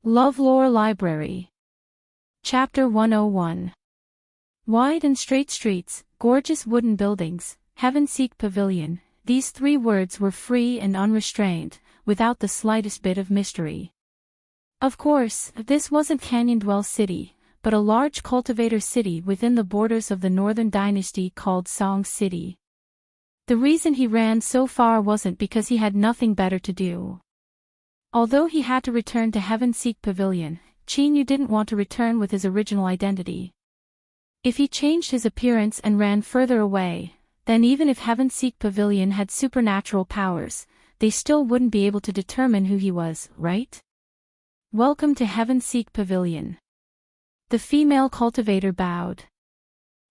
LoveLore Library. Chapter 101. Wide and straight streets, gorgeous wooden buildings, heaven-seek pavilion, these 3 words were free and unrestrained, without the slightest bit of mystery. Of course, this wasn't Canyon Dwell City, but a large cultivator city within the borders of the northern dynasty called Song City. The reason he ran so far wasn't because he had nothing better to do. Although he had to return to Heaven-Seek Pavilion, Chinyu didn't want to return with his original identity. If he changed his appearance and ran further away, then even if Heaven-Seek Pavilion had supernatural powers, they still wouldn't be able to determine who he was, right? Welcome to Heaven-Seek Pavilion. The female cultivator bowed.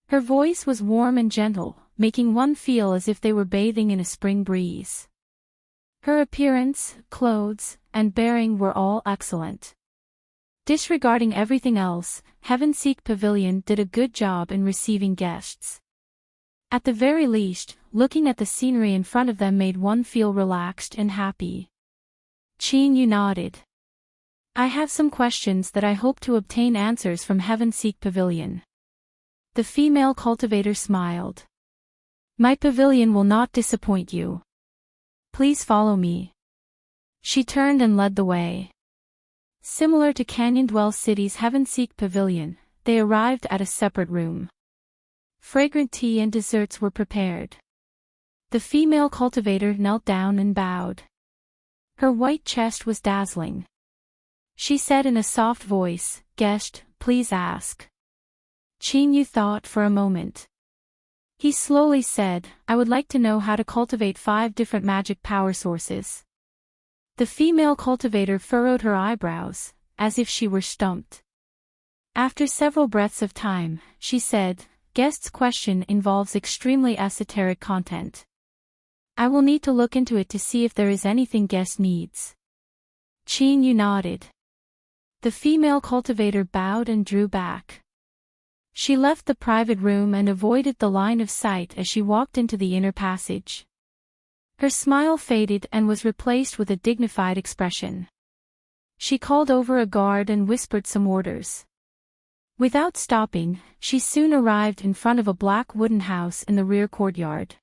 Her voice was warm and gentle, making one feel as if they were bathing in a spring breeze. Her appearance, clothes, and bearing were all excellent. Disregarding everything else, Heaven-Seek Pavilion did a good job in receiving guests. At the very least, looking at the scenery in front of them made one feel relaxed and happy. Chinyu nodded. I have some questions that I hope to obtain answers from Heaven-Seek Pavilion. The female cultivator smiled. My pavilion will not disappoint you. Please follow me. She turned and led the way. Similar to Canyon Dwell City's Heaven-Seek Pavilion, they arrived at a separate room. Fragrant tea and desserts were prepared. The female cultivator knelt down and bowed. Her white chest was dazzling. She said in a soft voice, "Guest, please ask." Chinyu thought for a moment. He slowly said, I would like to know how to cultivate 5 different magic power sources. The female cultivator furrowed her eyebrows, as if she were stumped. After several breaths of time, she said, Guest's question involves extremely esoteric content. I will need to look into it to see if there is anything Guest needs. Chinyu nodded. The female cultivator bowed and drew back. She left the private room and avoided the line of sight as she walked into the inner passage. Her smile faded and was replaced with a dignified expression. She called over a guard and whispered some orders. Without stopping, she soon arrived in front of a black wooden house in the rear courtyard.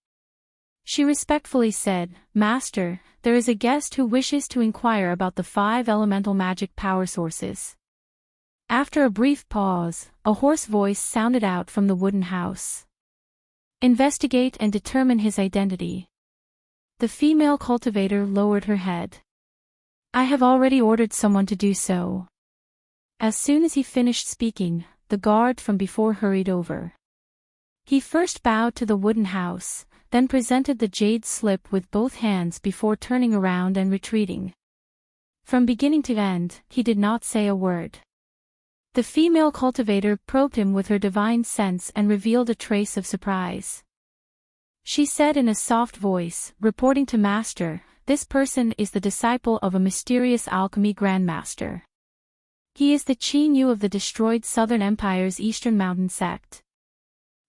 She respectfully said, Master, there is a guest who wishes to inquire about the 5 elemental magic power sources. After a brief pause, a hoarse voice sounded out from the wooden house. Investigate and determine his identity. The female cultivator lowered her head. I have already ordered someone to do so. As soon as he finished speaking, the guard from before hurried over. He first bowed to the wooden house, then presented the jade slip with both hands before turning around and retreating. From beginning to end, he did not say a word. The female cultivator probed him with her divine sense and revealed a trace of surprise. She said in a soft voice, reporting to Master, this person is the disciple of a mysterious alchemy grandmaster. He is the Chinyu of the destroyed Southern Empire's Eastern Mountain sect.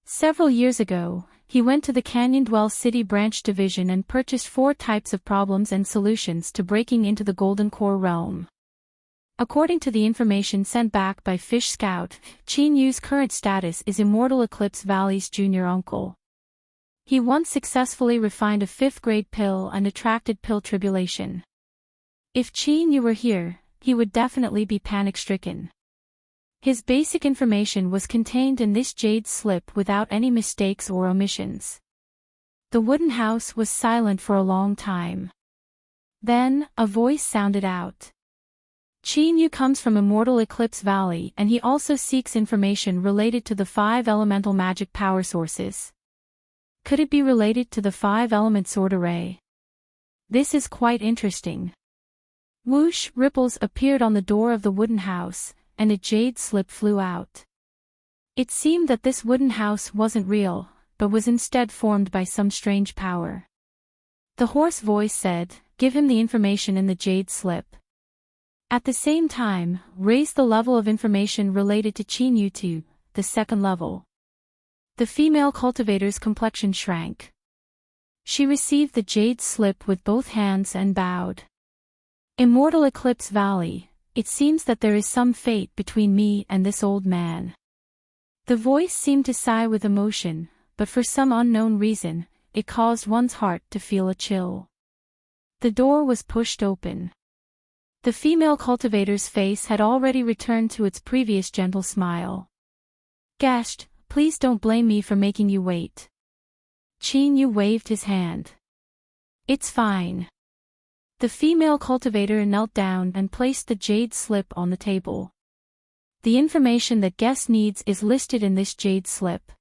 Several years ago, he went to the Canyon Dwell City Branch Division and purchased 4 types of problems and solutions to breaking into the Golden Core realm. According to the information sent back by Fish Scout, Chinyu's current status is Immortal Eclipse Valley's junior uncle. He once successfully refined a 5th-grade pill and attracted pill tribulation. If Chinyu were here, he would definitely be panic-stricken. His basic information was contained in this jade slip without any mistakes or omissions. The wooden house was silent for a long time. Then, a voice sounded out. Chinyu comes from Immortal Eclipse Valley and he also seeks information related to the 5 elemental magic power sources. Could it be related to the 5-element sword array? This is quite interesting. Whoosh, ripples appeared on the door of the wooden house, and a jade slip flew out. It seemed that this wooden house wasn't real, but was instead formed by some strange power. The hoarse voice said, Give him the information in the jade slip. At the same time, raise the level of information related to Chinyu to the 2nd level. The female cultivator's complexion shrank. She received the jade slip with both hands and bowed. Immortal Eclipse Valley, It seems that there is some fate between me and this old man. The voice seemed to sigh with emotion, but for some unknown reason, it caused one's heart to feel a chill. The door was pushed open. The female cultivator's face had already returned to its previous gentle smile. "Guest, please don't blame me for making you wait." Yu waved his hand. "It's fine." The female cultivator knelt down and placed the jade slip on the table. "The information that guest needs is listed in this jade slip.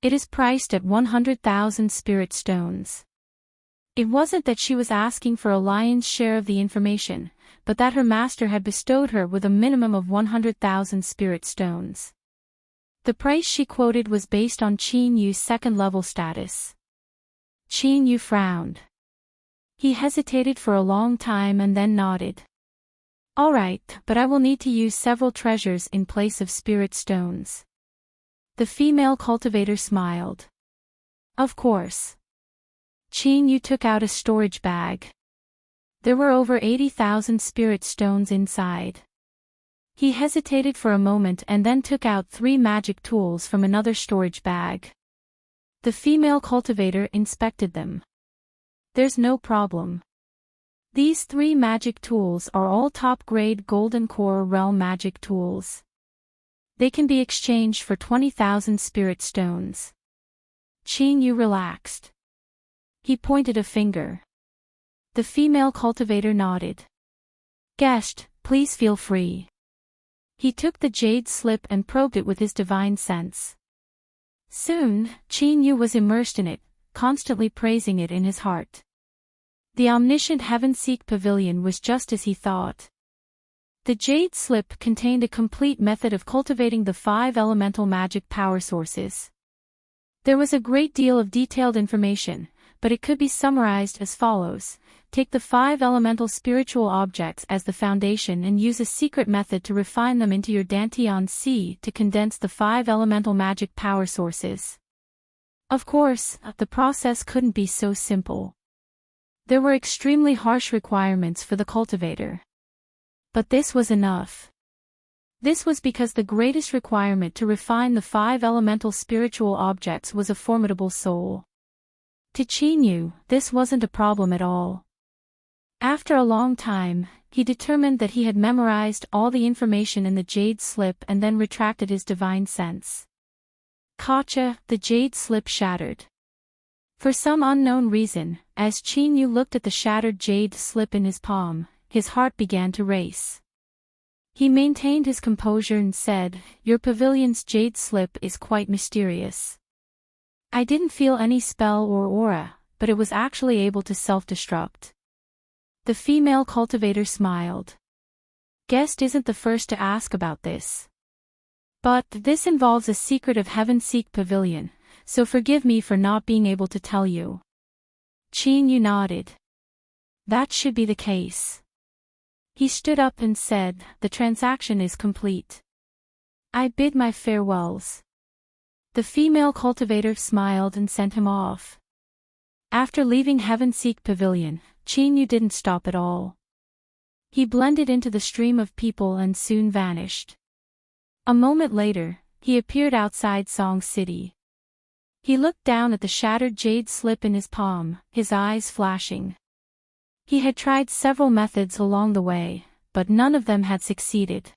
It is priced at 100,000 spirit stones." It wasn't that she was asking for a lion's share of the information, but that her master had bestowed her with a minimum of 100,000 spirit stones. The price she quoted was based on Yu's second-level status. Yu frowned. He hesitated for a long time and then nodded. "All right, but I will need to use several treasures in place of spirit stones." The female cultivator smiled. "Of course." Yu took out a storage bag. There were over 80,000 spirit stones inside. He hesitated for a moment and then took out 3 magic tools from another storage bag. The female cultivator inspected them. "There's no problem. These 3 magic tools are all top-grade Golden Core Realm magic tools. They can be exchanged for 20,000 spirit stones." Yu relaxed. He pointed a finger. The female cultivator nodded. "Guest, please feel free." He took the jade slip and probed it with his divine sense. Soon, Yu was immersed in it, constantly praising it in his heart. The omniscient Heaven-Seek Pavilion was just as he thought. The jade slip contained a complete method of cultivating the 5 elemental magic power sources. There was a great deal of detailed information, but it could be summarized as follows: take the 5 elemental spiritual objects as the foundation and use a secret method to refine them into your Dantian C to condense the 5 elemental magic power sources. Of course, the process couldn't be so simple. There were extremely harsh requirements for the cultivator. But this was enough. This was because the greatest requirement to refine the 5 elemental spiritual objects was a formidable soul. To Yu, this wasn't a problem at all. After a long time, he determined that he had memorized all the information in the jade slip and then retracted his divine sense. Kacha, the jade slip shattered. For some unknown reason, as Yu looked at the shattered jade slip in his palm, his heart began to race. He maintained his composure and said, "Your pavilion's jade slip is quite mysterious. I didn't feel any spell or aura, but it was actually able to self-destruct." The female cultivator smiled. "Guest isn't the first to ask about this. But this involves a secret of Heaven-Seek Pavilion, so forgive me for not being able to tell you." Yu nodded. "That should be the case." He stood up and said, "The transaction is complete. I bid my farewells." The female cultivator smiled and sent him off. After leaving Heaven-Seek Pavilion, Yu didn't stop at all. He blended into the stream of people and soon vanished. A moment later, he appeared outside Song City. He looked down at the shattered jade slip in his palm, his eyes flashing. He had tried several methods along the way, but none of them had succeeded.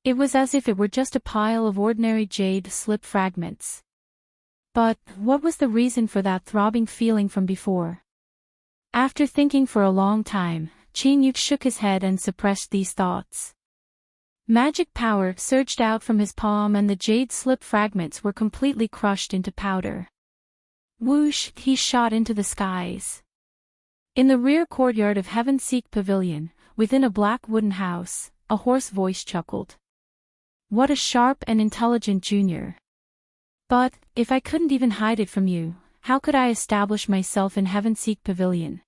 It was as if it were just a pile of ordinary jade slip fragments. But what was the reason for that throbbing feeling from before? After thinking for a long time, Yu shook his head and suppressed these thoughts. Magic power surged out from his palm and the jade slip fragments were completely crushed into powder. Whoosh, he shot into the skies. In the rear courtyard of Heaven-Seek Pavilion, within a black wooden house, a hoarse voice chuckled. "What a sharp and intelligent junior. But, if I couldn't even hide it from you, how could I establish myself in Heaven-Seek Pavilion?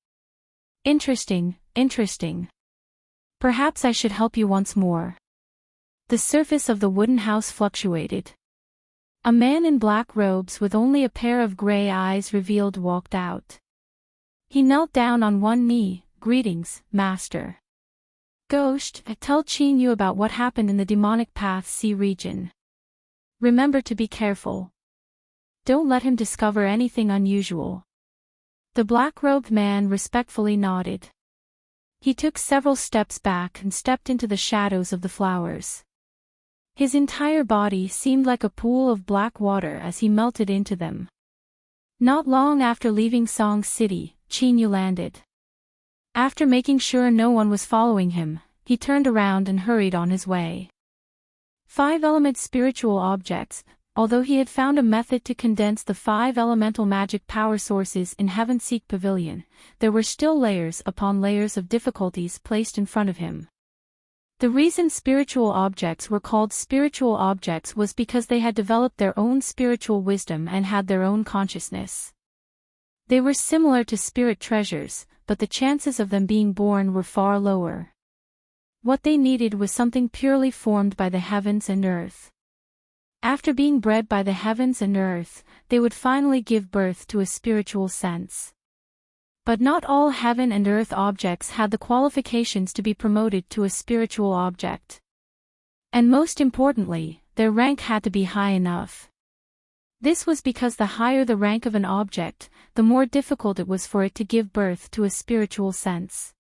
Interesting, interesting. Perhaps I should help you once more." The surface of the wooden house fluctuated. A man in black robes with only a pair of gray eyes revealed walked out. He knelt down on one knee. "Greetings, master." Ghost, tell Qin Yu about what happened in the demonic path C region. Remember to be careful. Don't let him discover anything unusual. The black-robed man respectfully nodded. He took several steps back and stepped into the shadows of the flowers. His entire body seemed like a pool of black water as he melted into them. Not long after leaving Song City, Qin Yu landed. After making sure no one was following him, he turned around and hurried on his way. 5-element spiritual objects. Although he had found a method to condense the 5 elemental magic power sources in Heavenseek Pavilion, there were still layers upon layers of difficulties placed in front of him. The reason spiritual objects were called spiritual objects was because they had developed their own spiritual wisdom and had their own consciousness. They were similar to spirit treasures, but the chances of them being born were far lower. What they needed was something purely formed by the heavens and earth. After being bred by the heavens and earth, they would finally give birth to a spiritual sense. But not all heaven and earth objects had the qualifications to be promoted to a spiritual object. And most importantly, their rank had to be high enough. This was because the higher the rank of an object, the more difficult it was for it to give birth to a spiritual sense.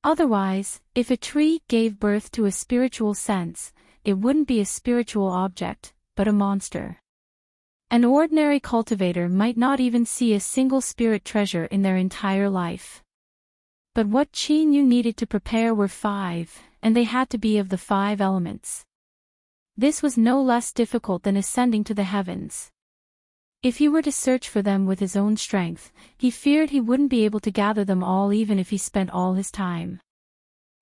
Otherwise, if a tree gave birth to a spiritual sense, it wouldn't be a spiritual object, but a monster. An ordinary cultivator might not even see a single spirit treasure in their entire life. But what Qin Yu needed to prepare were 5, and they had to be of the 5 elements. This was no less difficult than ascending to the heavens. If he were to search for them with his own strength, he feared he wouldn't be able to gather them all even if he spent all his time.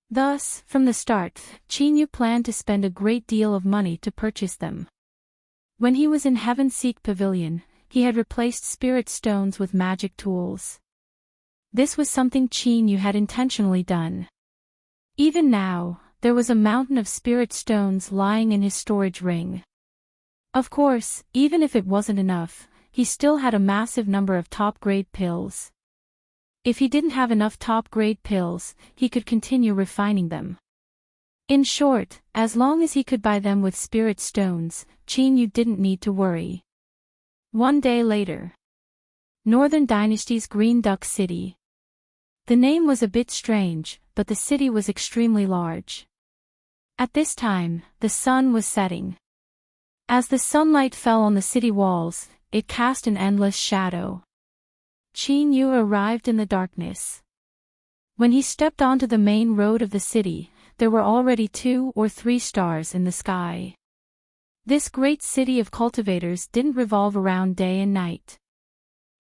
Thus, from the start, Qin Yu planned to spend a great deal of money to purchase them. When he was in Heavenseek Pavilion, he had replaced spirit stones with magic tools. This was something Qin Yu had intentionally done. Even now, there was a mountain of spirit stones lying in his storage ring. Of course, even if it wasn't enough, he still had a massive number of top-grade pills. If he didn't have enough top-grade pills, he could continue refining them. In short, as long as he could buy them with spirit stones, Qin Yu didn't need to worry. One day later. Northern Dynasty's Green Duck City. The name was a bit strange, but the city was extremely large. At this time, the sun was setting. As the sunlight fell on the city walls, it cast an endless shadow. Qin Yu arrived in the darkness. When he stepped onto the main road of the city, there were already 2 or 3 stars in the sky. This great city of cultivators didn't revolve around day and night.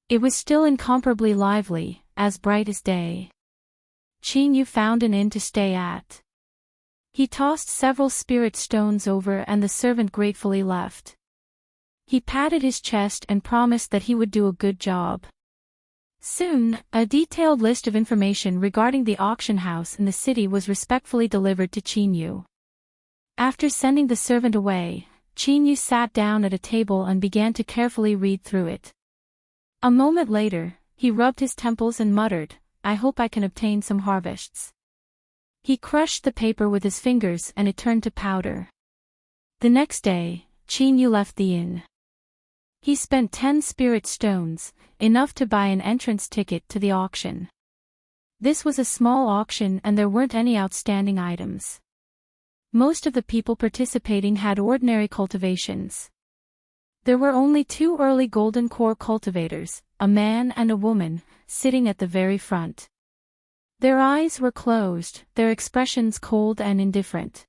It was still incomparably lively, as bright as day. Qin Yu found an inn to stay at. He tossed several spirit stones over and the servant gratefully left. He patted his chest and promised that he would do a good job. Soon, a detailed list of information regarding the auction house in the city was respectfully delivered to Qin Yu. After sending the servant away, Qin Yu sat down at a table and began to carefully read through it. A moment later, he rubbed his temples and muttered, "I hope I can obtain some harvests." He crushed the paper with his fingers and it turned to powder. The next day, Qin Yu left the inn. He spent 10 spirit stones, enough to buy an entrance ticket to the auction. This was a small auction and there weren't any outstanding items. Most of the people participating had ordinary cultivations. There were only 2 early golden core cultivators, a man and a woman, sitting at the very front. Their eyes were closed, their expressions cold and indifferent.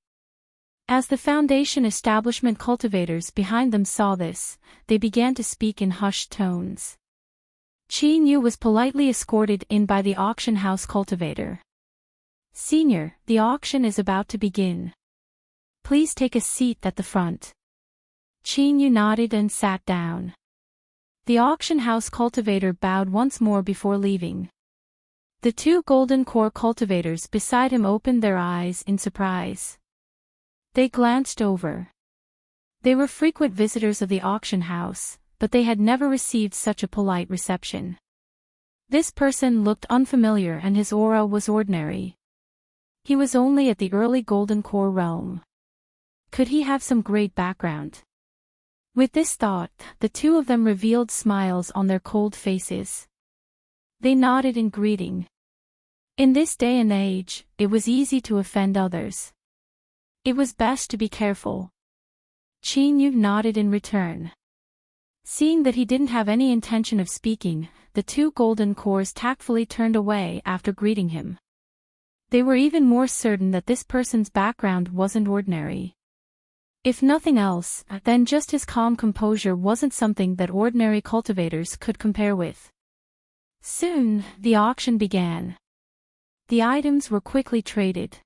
As the Foundation establishment cultivators behind them saw this, they began to speak in hushed tones. Qin Yu was politely escorted in by the auction house cultivator. "Senior, the auction is about to begin. Please take a seat at the front." Qin Yu nodded and sat down. The auction house cultivator bowed once more before leaving. The 2 golden core cultivators beside him opened their eyes in surprise. They glanced over. They were frequent visitors of the auction house, but they had never received such a polite reception. This person looked unfamiliar and his aura was ordinary. He was only at the early Golden Core realm. Could he have some great background? With this thought, the two of them revealed smiles on their cold faces. They nodded in greeting. In this day and age, it was easy to offend others. It was best to be careful. Chinyu nodded in return. Seeing that he didn't have any intention of speaking, the two Golden Cores tactfully turned away after greeting him. They were even more certain that this person's background wasn't ordinary. If nothing else, then just his calm composure wasn't something that ordinary cultivators could compare with. Soon, the auction began. The items were quickly traded.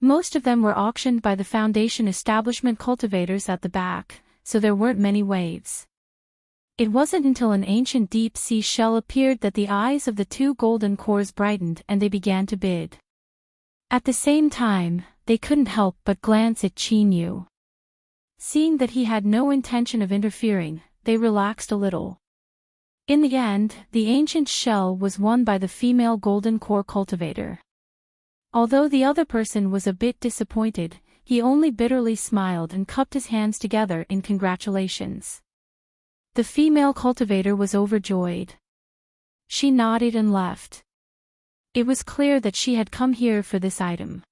Most of them were auctioned by the Foundation establishment cultivators at the back, so there weren't many waves. It wasn't until an ancient deep-sea shell appeared that the eyes of the two Golden Cores brightened and they began to bid. At the same time, they couldn't help but glance at Chinyu. Seeing that he had no intention of interfering, they relaxed a little. In the end, the ancient shell was won by the female Golden Core cultivator. Although the other person was a bit disappointed, he only bitterly smiled and cupped his hands together in congratulations. The female cultivator was overjoyed. She nodded and left. It was clear that she had come here for this item.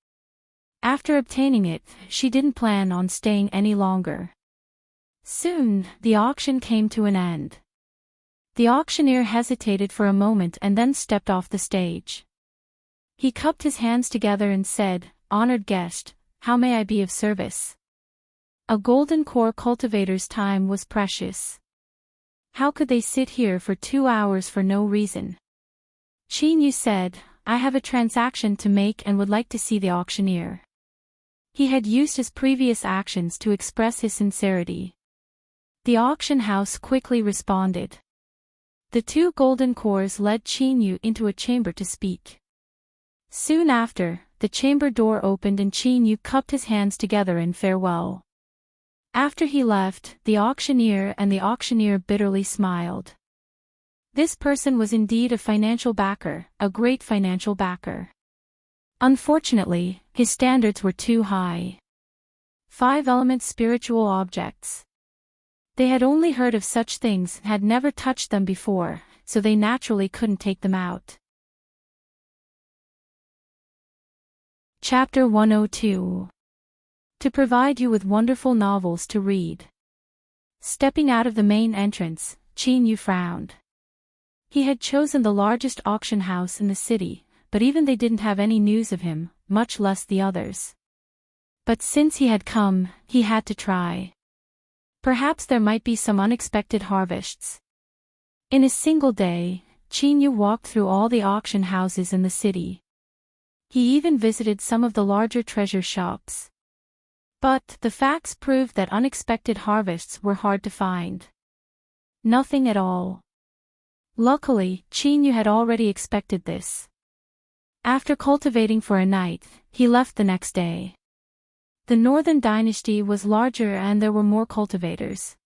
After obtaining it, she didn't plan on staying any longer. Soon, the auction came to an end. The auctioneer hesitated for a moment and then stepped off the stage. He cupped his hands together and said, "Honored guest, how may I be of service?" A Golden Core cultivator's time was precious. How could they sit here for 2 hours for no reason? Chinyu said, "I have a transaction to make and would like to see the auctioneer." He had used his previous actions to express his sincerity. The auction house quickly responded. The two Golden Cores led Chinyu into a chamber to speak. Soon after, the chamber door opened and Chinyu cupped his hands together in farewell. After he left, the auctioneer bitterly smiled. This person was indeed a financial backer, a great financial backer. Unfortunately, his standards were too high. 5-element spiritual objects. They had only heard of such things and had never touched them before, so they naturally couldn't take them out. Chapter 102. To provide you with wonderful novels to read. Stepping out of the main entrance, Chinyu frowned. He had chosen the largest auction house in the city, but even they didn't have any news of him, much less the others. But since he had come, he had to try. Perhaps there might be some unexpected harvests. In a single day, Chinyu walked through all the auction houses in the city. He even visited some of the larger treasure shops. But the facts proved that unexpected harvests were hard to find. Nothing at all. Luckily, Chinyu had already expected this. After cultivating for a night, he left the next day. The Northern Dynasty was larger and there were more cultivators.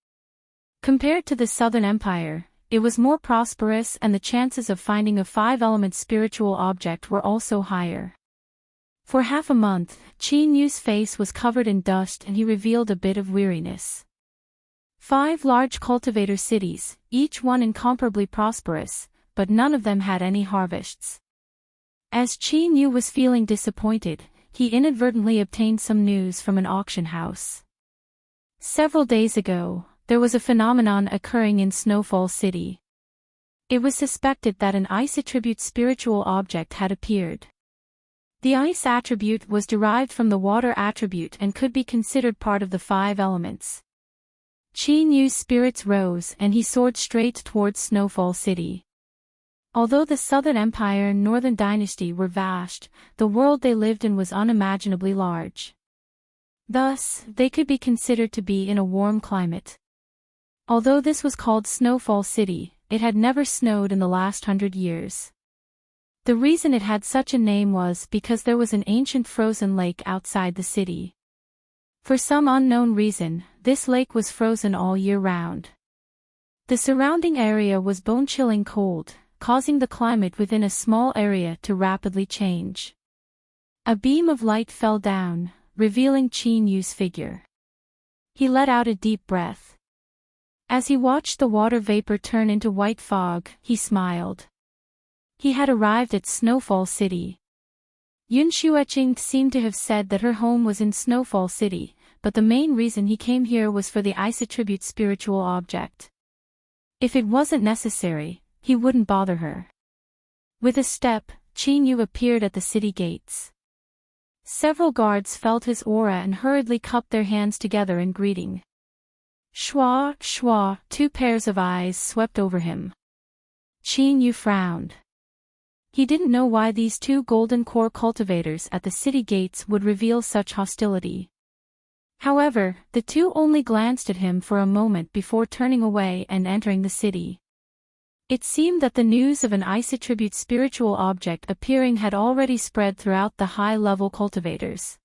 Compared to the Southern Empire, it was more prosperous and the chances of finding a 5-element spiritual object were also higher. For half a month, Chinyu's face was covered in dust and he revealed a bit of weariness. 5 large cultivator cities, each one incomparably prosperous, but none of them had any harvests. As Chinyu was feeling disappointed, he inadvertently obtained some news from an auction house. Several days ago, there was a phenomenon occurring in Snowfall City. It was suspected that an ice attribute spiritual object had appeared. The ice attribute was derived from the water attribute and could be considered part of the 5 elements. Chinyu's spirits rose and he soared straight towards Snowfall City. Although the Southern Empire and Northern Dynasty were vast, the world they lived in was unimaginably large. Thus, they could be considered to be in a warm climate. Although this was called Snowfall City, it had never snowed in the last 100 years. The reason it had such a name was because there was an ancient frozen lake outside the city. For some unknown reason, this lake was frozen all year round. The surrounding area was bone-chilling cold, causing the climate within a small area to rapidly change. A beam of light fell down, revealing Qin Yu's figure. He let out a deep breath. As he watched the water vapor turn into white fog, he smiled. He had arrived at Snowfall City. Yun Xueqing seemed to have said that her home was in Snowfall City, but the main reason he came here was for the ice attribute spiritual object. If it wasn't necessary, he wouldn't bother her. With a step, Qin Yu appeared at the city gates. Several guards felt his aura and hurriedly cupped their hands together in greeting. Shwa, shwa, two pairs of eyes swept over him. Qin Yu frowned. He didn't know why these two golden core cultivators at the city gates would reveal such hostility. However, the two only glanced at him for a moment before turning away and entering the city. It seemed that the news of an ice attribute spiritual object appearing had already spread throughout the high-level cultivators.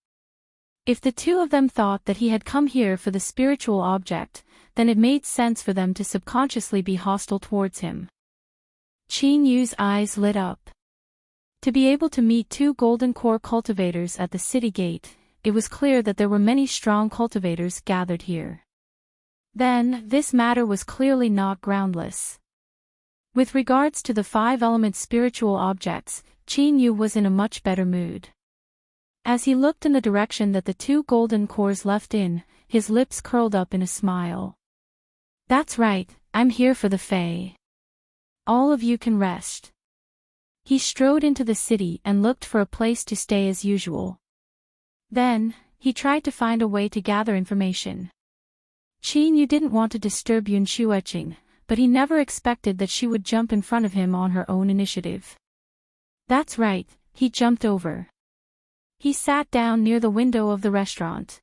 If the two of them thought that he had come here for the spiritual object, then it made sense for them to subconsciously be hostile towards him. Qin Yu's eyes lit up. To be able to meet two golden core cultivators at the city gate, it was clear that there were many strong cultivators gathered here. Then, this matter was clearly not groundless. With regards to the five-element spiritual objects, Qin Yu was in a much better mood. As he looked in the direction that the two golden cores left in, his lips curled up in a smile. That's right, I'm here for the Fae. All of you can rest. He strode into the city and looked for a place to stay as usual. Then, he tried to find a way to gather information. Qin Yu didn't want to disturb Yun Xueqing, but he never expected that she would jump in front of him on her own initiative. That's right, he jumped over. He sat down near the window of the restaurant.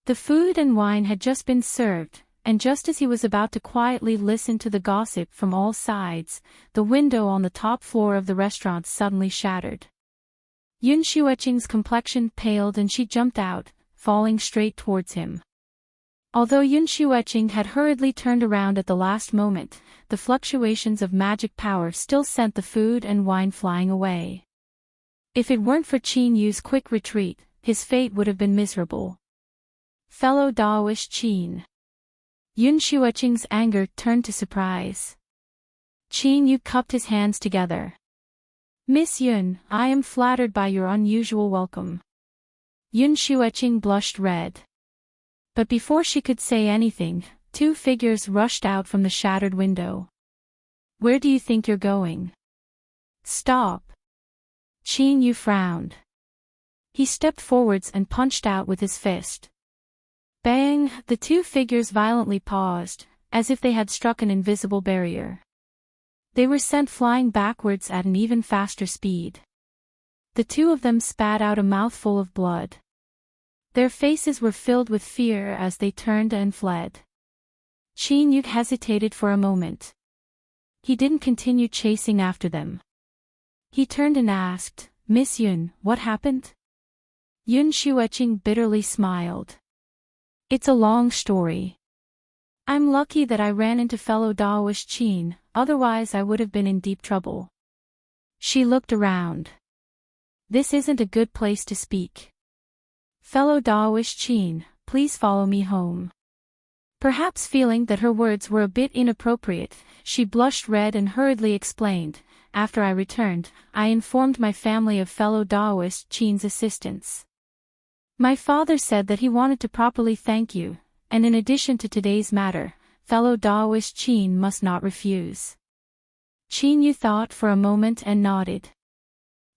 The food and wine had just been served, and just as he was about to quietly listen to the gossip from all sides, the window on the top floor of the restaurant suddenly shattered. Yun Xueqing's complexion paled and she jumped out, falling straight towards him. Although Yun Xueqing had hurriedly turned around at the last moment, the fluctuations of magic power still sent the food and wine flying away. If it weren't for Qin Yu's quick retreat, his fate would have been miserable. Fellow Daoist Qin. Yun Xueqing's anger turned to surprise. Qin Yu cupped his hands together. Miss Yun, I am flattered by your unusual welcome. Yun Xueqing blushed red. But before she could say anything, two figures rushed out from the shattered window. Where do you think you're going? Stop. Qin Yu frowned. He stepped forwards and punched out with his fist. Bang! The two figures violently paused, as if they had struck an invisible barrier. They were sent flying backwards at an even faster speed. The two of them spat out a mouthful of blood. Their faces were filled with fear as they turned and fled. Qin Yu hesitated for a moment. He didn't continue chasing after them. He turned and asked, Miss Yun, what happened? Yun Xueqing bitterly smiled. It's a long story. I'm lucky that I ran into fellow Daoist Qin, otherwise I would have been in deep trouble. She looked around. This isn't a good place to speak. Fellow Daoist Qin, please follow me home. Perhaps feeling that her words were a bit inappropriate, she blushed red and hurriedly explained, after I returned, I informed my family of fellow Daoist Qin's assistance. My father said that he wanted to properly thank you, and in addition to today's matter, fellow Daoist Qin must not refuse. Qin Yu thought for a moment and nodded.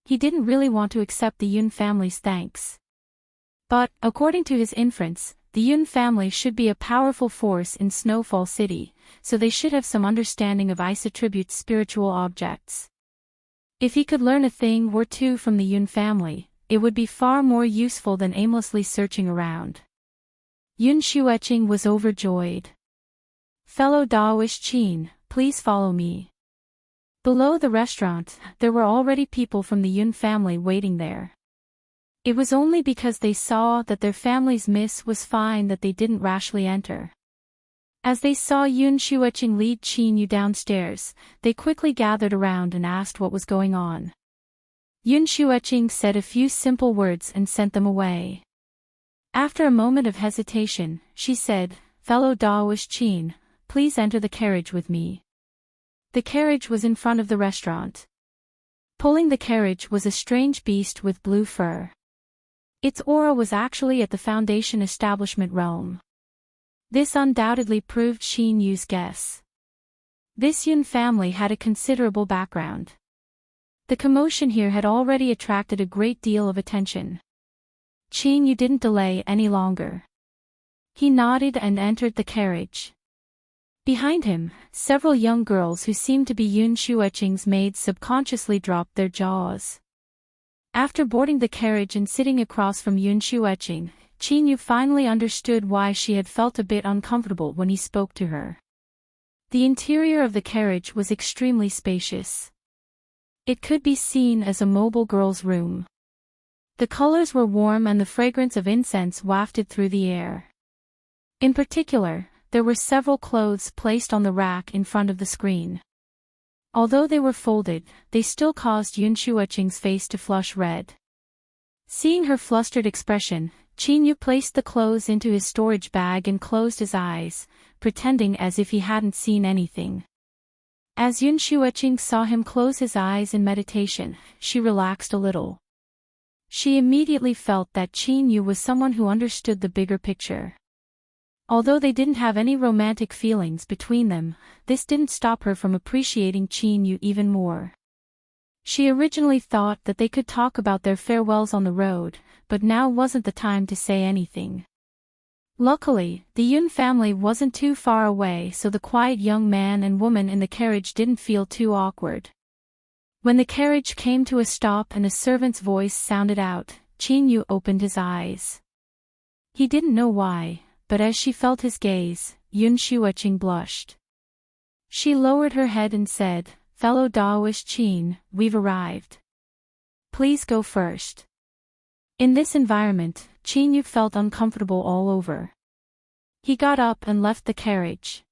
He didn't really want to accept the Yun family's thanks. But, according to his inference, the Yun family should be a powerful force in Snowfall City, so they should have some understanding of ice attribute spiritual objects. If he could learn a thing or two from the Yun family, it would be far more useful than aimlessly searching around. Yun Xueqing was overjoyed. Fellow Daoist Qin, please follow me. Below the restaurant, there were already people from the Yun family waiting there. It was only because they saw that their family's miss was fine that they didn't rashly enter. As they saw Yun Xueqing lead Qin Yu downstairs, they quickly gathered around and asked what was going on. Yun Shueching said a few simple words and sent them away. After a moment of hesitation, she said, "Fellow Daoist Qin, please enter the carriage with me." The carriage was in front of the restaurant. Pulling the carriage was a strange beast with blue fur. Its aura was actually at the Foundation establishment realm. This undoubtedly proved Qin Yu's guess. This Yun family had a considerable background. The commotion here had already attracted a great deal of attention. Qin Yu didn't delay any longer. He nodded and entered the carriage. Behind him, several young girls who seemed to be Yun Shueching's maids subconsciously dropped their jaws. After boarding the carriage and sitting across from Yun Shueching, Qin Yu finally understood why she had felt a bit uncomfortable when he spoke to her. The interior of the carriage was extremely spacious. It could be seen as a mobile girl's room. The colors were warm and the fragrance of incense wafted through the air. In particular, there were several clothes placed on the rack in front of the screen. Although they were folded, they still caused Yun Shueching's face to flush red. Seeing her flustered expression, Qin Yu placed the clothes into his storage bag and closed his eyes, pretending as if he hadn't seen anything. As Yun Shueching saw him close his eyes in meditation, she relaxed a little. She immediately felt that Qin Yu was someone who understood the bigger picture. Although they didn't have any romantic feelings between them, this didn't stop her from appreciating Qin Yu even more. She originally thought that they could talk about their farewells on the road, but now wasn't the time to say anything. Luckily, the Yun family wasn't too far away, so the quiet young man and woman in the carriage didn't feel too awkward. When the carriage came to a stop and a servant's voice sounded out, Qin Yu opened his eyes. He didn't know why, but as she felt his gaze, Yun Shueching blushed. She lowered her head and said, "Fellow Daoist Qin, we've arrived. Please go first." In this environment, Qin Yu felt uncomfortable all over. He got up and left the carriage.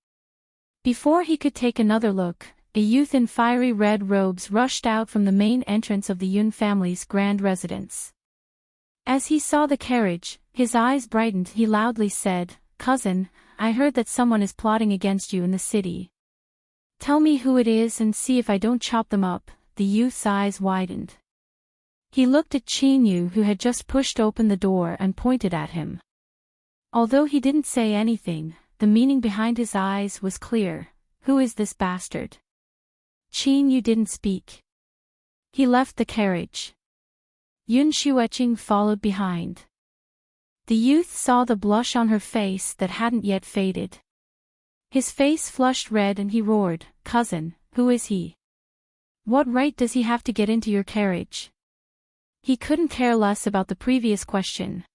Before he could take another look, a youth in fiery red robes rushed out from the main entrance of the Yun family's grand residence. As he saw the carriage, his eyes brightened. He loudly said, "Cousin, I heard that someone is plotting against you in the city. Tell me who it is and see if I don't chop them up." The youth's eyes widened. He looked at Qin Yu, who had just pushed open the door, and pointed at him. Although he didn't say anything, the meaning behind his eyes was clear. Who is this bastard? Qin Yu didn't speak. He left the carriage. Yun Shueching followed behind. The youth saw the blush on her face that hadn't yet faded. His face flushed red and he roared, "Cousin, who is he? What right does he have to get into your carriage?" He couldn't care less about the previous question.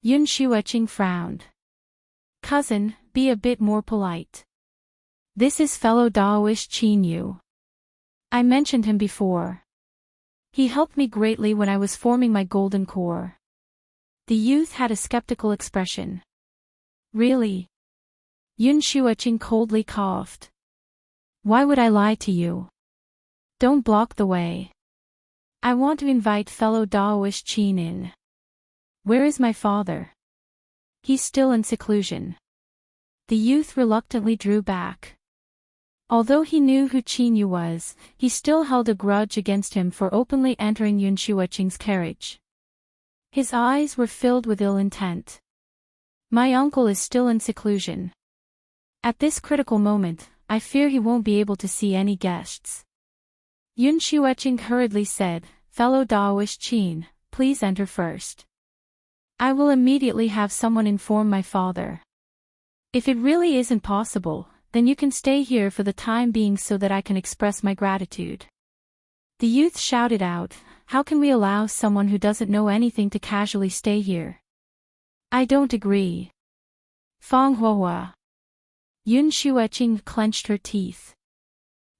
Yun Shueching frowned. "Cousin, be a bit more polite. This is fellow Daoist Qin Yu. I mentioned him before. He helped me greatly when I was forming my golden core." The youth had a skeptical expression. "Really?" Yun Shueching coldly coughed. "Why would I lie to you? Don't block the way. I want to invite fellow Daoist Qin in. Where is my father? He's still in seclusion." The youth reluctantly drew back. Although he knew who Qin Yu was, he still held a grudge against him for openly entering Yun Shueching's carriage. His eyes were filled with ill intent. "My uncle is still in seclusion. At this critical moment, I fear he won't be able to see any guests." Yun Shueching hurriedly said, "Fellow Daoist Qin, please enter first. I will immediately have someone inform my father. If it really isn't possible, then you can stay here for the time being so that I can express my gratitude." The youth shouted out, "How can we allow someone who doesn't know anything to casually stay here? I don't agree." Fang Huahua. Yun Shueching clenched her teeth.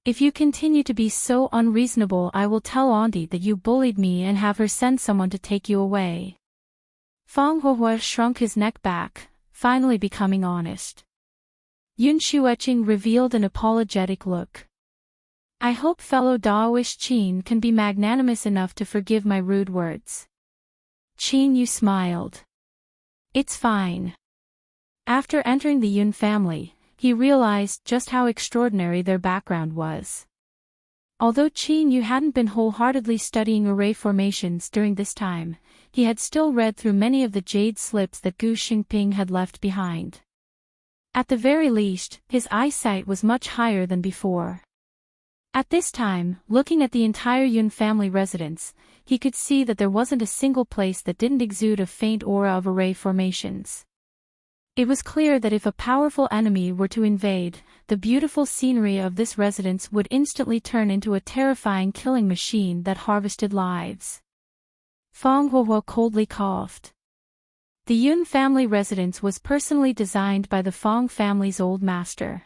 "If you continue to be so unreasonable, I will tell Auntie that you bullied me and have her send someone to take you away." Fang Huahua shrunk his neck back, finally becoming honest. Yun Shueching revealed an apologetic look. I hope fellow Daoish Qin can be magnanimous enough to forgive my rude words. Qin Yu smiled. It's fine. After entering the Yun family, he realized just how extraordinary their background was. Although Qin Yu hadn't been wholeheartedly studying array formations during this time, he had still read through many of the jade slips that Gu Xingping had left behind. At the very least, his eyesight was much higher than before. At this time, looking at the entire Yun family residence, he could see that there wasn't a single place that didn't exude a faint aura of array formations. It was clear that if a powerful enemy were to invade, the beautiful scenery of this residence would instantly turn into a terrifying killing machine that harvested lives. Fang Huohuo coldly coughed. The Yun family residence was personally designed by the Fang family's old master.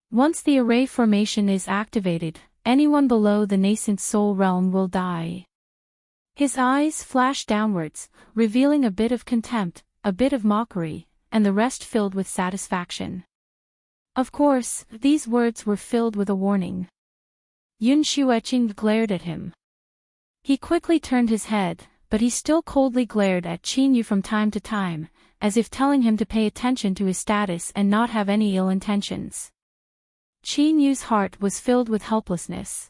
Once the array formation is activated, anyone below the nascent soul realm will die. His eyes flashed downwards, revealing a bit of contempt, a bit of mockery, and the rest filled with satisfaction. Of course, these words were filled with a warning. Yun Xueqing glared at him. He quickly turned his head, but he still coldly glared at Qin Yu from time to time, as if telling him to pay attention to his status and not have any ill intentions. Qin Yu's heart was filled with helplessness.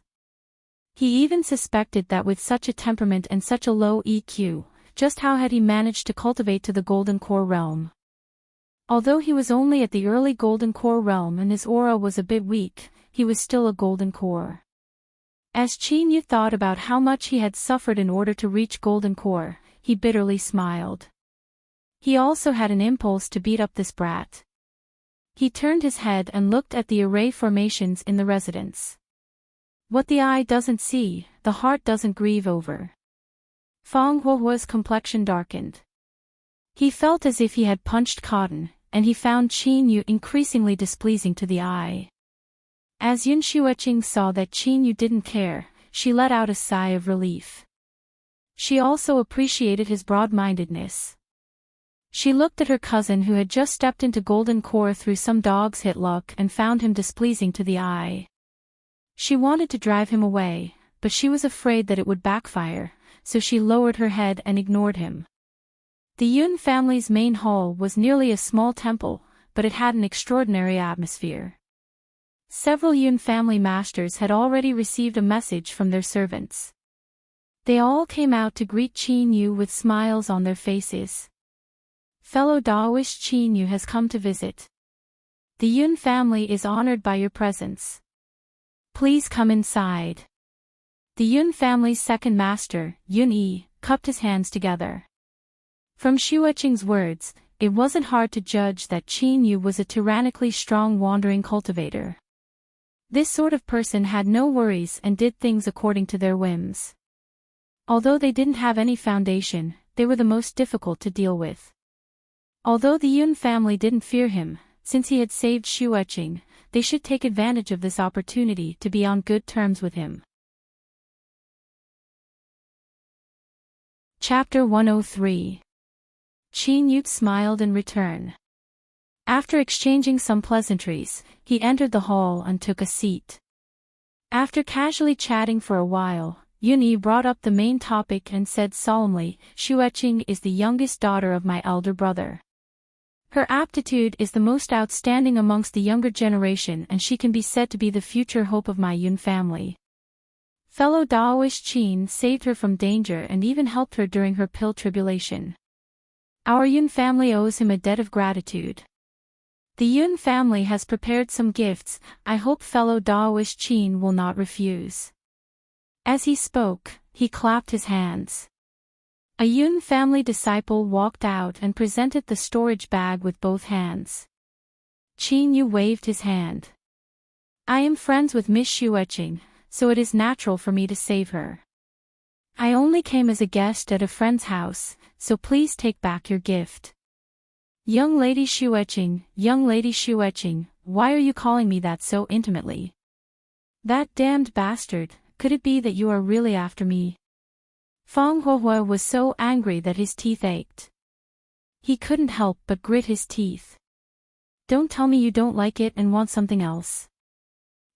He even suspected that with such a temperament and such a low EQ, just how had he managed to cultivate to the Golden Core realm? Although he was only at the early Golden Core realm and his aura was a bit weak, he was still a Golden Core. As Qin Yu thought about how much he had suffered in order to reach Golden Core, he bitterly smiled. He also had an impulse to beat up this brat. He turned his head and looked at the array formations in the residence. What the eye doesn't see, the heart doesn't grieve over. Fang Huohuo's complexion darkened. He felt as if he had punched cotton, and he found Qin Yu increasingly displeasing to the eye. As Yun Xueqing saw that Qin Yu didn't care, she let out a sigh of relief. She also appreciated his broad-mindedness. She looked at her cousin who had just stepped into Golden Core through some dog's hit luck and found him displeasing to the eye. She wanted to drive him away, but she was afraid that it would backfire, so she lowered her head and ignored him. The Yun family's main hall was nearly a small temple, but it had an extraordinary atmosphere. Several Yun family masters had already received a message from their servants. They all came out to greet Qin Yu with smiles on their faces. Fellow Daoish Qin Yu has come to visit. The Yun family is honored by your presence. Please come inside. The Yun family's second master, Yun Yi, cupped his hands together. From Xueqing's words, it wasn't hard to judge that Qin Yu was a tyrannically strong wandering cultivator. This sort of person had no worries and did things according to their whims. Although they didn't have any foundation, they were the most difficult to deal with. Although the Yun family didn't fear him, since he had saved Xueqing, they should take advantage of this opportunity to be on good terms with him. Chapter 103. Qin Yu smiled in return. After exchanging some pleasantries, he entered the hall and took a seat. After casually chatting for a while, Yun Yi brought up the main topic and said solemnly, Xueqing is the youngest daughter of my elder brother. Her aptitude is the most outstanding amongst the younger generation and she can be said to be the future hope of my Yun family. Fellow Daoish Qin saved her from danger and even helped her during her pill tribulation. Our Yun family owes him a debt of gratitude. The Yun family has prepared some gifts, I hope fellow Daoish Qin will not refuse. As he spoke, he clapped his hands. A Yun family disciple walked out and presented the storage bag with both hands. Qin Yu waved his hand. I am friends with Miss Xueqing, so it is natural for me to save her. I only came as a guest at a friend's house, so please take back your gift. Young Lady Xueqing, why are you calling me that so intimately? That damned bastard, could it be that you are really after me? Fang Huohuo was so angry that his teeth ached. He couldn't help but grit his teeth. Don't tell me you don't like it and want something else.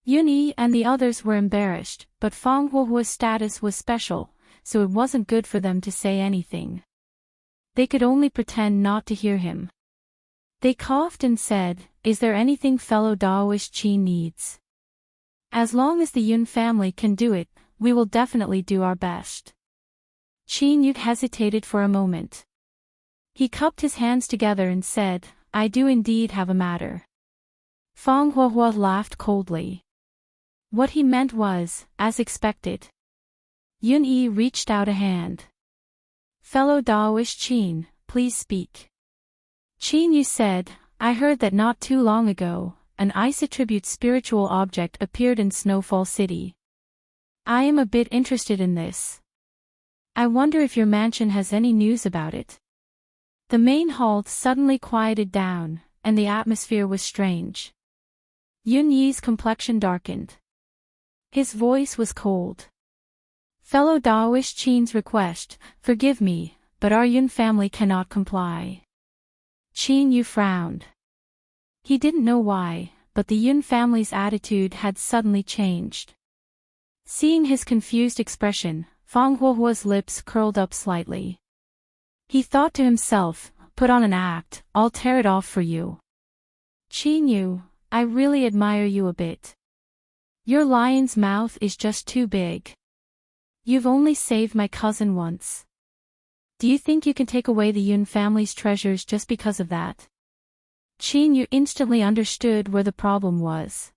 Yun and the others were embarrassed, but Fang Huohua's status was special, so it wasn't good for them to say anything. They could only pretend not to hear him. They coughed and said, "Is there anything fellow Daoist Qin needs? As long as the Yun family can do it, we will definitely do our best." Qin Yu hesitated for a moment. He cupped his hands together and said, "I do indeed have a matter." Fang Huohua laughed coldly. What he meant was, as expected. Yun Yi reached out a hand. "Fellow Daoist Qin, please speak." Qin Yu said, "I heard that not too long ago, an ice attribute spiritual object appeared in Snowfall City. I am a bit interested in this. I wonder if your mansion has any news about it." The main hall suddenly quieted down, and the atmosphere was strange. Yun Yi's complexion darkened. His voice was cold. "Fellow Daoist Qin's request, forgive me, but our Yun family cannot comply." Qin Yu frowned. He didn't know why, but the Yun family's attitude had suddenly changed. Seeing his confused expression, Fang Huohua's lips curled up slightly. He thought to himself, "Put on an act, I'll tear it off for you." "Qin Yu, I really admire you a bit. Your lion's mouth is just too big. You've only saved my cousin once. Do you think you can take away the Yun family's treasures just because of that?" Qin Yu instantly understood where the problem was.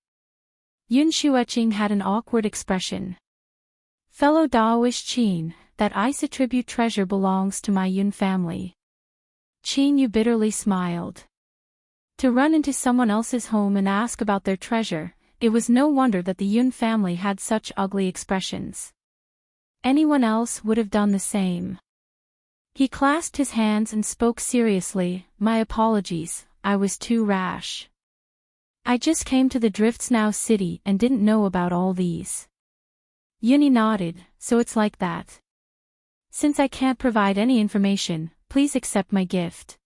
Yun Xueqing had an awkward expression. "Fellow Daoist Qin, that ice attribute treasure belongs to my Yun family." Qin Yu bitterly smiled. To run into someone else's home and ask about their treasure, it was no wonder that the Yun family had such ugly expressions. Anyone else would have done the same. He clasped his hands and spoke seriously, "My apologies, I was too rash. I just came to the Driftsnow city and didn't know about all these." Yuni nodded, "So it's like that. Since I can't provide any information, please accept my gift."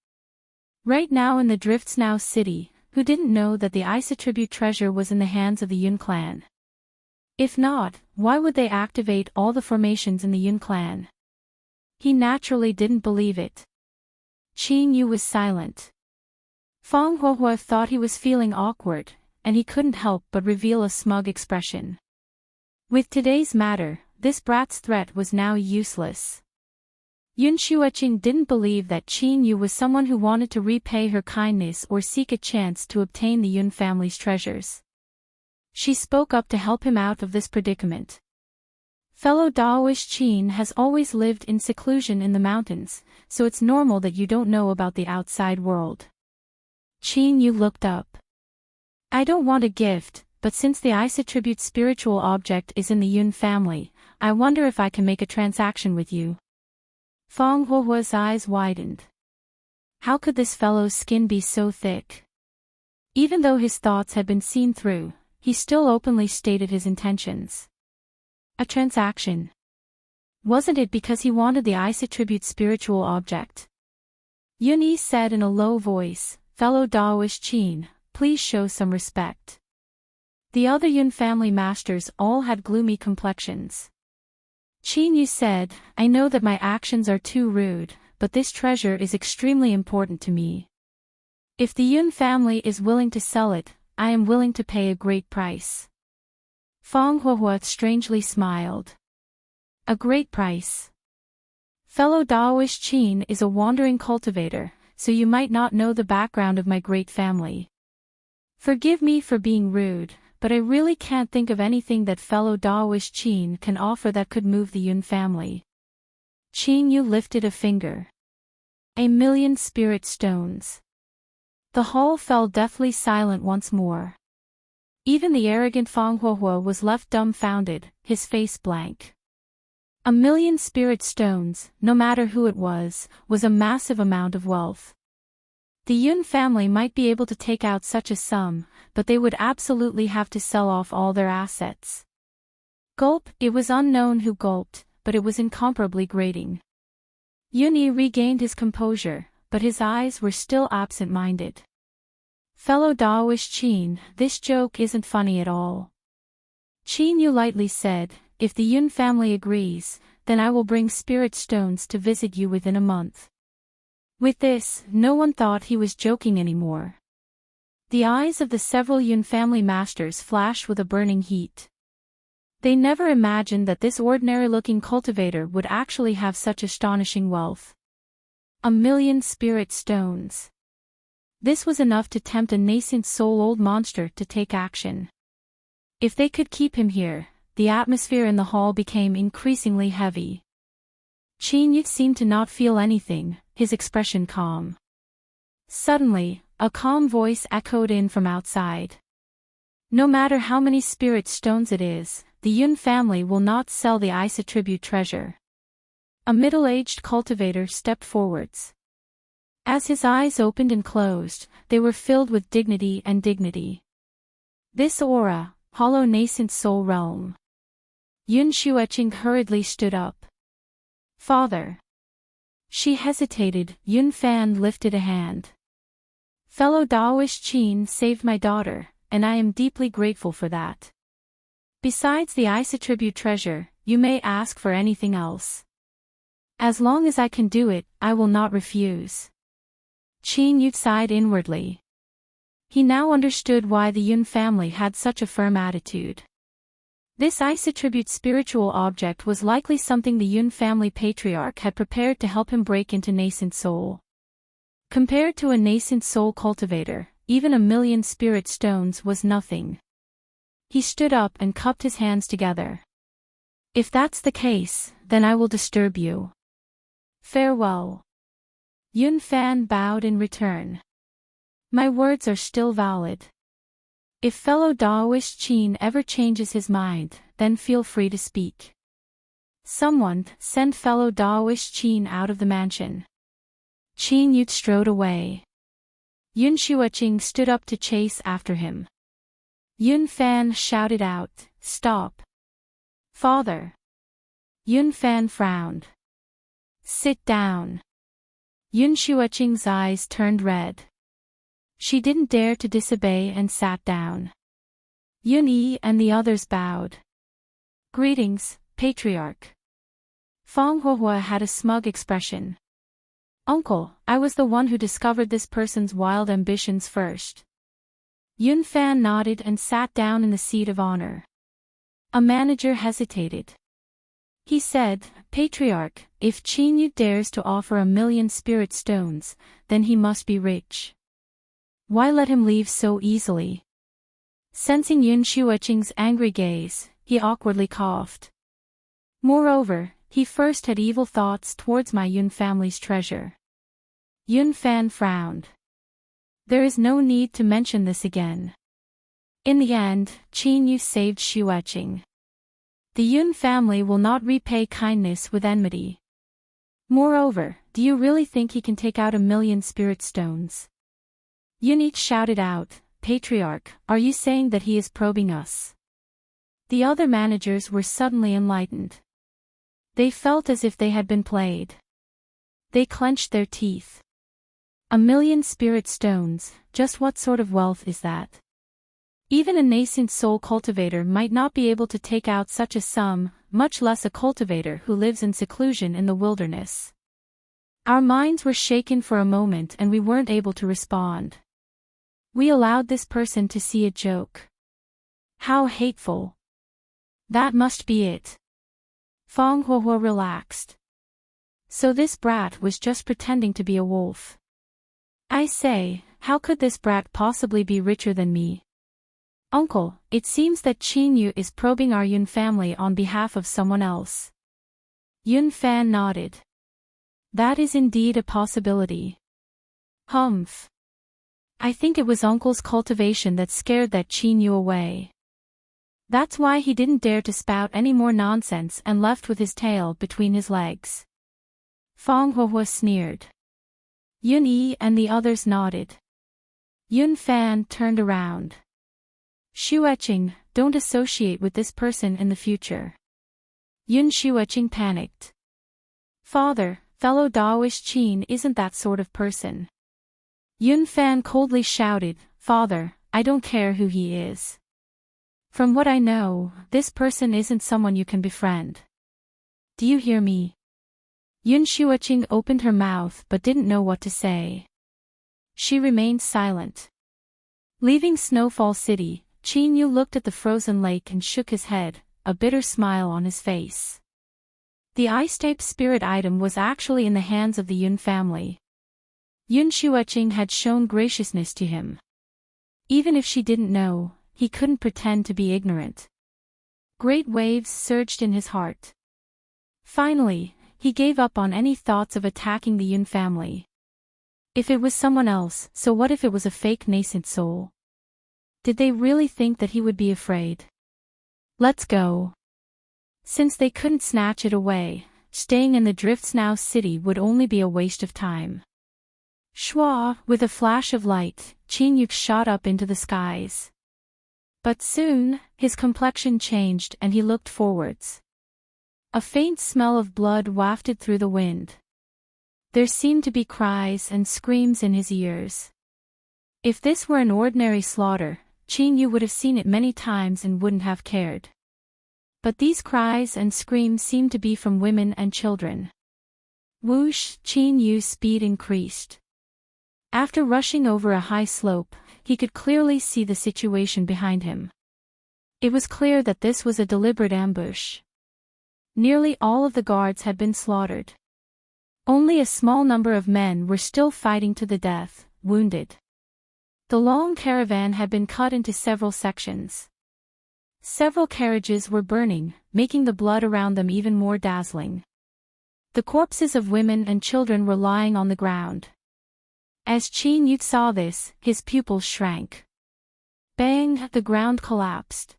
Right now in the Driftsnow city, who didn't know that the ice attribute treasure was in the hands of the Yun clan? If not, why would they activate all the formations in the Yun clan? He naturally didn't believe it. Qin Yu was silent. Fang Huohua thought he was feeling awkward, and he couldn't help but reveal a smug expression. With today's matter, this brat's threat was now useless. Yun Xueqing didn't believe that Qin Yu was someone who wanted to repay her kindness or seek a chance to obtain the Yun family's treasures. She spoke up to help him out of this predicament. "Fellow Daoist Qin has always lived in seclusion in the mountains, so it's normal that you don't know about the outside world." Qin Yu looked up. "I don't want a gift, but since the ice attribute spiritual object is in the Yun family, I wonder if I can make a transaction with you." Fang Huohua's eyes widened. How could this fellow's skin be so thick? Even though his thoughts had been seen through, he still openly stated his intentions. A transaction. Wasn't it because he wanted the ice attribute spiritual object? Yun Yi said in a low voice, "Fellow Daoist Qin, please show some respect." The other Yun family masters all had gloomy complexions. Qin Yu said, "I know that my actions are too rude, but this treasure is extremely important to me. If the Yun family is willing to sell it, I am willing to pay a great price." Fang Huohua strangely smiled. "A great price. Fellow Daoist Qin is a wandering cultivator, so you might not know the background of my great family. Forgive me for being rude, but I really can't think of anything that fellow Daoist Qin can offer that could move the Yun family." Qin Yu lifted a finger. 1,000,000 spirit stones. The hall fell deathly silent once more. Even the arrogant Fang Huohua was left dumbfounded, his face blank. 1,000,000 spirit stones, no matter who it was a massive amount of wealth. The Yun family might be able to take out such a sum, but they would absolutely have to sell off all their assets. Gulp, it was unknown who gulped, but it was incomparably grating. Yun Yi regained his composure, but his eyes were still absent-minded. "Fellow Daoist Qin, this joke isn't funny at all. Qin Yu lightly said, "If the Yun family agrees, then I will bring spirit stones to visit you within a month." With this, no one thought he was joking anymore. The eyes of the several Yun family masters flashed with a burning heat. They never imagined that this ordinary-looking cultivator would actually have such astonishing wealth. 1,000,000 spirit stones. This was enough to tempt a nascent soul-old monster to take action. If they could keep him here, the atmosphere in the hall became increasingly heavy. Qin Yu seemed to not feel anything, his expression calm. Suddenly, a calm voice echoed in from outside. "No matter how many spirit stones it is, the Yun family will not sell the ice attribute treasure." A middle-aged cultivator stepped forwards. As his eyes opened and closed, they were filled with dignity and dignity. This aura, hollow nascent soul realm. Yun Xueqing hurriedly stood up. "Father." She hesitated. Yun Fan lifted a hand. "Fellow Daoist Qin saved my daughter, and I am deeply grateful for that. Besides the ice attribute treasure, you may ask for anything else. As long as I can do it, I will not refuse." Qin Yu sighed inwardly. He now understood why the Yun family had such a firm attitude. This ice attribute spiritual object was likely something the Yun family patriarch had prepared to help him break into nascent soul. Compared to a nascent soul cultivator, even 1,000,000 spirit stones was nothing. He stood up and cupped his hands together. "If that's the case, then I will disturb you. Farewell." Yun Fan bowed in return. "My words are still valid. If fellow Daoist Qin ever changes his mind, then feel free to speak. Someone, send fellow Daoist Qin out of the mansion." Qin Yu strode away. Yun Xueqing stood up to chase after him. Yun Fan shouted out, "Stop! Father!" Yun Fan frowned. "Sit down." Yun Xueqing's eyes turned red. She didn't dare to disobey and sat down. Yun Yi and the others bowed. "Greetings, Patriarch." Fang Huohua had a smug expression. "Uncle, I was the one who discovered this person's wild ambitions first." Yun Fan nodded and sat down in the seat of honor. A manager hesitated. He said, "Patriarch, if Qin Yu dares to offer 1,000,000 spirit stones, then he must be rich. Why let him leave so easily?" Sensing Yun Xueqing's angry gaze, he awkwardly coughed. "Moreover, he first had evil thoughts towards my Yun family's treasure." Yun Fan frowned. "There is no need to mention this again. In the end, Qin Yu saved Xueqing. The Yun family will not repay kindness with enmity. Moreover, do you really think he can take out 1,000,000 spirit stones?" Yun Yi shouted out, "Patriarch, are you saying that he is probing us?" The other managers were suddenly enlightened. They felt as if they had been played. They clenched their teeth. 1,000,000 spirit stones, just what sort of wealth is that? Even a nascent soul cultivator might not be able to take out such a sum, much less a cultivator who lives in seclusion in the wilderness. Our minds were shaken for a moment and we weren't able to respond. We allowed this person to see a joke. How hateful. That must be it. Fang Huohua relaxed. So this brat was just pretending to be a wolf. I say, how could this brat possibly be richer than me? Uncle, it seems that Qin Yu is probing our Yun family on behalf of someone else. Yun Fan nodded. That is indeed a possibility. Humph. I think it was Uncle's cultivation that scared that Qin Yu away. That's why he didn't dare to spout any more nonsense and left with his tail between his legs. Fang Huohua sneered. Yun Yi and the others nodded. Yun Fan turned around. Xueqing, don't associate with this person in the future. Yun Xueqing panicked. Father, fellow Daoist Qin isn't that sort of person. Yun Fan coldly shouted, Father, I don't care who he is. From what I know, this person isn't someone you can befriend. Do you hear me? Yun Shuoqing opened her mouth but didn't know what to say. She remained silent. Leaving Snowfall City, Qin Yu looked at the frozen lake and shook his head, a bitter smile on his face. The ice-type spirit item was actually in the hands of the Yun family. Yun Shuoqing had shown graciousness to him. Even if she didn't know, he couldn't pretend to be ignorant. Great waves surged in his heart. Finally, he gave up on any thoughts of attacking the Yun family. If it was someone else, so what if it was a fake nascent soul? Did they really think that he would be afraid? Let's go. Since they couldn't snatch it away, staying in the Driftsnow city would only be a waste of time. Shwa, with a flash of light, Qin Yu shot up into the skies. But soon, his complexion changed and he looked forwards. A faint smell of blood wafted through the wind. There seemed to be cries and screams in his ears. If this were an ordinary slaughter, Qin Yu would have seen it many times and wouldn't have cared. But these cries and screams seemed to be from women and children. Whoosh, Qin Yu's speed increased. After rushing over a high slope, he could clearly see the situation behind him. It was clear that this was a deliberate ambush. Nearly all of the guards had been slaughtered. Only a small number of men were still fighting to the death, wounded. The long caravan had been cut into several sections. Several carriages were burning, making the blood around them even more dazzling. The corpses of women and children were lying on the ground. As Qin Yu saw this, his pupils shrank. Bang! The ground collapsed.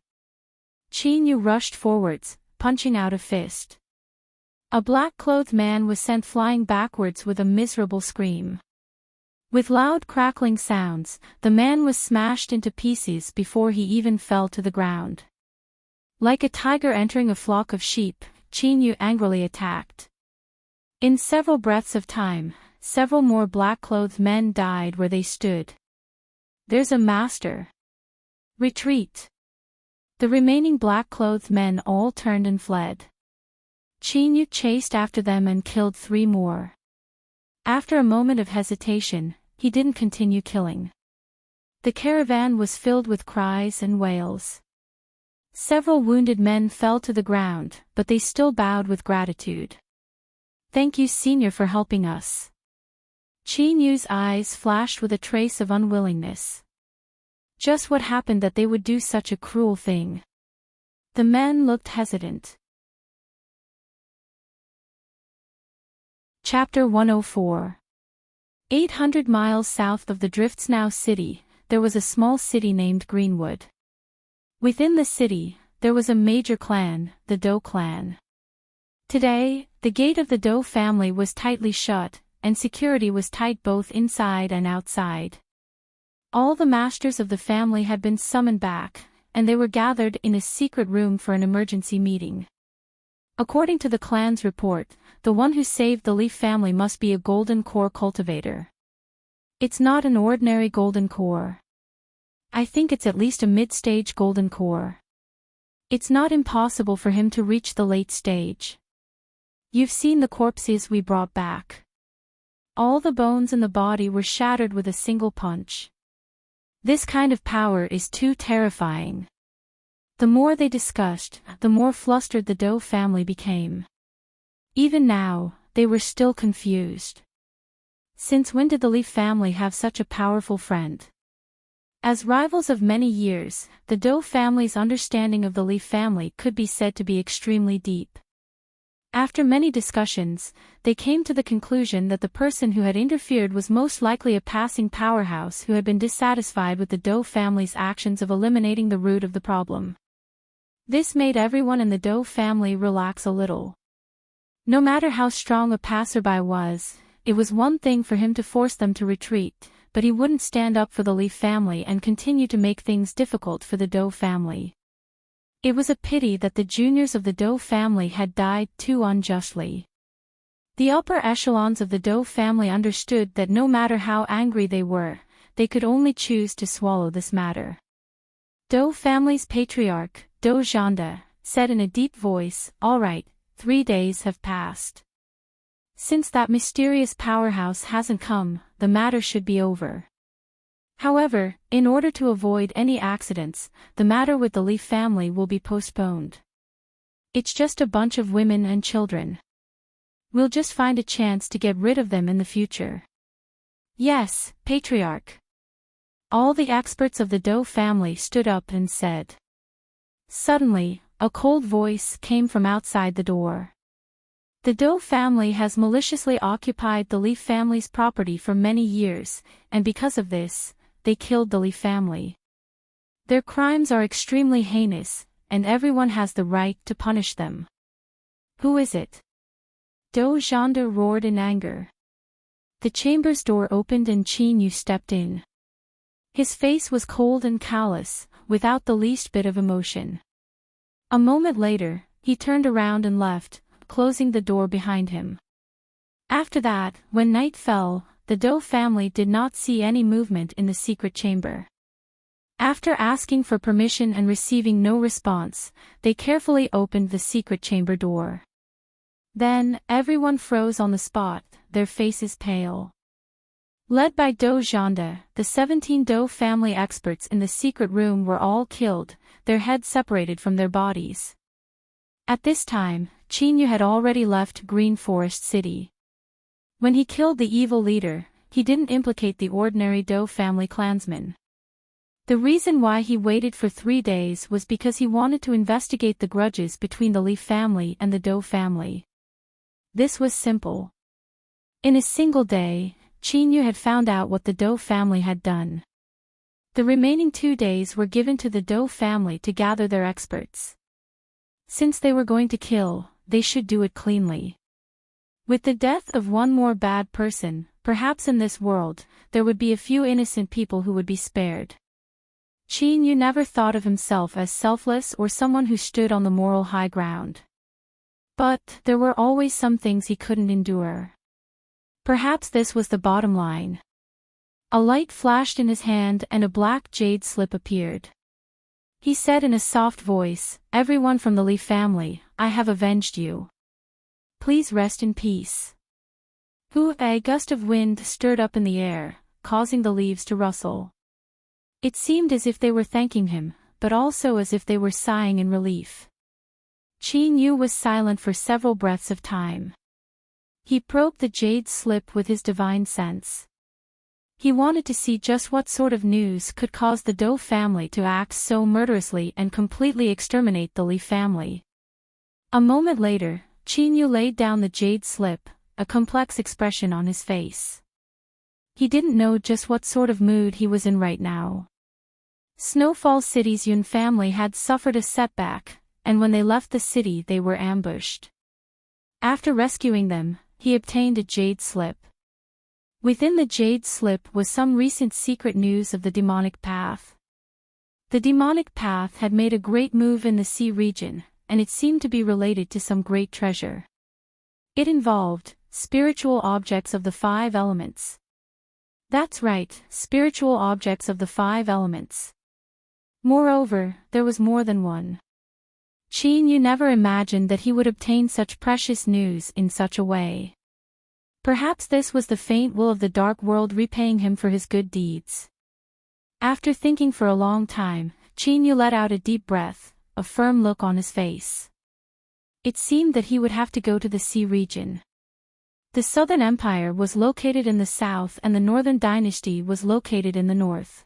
Qin Yu rushed forwards, punching out a fist. A black-clothed man was sent flying backwards with a miserable scream. With loud crackling sounds, the man was smashed into pieces before he even fell to the ground. Like a tiger entering a flock of sheep, Qin Yu angrily attacked. In several breaths of time, several more black-clothed men died where they stood. There's a master. Retreat. The remaining black-clothed men all turned and fled. Qin Yu chased after them and killed 3 more. After a moment of hesitation, he didn't continue killing. The caravan was filled with cries and wails. Several wounded men fell to the ground, but they still bowed with gratitude. Thank you, Senior, for helping us. Qin Yu's eyes flashed with a trace of unwillingness. Just what happened that they would do such a cruel thing? The men looked hesitant. Chapter 104. 800 miles south of the Driftsnow city, there was a small city named Greenwood. Within the city, there was a major clan, the Doe clan. Today, the gate of the Doe family was tightly shut, and security was tight both inside and outside. All the masters of the family had been summoned back, and they were gathered in a secret room for an emergency meeting. According to the clan's report, the one who saved the Leaf family must be a golden core cultivator. It's not an ordinary golden core. I think it's at least a mid-stage golden core. It's not impossible for him to reach the late stage. You've seen the corpses we brought back. All the bones in the body were shattered with a single punch. This kind of power is too terrifying. The more they discussed, the more flustered the Doe family became. Even now, they were still confused. Since when did the Leaf family have such a powerful friend? As rivals of many years, the Doe family's understanding of the Leaf family could be said to be extremely deep. After many discussions, they came to the conclusion that the person who had interfered was most likely a passing powerhouse who had been dissatisfied with the Doe family's actions of eliminating the root of the problem. This made everyone in the Doe family relax a little. No matter how strong a passerby was, it was one thing for him to force them to retreat, but he wouldn't stand up for the Leaf family and continue to make things difficult for the Doe family. It was a pity that the juniors of the Doe family had died too unjustly. The upper echelons of the Doe family understood that no matter how angry they were, they could only choose to swallow this matter. Dou family's patriarch, Dou Zhanda, said in a deep voice, "All right, 3 days have passed. Since that mysterious powerhouse hasn't come, the matter should be over. However, in order to avoid any accidents, the matter with the Leaf family will be postponed. It's just a bunch of women and children. We'll just find a chance to get rid of them in the future." "Yes, Patriarch." All the experts of the Dou family stood up and said. Suddenly, a cold voice came from outside the door. "The Dou family has maliciously occupied the Leaf family's property for many years, and because of this, they killed the Leaf family. Their crimes are extremely heinous, and everyone has the right to punish them." "Who is it?" Dou Zhanda roared in anger. The chamber's door opened and Qin Yu stepped in. His face was cold and callous, without the least bit of emotion. A moment later, he turned around and left, closing the door behind him. After that, when night fell, the Dou family did not see any movement in the secret chamber. After asking for permission and receiving no response, they carefully opened the secret chamber door. Then, everyone froze on the spot, their faces pale. Led by Dou Zhanda, the 17 Dou family experts in the secret room were all killed, their heads separated from their bodies. At this time, Qin Yu had already left Green Forest City. When he killed the evil leader, he didn't implicate the ordinary Dou family clansmen. The reason why he waited for 3 days was because he wanted to investigate the grudges between the Leaf family and the Dou family. This was simple. In a single day, Qin Yu had found out what the Dou family had done. The remaining 2 days were given to the Dou family to gather their experts. Since they were going to kill, they should do it cleanly. With the death of one more bad person, perhaps in this world, there would be a few innocent people who would be spared. Qin Yu never thought of himself as selfless or someone who stood on the moral high ground. But there were always some things he couldn't endure. Perhaps this was the bottom line. A light flashed in his hand and a black jade slip appeared. He said in a soft voice, "Everyone from the Leaf family, I have avenged you. Please rest in peace." A gust of wind stirred up in the air, causing the leaves to rustle. It seemed as if they were thanking him, but also as if they were sighing in relief. Qin Yu was silent for several breaths of time. He probed the jade slip with his divine sense. He wanted to see just what sort of news could cause the Dou family to act so murderously and completely exterminate the Leaf family. A moment later, Qin Yu laid down the jade slip, a complex expression on his face. He didn't know just what sort of mood he was in right now. Snowfall City's Yun family had suffered a setback, and when they left the city they were ambushed. After rescuing them, he obtained a jade slip. Within the jade slip was some recent secret news of the demonic path. The demonic path had made a great move in the sea region, and it seemed to be related to some great treasure. It involved spiritual objects of the 5 elements. That's right, spiritual objects of the 5 elements. Moreover, there was more than one. Qin Yu never imagined that he would obtain such precious news in such a way. Perhaps this was the faint will of the dark world repaying him for his good deeds. After thinking for a long time, Qin Yu let out a deep breath, a firm look on his face. It seemed that he would have to go to the sea region. The Southern Empire was located in the south and the Northern Dynasty was located in the north.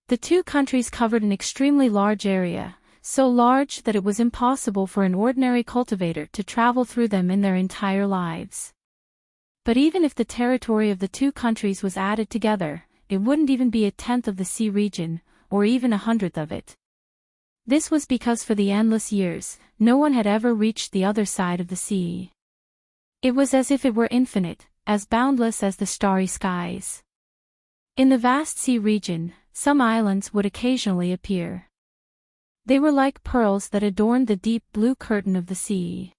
The 2 countries covered an extremely large area, so large that it was impossible for an ordinary cultivator to travel through them in their entire lives. But even if the territory of the 2 countries was added together, it wouldn't even be a tenth of the sea region, or even 100th of it. This was because for the endless years, no one had ever reached the other side of the sea. It was as if it were infinite, as boundless as the starry skies. In the vast sea region, some islands would occasionally appear. They were like pearls that adorned the deep blue curtain of the sea.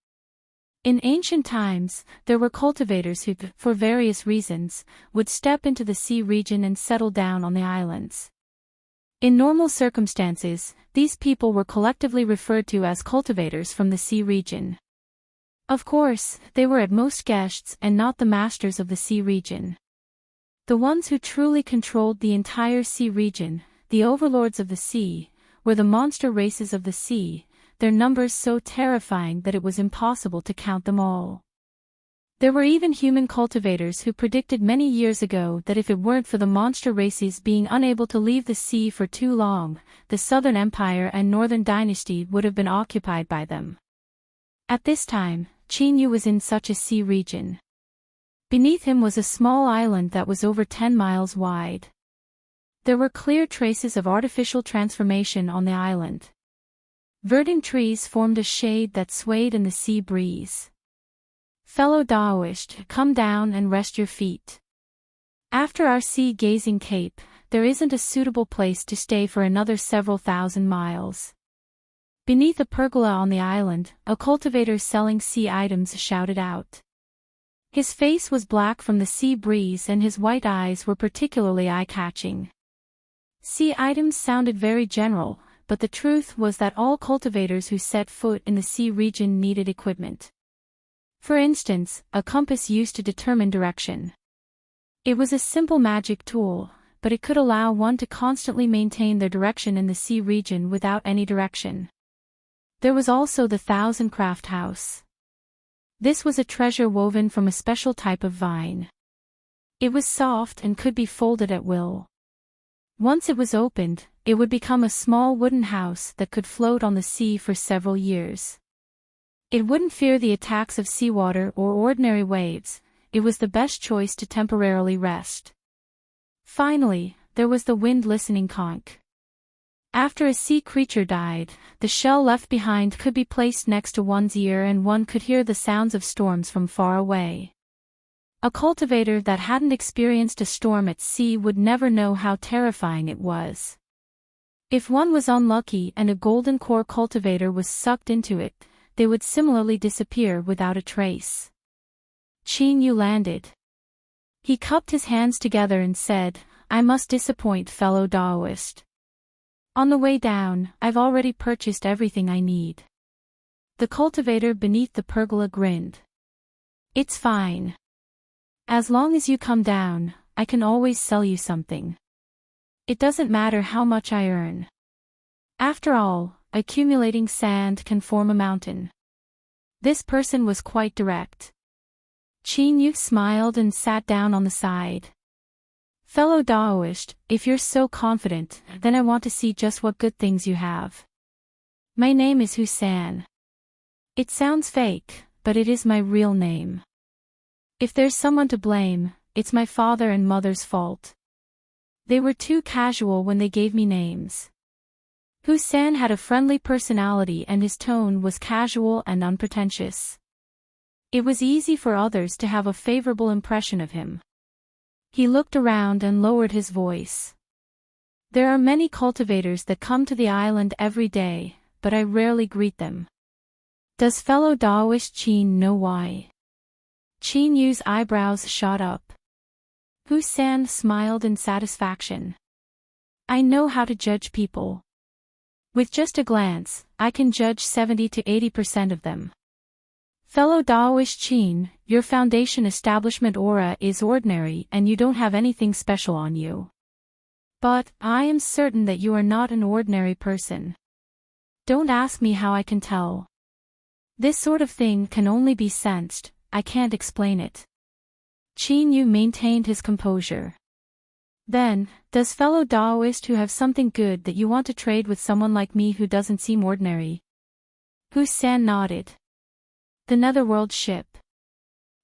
In ancient times, there were cultivators who, for various reasons, would step into the sea region and settle down on the islands. In normal circumstances, these people were collectively referred to as cultivators from the sea region. Of course, they were at most guests and not the masters of the sea region. The ones who truly controlled the entire sea region, the overlords of the sea, were the monster races of the sea, their numbers so terrifying that it was impossible to count them all. There were even human cultivators who predicted many years ago that if it weren't for the monster races being unable to leave the sea for too long, the Southern Empire and Northern Dynasty would have been occupied by them. At this time, Chinyu was in such a sea region. Beneath him was a small island that was over 10 miles wide. There were clear traces of artificial transformation on the island. Verdant trees formed a shade that swayed in the sea breeze. Fellow Taoist, come down and rest your feet. After our sea-gazing cape, there isn't a suitable place to stay for another several thousand miles. Beneath a pergola on the island, a cultivator selling sea items shouted out. His face was black from the sea breeze and his white eyes were particularly eye-catching. Sea items sounded very general, but the truth was that all cultivators who set foot in the sea region needed equipment. For instance, a compass used to determine direction. It was a simple magic tool, but it could allow one to constantly maintain their direction in the sea region without any direction. There was also the Thousand Craft House. This was a treasure woven from a special type of vine. It was soft and could be folded at will. Once it was opened, it would become a small wooden house that could float on the sea for several years. It wouldn't fear the attacks of seawater or ordinary waves, it was the best choice to temporarily rest. Finally, there was the wind-listening conch. After a sea creature died, the shell left behind could be placed next to one's ear and one could hear the sounds of storms from far away. A cultivator that hadn't experienced a storm at sea would never know how terrifying it was. If one was unlucky and a golden core cultivator was sucked into it, they would similarly disappear without a trace. Chinyu landed. He cupped his hands together and said, I must disappoint fellow Taoist. On the way down, I've already purchased everything I need. The cultivator beneath the pergola grinned. It's fine. As long as you come down, I can always sell you something. It doesn't matter how much I earn. After all, accumulating sand can form a mountain. This person was quite direct. Chinyu smiled and sat down on the side. Fellow Taoist, if you're so confident, then I want to see just what good things you have. My name is Husan. It sounds fake, but it is my real name. If there's someone to blame, it's my father and mother's fault. They were too casual when they gave me names. Husan had a friendly personality and his tone was casual and unpretentious. It was easy for others to have a favorable impression of him. He looked around and lowered his voice. There are many cultivators that come to the island every day, but I rarely greet them. Does fellow Taoist Chin know why? Chinyu's eyebrows shot up. Husan smiled in satisfaction. I know how to judge people. With just a glance, I can judge 70 to 80% of them. Fellow Taoist Chin, your foundation establishment aura is ordinary and you don't have anything special on you. But, I am certain that you are not an ordinary person. Don't ask me how I can tell. This sort of thing can only be sensed, I can't explain it. Chinyu maintained his composure. Then, does fellow Taoist who have something good that you want to trade with someone like me who doesn't seem ordinary? Husan nodded. The Netherworld ship.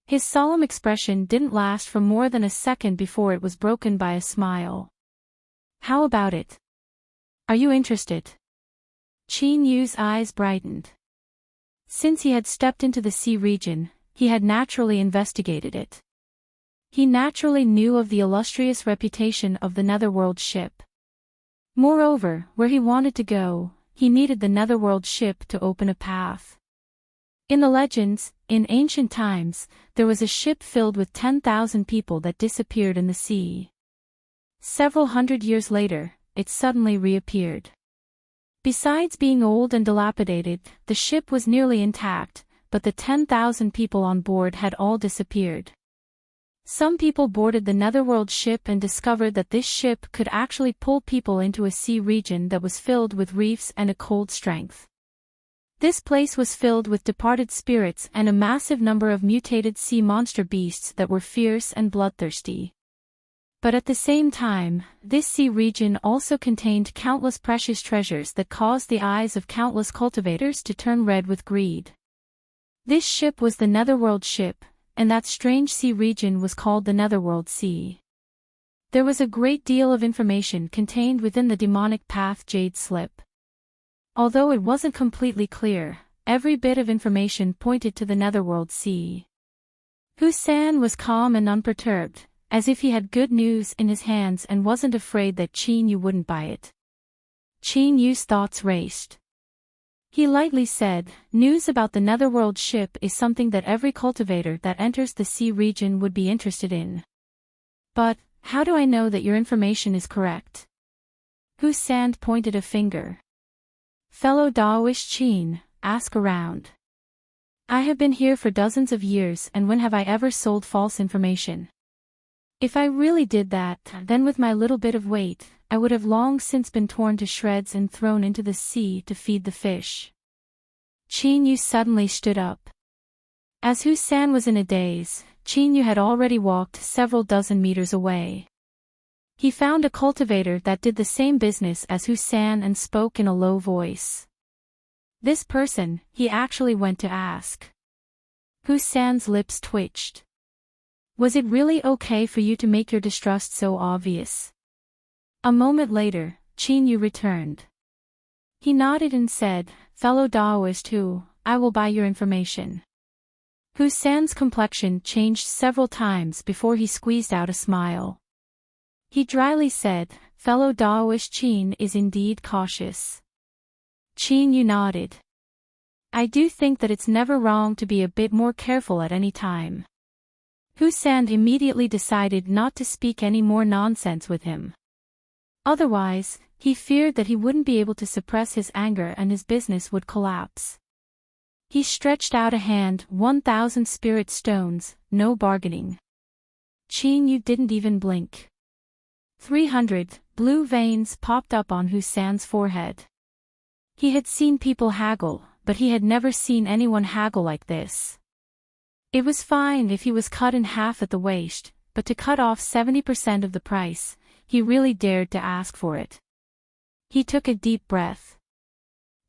His solemn expression didn't last for more than a second before it was broken by a smile. How about it? Are you interested? Chinyu's eyes brightened. Since he had stepped into the sea region, he had naturally investigated it. He naturally knew of the illustrious reputation of the Netherworld ship. Moreover, where he wanted to go, he needed the Netherworld ship to open a path. In the legends, in ancient times, there was a ship filled with 10,000 people that disappeared in the sea. Several hundred years later, it suddenly reappeared. Besides being old and dilapidated, the ship was nearly intact, but the 10,000 people on board had all disappeared. Some people boarded the Netherworld ship and discovered that this ship could actually pull people into a sea region that was filled with reefs and a cold strength. This place was filled with departed spirits and a massive number of mutated sea monster beasts that were fierce and bloodthirsty. But at the same time, this sea region also contained countless precious treasures that caused the eyes of countless cultivators to turn red with greed. This ship was the Netherworld ship, and that strange sea region was called the Netherworld Sea. There was a great deal of information contained within the demonic path Jade Slip. Although it wasn't completely clear, every bit of information pointed to the Netherworld Sea. Husan was calm and unperturbed, as if he had good news in his hands and wasn't afraid that Qin Yu wouldn't buy it. Qin Yu's thoughts raced. He lightly said, "News about the Netherworld ship is something that every cultivator that enters the sea region would be interested in. But, how do I know that your information is correct?" Husan pointed a finger. "Fellow Daoist Qin, ask around. I have been here for dozens of years, and when have I ever sold false information? If I really did that, then with my little bit of weight, I would have long since been torn to shreds and thrown into the sea to feed the fish." Qin Yu suddenly stood up. As Husan was in a daze, Qin Yu had already walked several dozen meters away. He found a cultivator that did the same business as Husan and spoke in a low voice. This person, he actually went to ask. Husan's lips twitched. "Was it really okay for you to make your distrust so obvious?" A moment later, Qin Yu returned. He nodded and said, "Fellow Daoist Hu, I will buy your information." Husan's complexion changed several times before he squeezed out a smile. He dryly said, "Fellow Daoist Qin is indeed cautious." Qin Yu nodded. "I do think that it's never wrong to be a bit more careful at any time." Husan immediately decided not to speak any more nonsense with him. Otherwise, he feared that he wouldn't be able to suppress his anger and his business would collapse. He stretched out a hand, 1,000 spirit stones, no bargaining. Qin Yu didn't even blink. 300 blue veins popped up on Husan's forehead. He had seen people haggle, but he had never seen anyone haggle like this. It was fine if he was cut in half at the waist, but to cut off 70% of the price, he really dared to ask for it. He took a deep breath.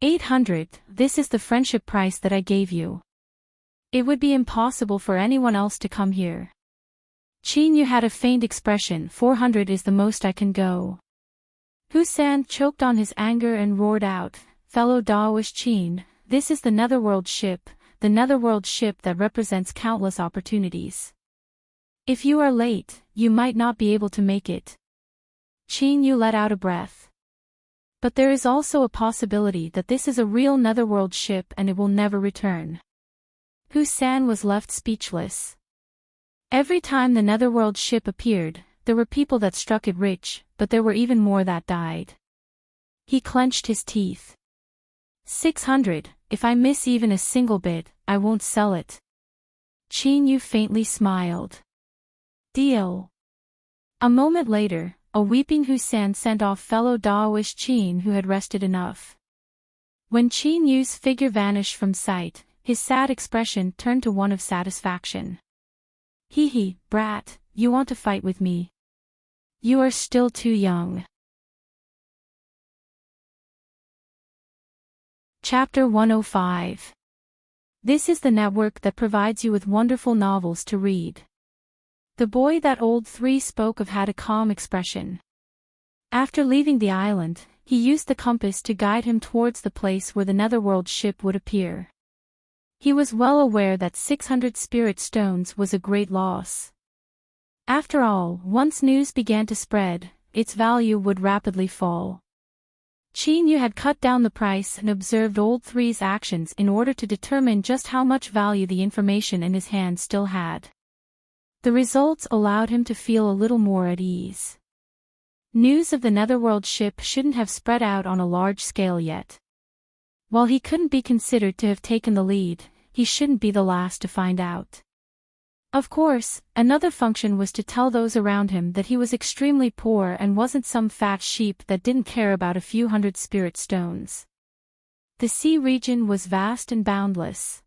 800, this is the friendship price that I gave you. It would be impossible for anyone else to come here. Qin Yu had a faint expression. 400 is the most I can go. Husan choked on his anger and roared out, "Fellow Daoist Qin, this is the Netherworld ship, the Netherworld ship that represents countless opportunities. If you are late, you might not be able to make it." Qin Yu let out a breath. "But there is also a possibility that this is a real Netherworld ship and it will never return." Husan was left speechless. Every time the Netherworld ship appeared, there were people that struck it rich, but there were even more that died. He clenched his teeth. 600, if I miss even a single bit, I won't sell it. Qin Yu faintly smiled. "Deal." A moment later, a weeping Husan sent off fellow Daoist Qin who had rested enough. When Qin Yu's figure vanished from sight, his sad expression turned to one of satisfaction. "Hee hee, brat, you want to fight with me? You are still too young." Chapter 105. This is the network that provides you with wonderful novels to read. The boy that old 3 spoke of had a calm expression. After leaving the island, he used the compass to guide him towards the place where the Netherworld ship would appear. He was well aware that 600 spirit stones was a great loss. After all, once news began to spread, its value would rapidly fall. Qin Yu had cut down the price and observed Old 3's actions in order to determine just how much value the information in his hand still had. The results allowed him to feel a little more at ease. News of the Netherworld ship shouldn't have spread out on a large scale yet. While he couldn't be considered to have taken the lead, he shouldn't be the last to find out. Of course, another function was to tell those around him that he was extremely poor and wasn't some fat sheep that didn't care about a few hundred spirit stones. The sea region was vast and boundless.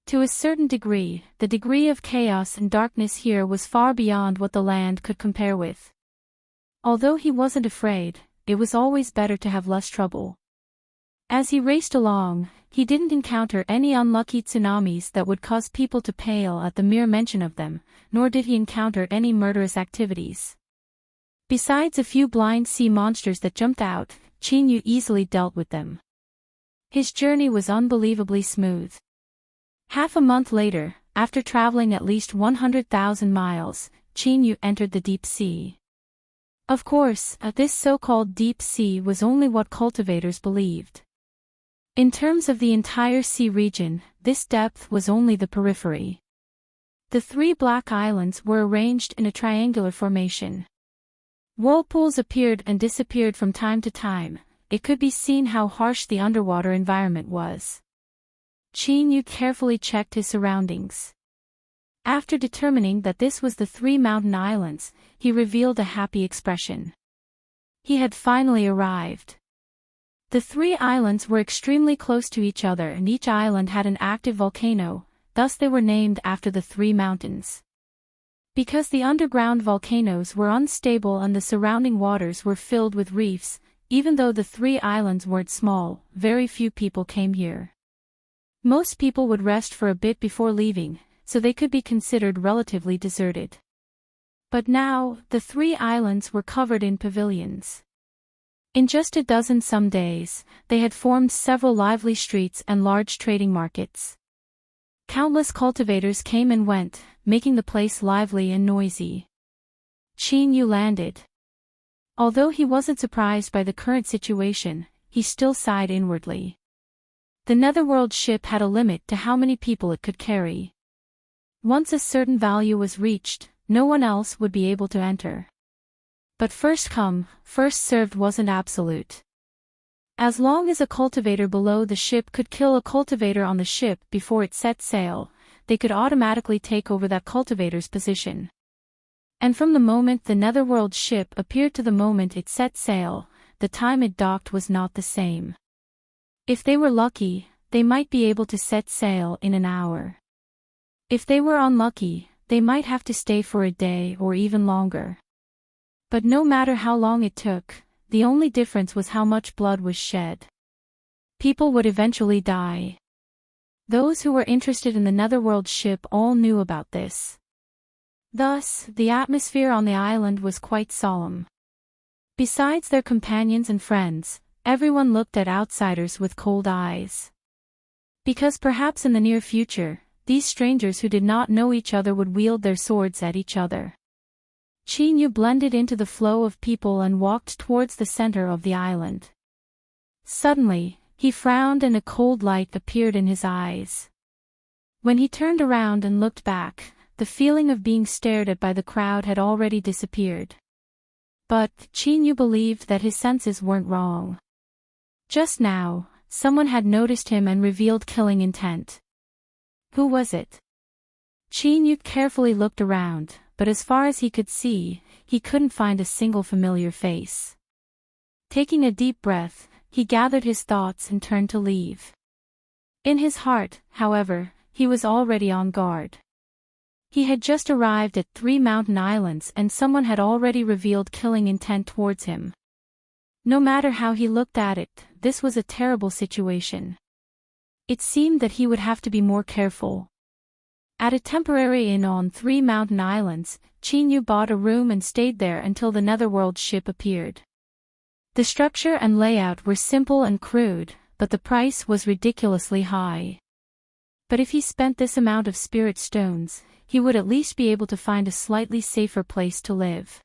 To a certain degree, the degree of chaos and darkness here was far beyond what the land could compare with. Although he wasn't afraid, it was always better to have less trouble. As he raced along, he didn't encounter any unlucky tsunamis that would cause people to pale at the mere mention of them, nor did he encounter any murderous activities. Besides a few blind sea monsters that jumped out, Chinyu easily dealt with them. His journey was unbelievably smooth. Half a month later, after traveling at least 100,000 miles, Chinyu entered the deep sea. Of course, this so-called deep sea was only what cultivators believed. In terms of the entire sea region, this depth was only the periphery. The three black islands were arranged in a triangular formation. Whirlpools appeared and disappeared from time to time. It could be seen how harsh the underwater environment was. Chinyu carefully checked his surroundings. After determining that this was the three mountain islands, he revealed a happy expression. He had finally arrived. The three islands were extremely close to each other and each island had an active volcano, thus they were named after the three mountains. Because the underground volcanoes were unstable and the surrounding waters were filled with reefs, even though the three islands weren't small, very few people came here. Most people would rest for a bit before leaving, so they could be considered relatively deserted. But now, the three islands were covered in pavilions. In just a dozen some days, they had formed several lively streets and large trading markets. Countless cultivators came and went, making the place lively and noisy. Chinyu landed. Although he wasn't surprised by the current situation, he still sighed inwardly. The Netherworld ship had a limit to how many people it could carry. Once a certain value was reached, no one else would be able to enter. But first come, first served wasn't absolute. As long as a cultivator below the ship could kill a cultivator on the ship before it set sail, they could automatically take over that cultivator's position. And from the moment the Netherworld ship appeared to the moment it set sail, the time it docked was not the same. If they were lucky, they might be able to set sail in an hour. If they were unlucky, they might have to stay for a day or even longer. But no matter how long it took, the only difference was how much blood was shed. People would eventually die. Those who were interested in the Netherworld ship all knew about this. Thus, the atmosphere on the island was quite solemn. Besides their companions and friends, everyone looked at outsiders with cold eyes. Because perhaps in the near future, these strangers who did not know each other would wield their swords at each other. Chinyu blended into the flow of people and walked towards the center of the island. Suddenly, he frowned and a cold light appeared in his eyes. When he turned around and looked back, the feeling of being stared at by the crowd had already disappeared. But Chinyu believed that his senses weren't wrong. Just now, someone had noticed him and revealed killing intent. Who was it? Chinyu carefully looked around, but as far as he could see, he couldn't find a single familiar face. Taking a deep breath, he gathered his thoughts and turned to leave. In his heart, however, he was already on guard. He had just arrived at 3 mountain islands and someone had already revealed killing intent towards him. No matter how he looked at it, this was a terrible situation. It seemed that he would have to be more careful. At a temporary inn on 3 mountain islands, Chinyu bought a room and stayed there until the Netherworld ship appeared. The structure and layout were simple and crude, but the price was ridiculously high. But if he spent this amount of spirit stones, he would at least be able to find a slightly safer place to live.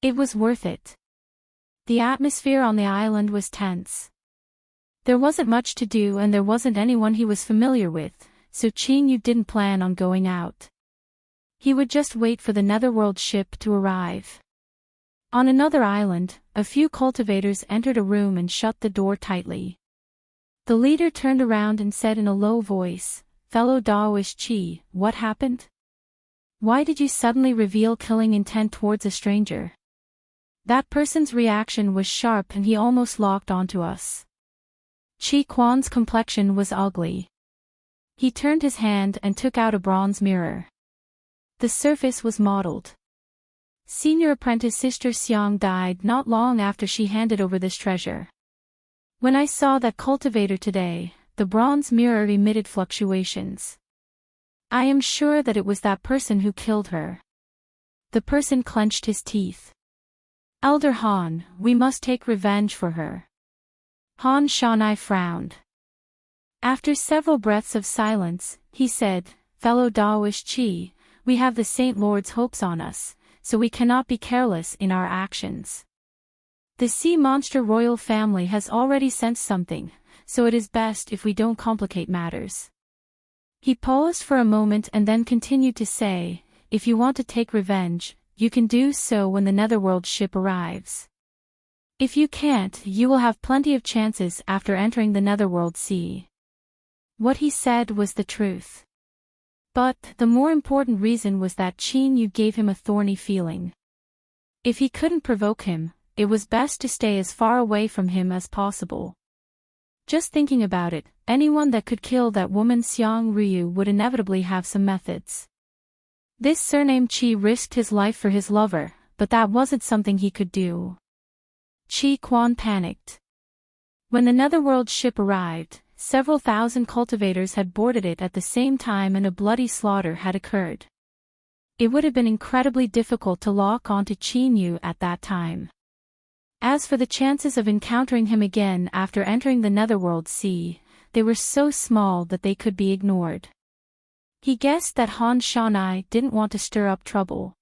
It was worth it. The atmosphere on the island was tense. There wasn't much to do and there wasn't anyone he was familiar with, so Chinyu didn't plan on going out. He would just wait for the Netherworld ship to arrive. On another island, a few cultivators entered a room and shut the door tightly. The leader turned around and said in a low voice, "Fellow Daoist Chi, what happened? Why did you suddenly reveal killing intent towards a stranger?" That person's reaction was sharp and he almost locked onto us. Chi Quan's complexion was ugly. He turned his hand and took out a bronze mirror. The surface was mottled. Senior apprentice Sister Xiang died not long after she handed over this treasure. When I saw that cultivator today, the bronze mirror emitted fluctuations. I am sure that it was that person who killed her. The person clenched his teeth. Elder Han, we must take revenge for her. Han Shanai frowned. After several breaths of silence, he said, "Fellow Daoist Chi, we have the Saint Lord's hopes on us, so we cannot be careless in our actions. The sea monster royal family has already sensed something, so it is best if we don't complicate matters." He paused for a moment and then continued to say, "If you want to take revenge, you can do so when the Netherworld ship arrives. If you can't, you will have plenty of chances after entering the Netherworld Sea." What he said was the truth. But the more important reason was that Qin Yu gave him a thorny feeling. If he couldn't provoke him, it was best to stay as far away from him as possible. Just thinking about it, anyone that could kill that woman Xiang Ryu would inevitably have some methods. This surname Qi risked his life for his lover, but that wasn't something he could do. Qi Quan panicked. When the Netherworld ship arrived, several thousand cultivators had boarded it at the same time and a bloody slaughter had occurred. It would have been incredibly difficult to lock onto Qin Yu at that time. As for the chances of encountering him again after entering the Netherworld Sea, they were so small that they could be ignored. He guessed that Han Shanai didn't want to stir up trouble.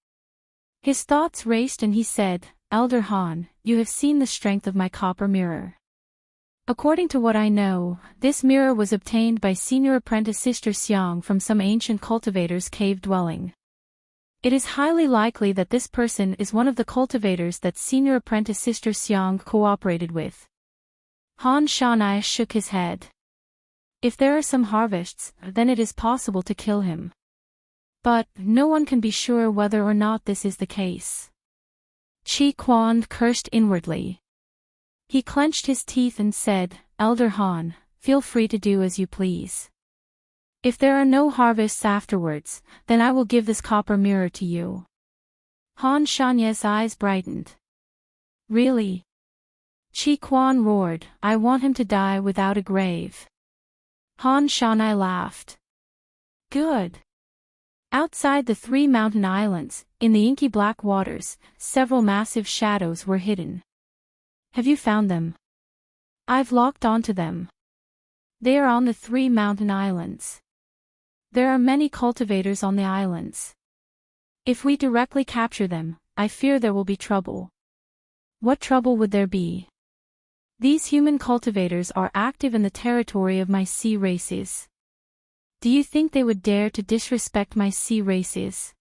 His thoughts raced and he said, "Elder Han, you have seen the strength of my copper mirror. According to what I know, this mirror was obtained by senior apprentice Sister Xiang from some ancient cultivator's cave dwelling. It is highly likely that this person is one of the cultivators that senior apprentice Sister Xiang cooperated with." Han Shanai shook his head. "If there are some harvests, then it is possible to kill him. But no one can be sure whether or not this is the case." Qi Quan cursed inwardly. He clenched his teeth and said, "Elder Han, feel free to do as you please. If there are no harvests afterwards, then I will give this copper mirror to you." Han Shanye's eyes brightened. "Really?" Qi Quan roared, "I want him to die without a grave." Han Shanai laughed. "Good." Outside the 3 mountain islands, in the inky black waters, several massive shadows were hidden. "Have you found them?" "I've locked onto them. They are on the 3 mountain islands. There are many cultivators on the islands. If we directly capture them, I fear there will be trouble." "What trouble would there be?" "These human cultivators are active in the territory of my sea races. Do you think they would dare to disrespect my sea races?"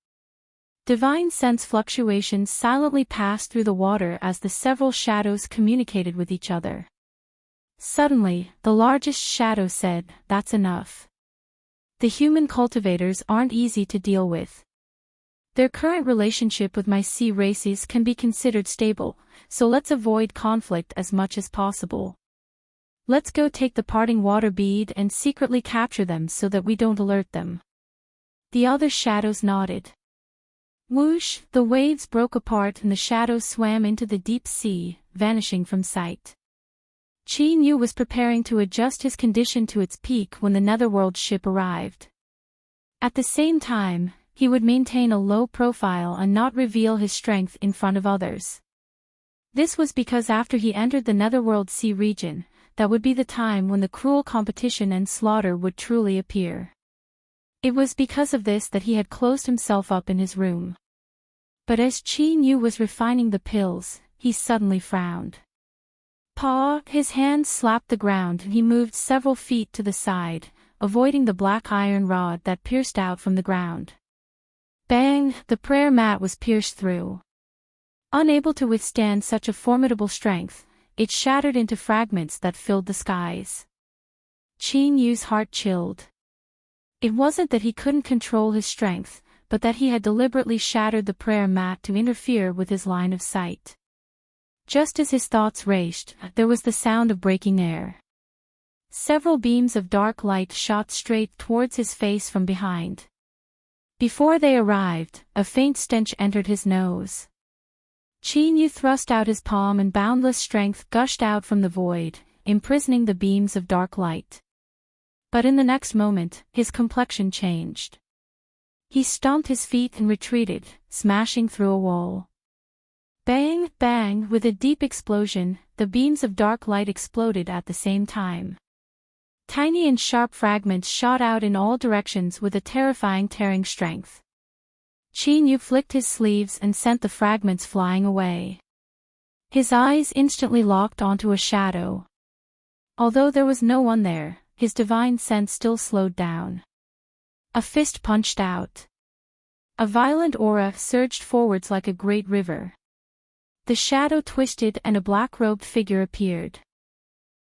Divine sense fluctuations silently passed through the water as the several shadows communicated with each other. Suddenly, the largest shadow said, "That's enough. The human cultivators aren't easy to deal with. Their current relationship with my sea races can be considered stable, so let's avoid conflict as much as possible. Let's go take the parting water bead and secretly capture them so that we don't alert them." The other shadows nodded. Whoosh, the waves broke apart and the shadows swam into the deep sea, vanishing from sight. Qin Yu was preparing to adjust his condition to its peak when the Netherworld ship arrived. At the same time, he would maintain a low profile and not reveal his strength in front of others. This was because after he entered the Netherworld Sea region, that would be the time when the cruel competition and slaughter would truly appear. It was because of this that he had closed himself up in his room. But as Qin Yu was refining the pills, he suddenly frowned. Paw, his hand slapped the ground and he moved several feet to the side, avoiding the black iron rod that pierced out from the ground. Bang, the prayer mat was pierced through. Unable to withstand such a formidable strength, it shattered into fragments that filled the skies. Qin Yu's heart chilled. It wasn't that he couldn't control his strength, but that he had deliberately shattered the prayer mat to interfere with his line of sight. Just as his thoughts raced, there was the sound of breaking air. Several beams of dark light shot straight towards his face from behind. Before they arrived, a faint stench entered his nose. Qin Yu thrust out his palm and boundless strength gushed out from the void, imprisoning the beams of dark light. But in the next moment, his complexion changed. He stomped his feet and retreated, smashing through a wall. Bang, bang, with a deep explosion, the beams of dark light exploded at the same time. Tiny and sharp fragments shot out in all directions with a terrifying tearing strength. Qin Yu flicked his sleeves and sent the fragments flying away. His eyes instantly locked onto a shadow. Although there was no one there, his divine sense still slowed down. A fist punched out. A violent aura surged forwards like a great river. The shadow twisted and a black-robed figure appeared.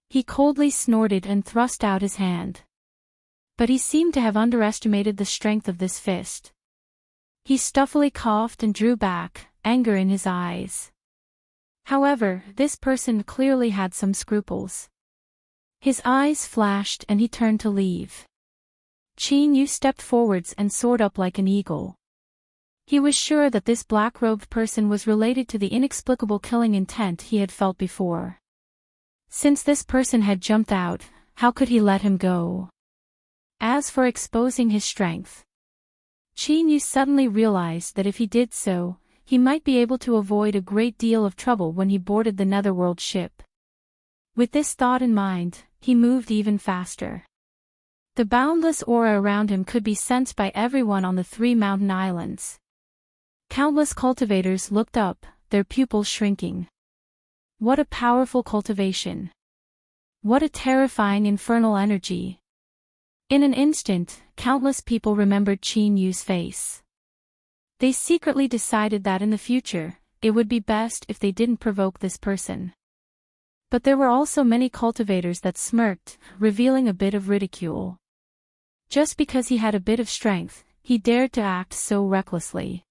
He coldly snorted and thrust out his hand. But he seemed to have underestimated the strength of this fist. He stuffily coughed and drew back, anger in his eyes. However, this person clearly had some scruples. His eyes flashed and he turned to leave. Qin Yu stepped forwards and soared up like an eagle. He was sure that this black-robed person was related to the inexplicable killing intent he had felt before. Since this person had jumped out, how could he let him go? As for exposing his strength, Qin Yu suddenly realized that if he did so, he might be able to avoid a great deal of trouble when he boarded the Netherworld ship. With this thought in mind, he moved even faster. The boundless aura around him could be sensed by everyone on the 3 mountain islands. Countless cultivators looked up, their pupils shrinking. What a powerful cultivation! What a terrifying infernal energy! In an instant, countless people remembered Qin Yu's face. They secretly decided that in the future, it would be best if they didn't provoke this person. But there were also many cultivators that smirked, revealing a bit of ridicule. Just because he had a bit of strength, he dared to act so recklessly.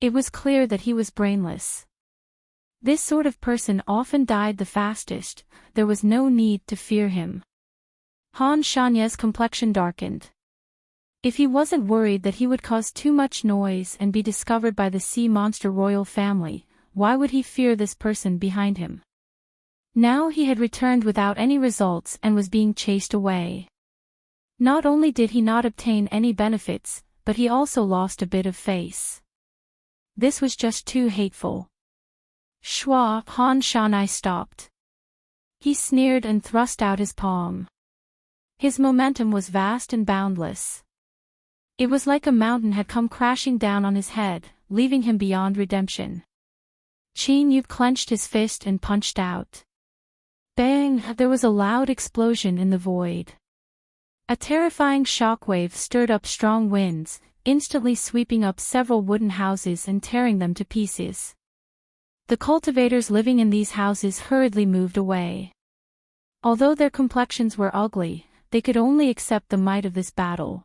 It was clear that he was brainless. This sort of person often died the fastest, there was no need to fear him. Han Shanye's complexion darkened. If he wasn't worried that he would cause too much noise and be discovered by the sea monster royal family, why would he fear this person behind him? Now he had returned without any results and was being chased away. Not only did he not obtain any benefits, but he also lost a bit of face. This was just too hateful. Shua, Han Shanai stopped. He sneered and thrust out his palm. His momentum was vast and boundless. It was like a mountain had come crashing down on his head, leaving him beyond redemption. Qin Yu clenched his fist and punched out. Bang! There was a loud explosion in the void. A terrifying shockwave stirred up strong winds, instantly sweeping up several wooden houses and tearing them to pieces. The cultivators living in these houses hurriedly moved away. Although their complexions were ugly, they could only accept the might of this battle.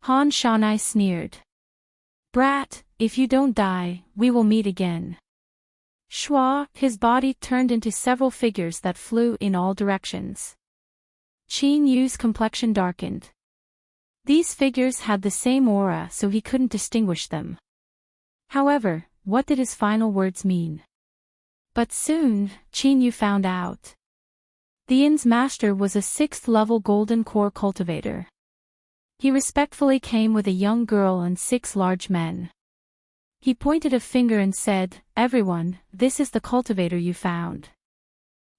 Han Shanai sneered. Brat, if you don't die, we will meet again. Shua, his body turned into several figures that flew in all directions. Qin Yu's complexion darkened. These figures had the same aura, so he couldn't distinguish them. However, what did his final words mean? But soon, Qin Yu found out. The inn's master was a 6th-level golden core cultivator. He respectfully came with a young girl and 6 large men. He pointed a finger and said, "Everyone, this is the cultivator you found.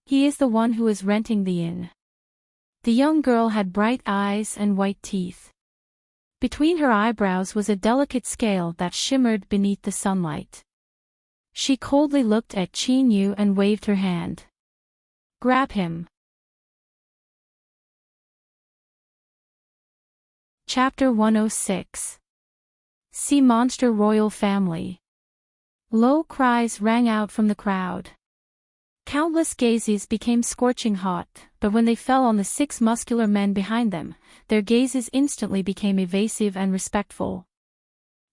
He is the one who is renting the inn." The young girl had bright eyes and white teeth. Between her eyebrows was a delicate scale that shimmered beneath the sunlight. She coldly looked at Qin Yu and waved her hand. "Grab him." Chapter 106. Sea Monster Royal Family. Low cries rang out from the crowd. Countless gazes became scorching hot, but when they fell on the 6 muscular men behind them, their gazes instantly became evasive and respectful.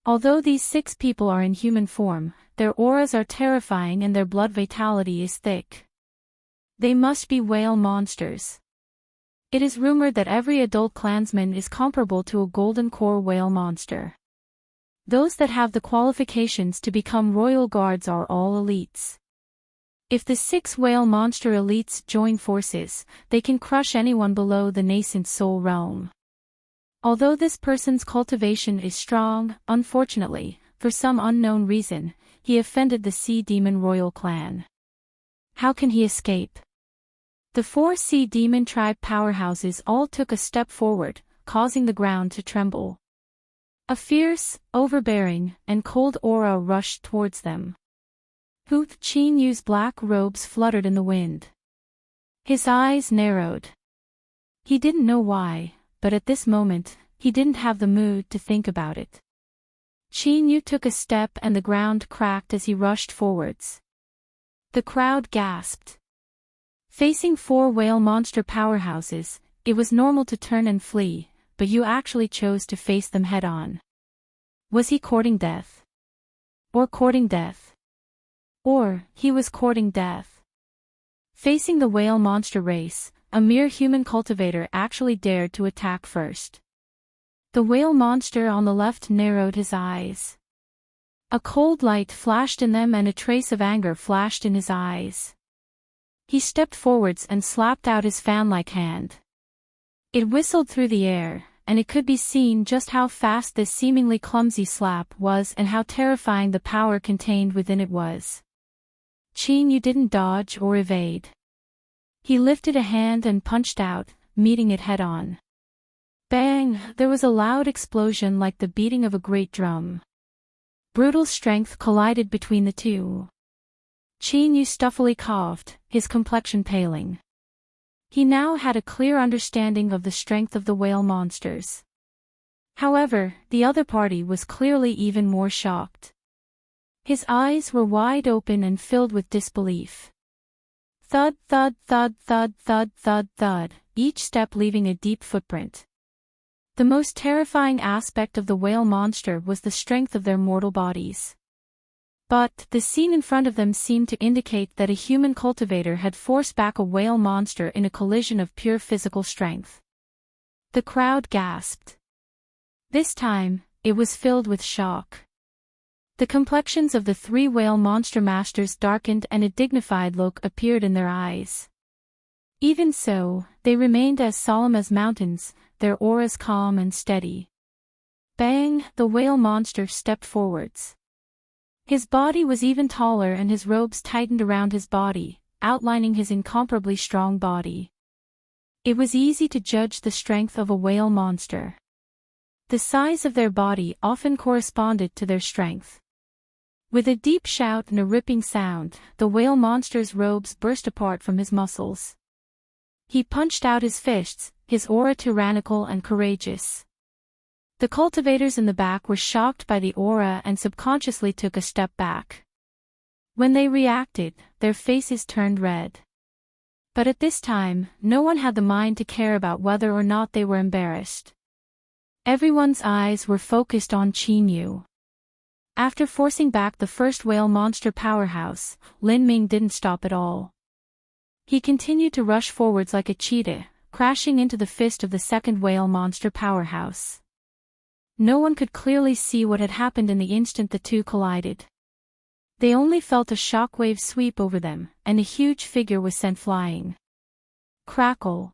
Although these 6 people are in human form, their auras are terrifying and their blood vitality is thick. They must be whale monsters. It is rumored that every adult clansman is comparable to a golden core whale monster. Those that have the qualifications to become royal guards are all elites. If the 6 whale monster elites join forces, they can crush anyone below the nascent soul realm. Although this person's cultivation is strong, unfortunately, for some unknown reason, he offended the Sea Demon royal clan. How can he escape? The 4 Sea Demon tribe powerhouses all took a step forward, causing the ground to tremble. A fierce, overbearing, and cold aura rushed towards them. Qin Yu's black robes fluttered in the wind. His eyes narrowed. He didn't know why, but at this moment, he didn't have the mood to think about it. Qin Yu took a step and the ground cracked as he rushed forwards. The crowd gasped. Facing 4 whale monster powerhouses, it was normal to turn and flee, but Yu actually chose to face them head-on. Was he courting death? Or courting death? Or, he was courting death. Facing the whale monster race, a mere human cultivator actually dared to attack first. The whale monster on the left narrowed his eyes. A cold light flashed in them and a trace of anger flashed in his eyes. He stepped forwards and slapped out his fan-like hand. It whistled through the air, and it could be seen just how fast this seemingly clumsy slap was and how terrifying the power contained within it was. Qin Yu didn't dodge or evade. He lifted a hand and punched out, meeting it head-on. Bang! There was a loud explosion like the beating of a great drum. Brutal strength collided between the two. Qin Yu stuffily coughed, his complexion paling. He now had a clear understanding of the strength of the whale monsters. However, the other party was clearly even more shocked. His eyes were wide open and filled with disbelief. Thud, thud, thud, thud, thud, thud, thud, each step leaving a deep footprint. The most terrifying aspect of the whale monster was the strength of their mortal bodies. But, the scene in front of them seemed to indicate that a human cultivator had forced back a whale monster in a collision of pure physical strength. The crowd gasped. This time, it was filled with shock. The complexions of the 3 whale monster masters darkened and a dignified look appeared in their eyes. Even so, they remained as solemn as mountains, their auras calm and steady. Bang! The whale monster stepped forwards. His body was even taller and his robes tightened around his body, outlining his incomparably strong body. It was easy to judge the strength of a whale monster. The size of their body often corresponded to their strength. With a deep shout and a ripping sound, the whale monster's robes burst apart from his muscles. He punched out his fists, his aura tyrannical and courageous. The cultivators in the back were shocked by the aura and subconsciously took a step back. When they reacted, their faces turned red. But at this time, no one had the mind to care about whether or not they were embarrassed. Everyone's eyes were focused on Qin Yu. After forcing back the first whale monster powerhouse, Lin Ming didn't stop at all. He continued to rush forwards like a cheetah, crashing into the fist of the second whale monster powerhouse. No one could clearly see what had happened in the instant the two collided. They only felt a shockwave sweep over them, and a huge figure was sent flying. Crackle.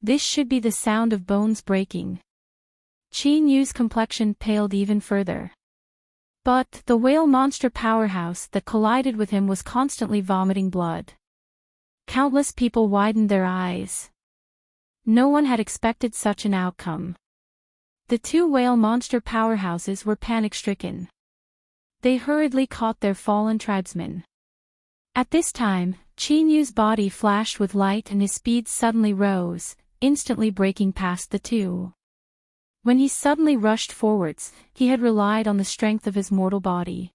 This should be the sound of bones breaking. Qin Yu's complexion paled even further. But, the whale monster powerhouse that collided with him was constantly vomiting blood. Countless people widened their eyes. No one had expected such an outcome. The 2 whale monster powerhouses were panic-stricken. They hurriedly caught their fallen tribesmen. At this time, Qin Yu's body flashed with light and his speed suddenly rose, instantly breaking past the 2. When he suddenly rushed forwards, he had relied on the strength of his mortal body.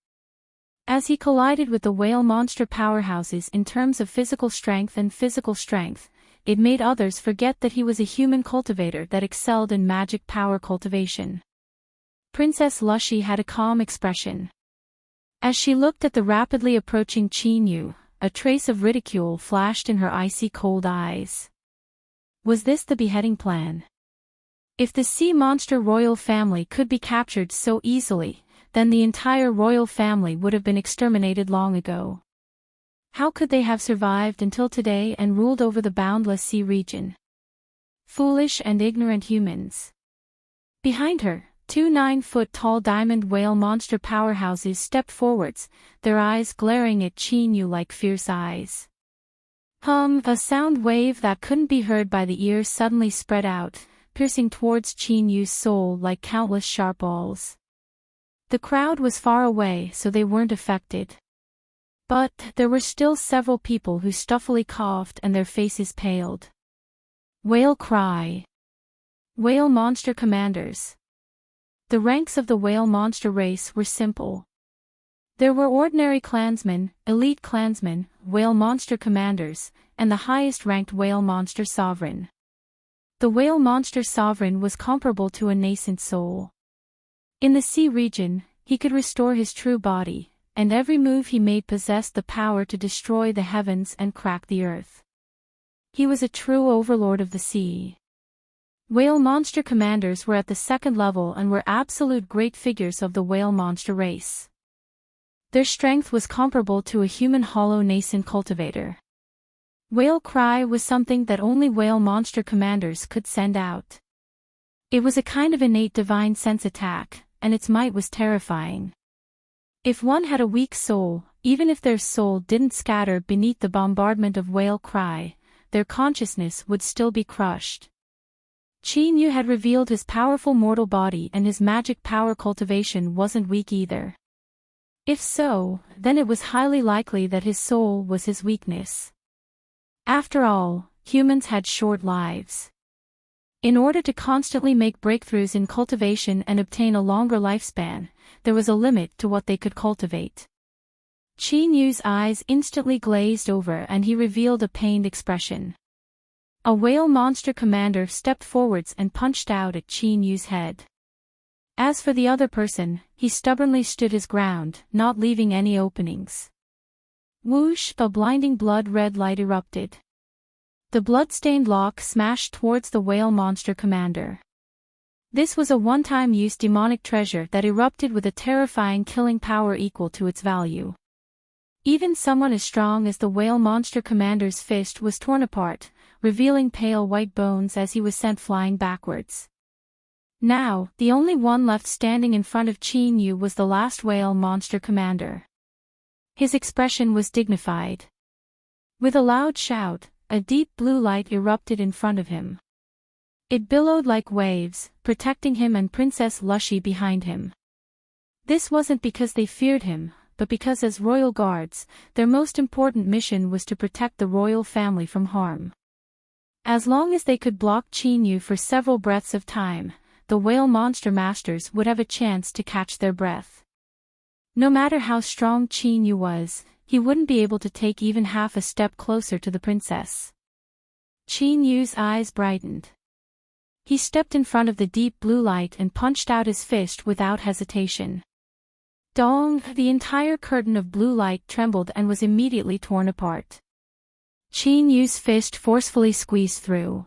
As he collided with the whale monster powerhouses in terms of physical strength, it made others forget that he was a human cultivator that excelled in magic power cultivation. Princess Lushy had a calm expression. As she looked at the rapidly approaching Chinyu, a trace of ridicule flashed in her icy cold eyes. Was this the beheading plan? If the sea monster royal family could be captured so easily, then the entire royal family would have been exterminated long ago. How could they have survived until today and ruled over the boundless sea region? Foolish and ignorant humans. Behind her, 2 9-foot-tall diamond whale monster powerhouses stepped forwards, their eyes glaring at Chinyu like fierce eyes. A sound wave that couldn't be heard by the ear suddenly spread out, piercing towards Chinyu's soul like countless sharp balls. The crowd was far away, so they weren't affected. But there were still several people who stuffily coughed and their faces paled. Whale cry. Whale monster commanders. The ranks of the whale monster race were simple. There were ordinary clansmen, elite clansmen, whale monster commanders, and the highest-ranked whale monster sovereign. The whale monster sovereign was comparable to a nascent soul. In the sea region, he could restore his true body, and every move he made possessed the power to destroy the heavens and crack the earth. He was a true overlord of the sea. Whale monster commanders were at the second level and were absolute great figures of the whale monster race. Their strength was comparable to a human hollow nascent cultivator. Whale cry was something that only whale monster commanders could send out. It was a kind of innate divine sense attack, and its might was terrifying. If one had a weak soul, even if their soul didn't scatter beneath the bombardment of whale cry, their consciousness would still be crushed. Chinyu had revealed his powerful mortal body, and his magic power cultivation wasn't weak either. If so, then it was highly likely that his soul was his weakness. After all, humans had short lives. In order to constantly make breakthroughs in cultivation and obtain a longer lifespan, there was a limit to what they could cultivate. Chinyu's eyes instantly glazed over and he revealed a pained expression. A whale monster commander stepped forwards and punched out at Chinyu's head. As for the other person, he stubbornly stood his ground, not leaving any openings. Whoosh! A blinding blood-red light erupted. The blood-stained lock smashed towards the whale monster commander. This was a one-time-use demonic treasure that erupted with a terrifying killing power equal to its value. Even someone as strong as the whale monster commander's fist was torn apart, revealing pale white bones as he was sent flying backwards. Now, the only one left standing in front of Chinyu was the last whale monster commander. His expression was dignified. With a loud shout, a deep blue light erupted in front of him. It billowed like waves, protecting him and Princess Lushy behind him. This wasn't because they feared him, but because as royal guards, their most important mission was to protect the royal family from harm. As long as they could block Chinyu for several breaths of time, the whale monster masters would have a chance to catch their breath. No matter how strong Chinyu was, he wouldn't be able to take even half a step closer to the princess. Chinyu's eyes brightened. He stepped in front of the deep blue light and punched out his fist without hesitation. Dong! The entire curtain of blue light trembled and was immediately torn apart. Chinyu's fist forcefully squeezed through.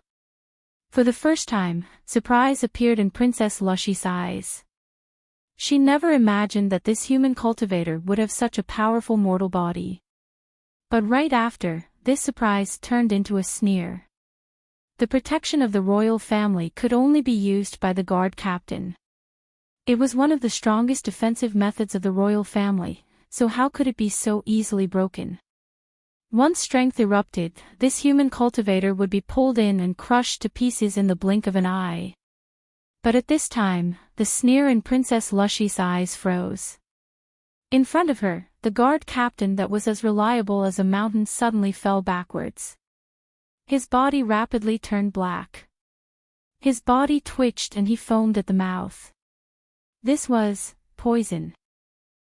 For the first time, surprise appeared in Princess Lushy's eyes. She never imagined that this human cultivator would have such a powerful mortal body. But right after, this surprise turned into a sneer. The protection of the royal family could only be used by the guard captain. It was one of the strongest defensive methods of the royal family, so how could it be so easily broken? Once strength erupted, this human cultivator would be pulled in and crushed to pieces in the blink of an eye. But at this time, the sneer in Princess Lushy's eyes froze. In front of her, the guard captain that was as reliable as a mountain suddenly fell backwards. His body rapidly turned black. His body twitched and he foamed at the mouth. This was poison.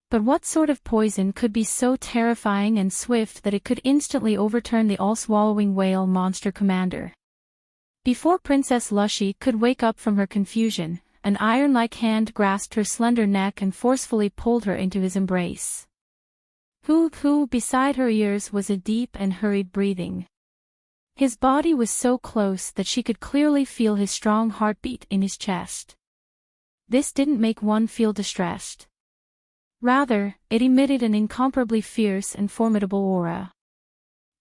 But what sort of poison could be so terrifying and swift that it could instantly overturn the all-swallowing whale monster commander? Before Princess Lushy could wake up from her confusion, an iron-like hand grasped her slender neck and forcefully pulled her into his embrace. Hoo-hoo, beside her ears was a deep and hurried breathing. His body was so close that she could clearly feel his strong heartbeat in his chest. This didn't make one feel distressed. Rather, it emitted an incomparably fierce and formidable aura.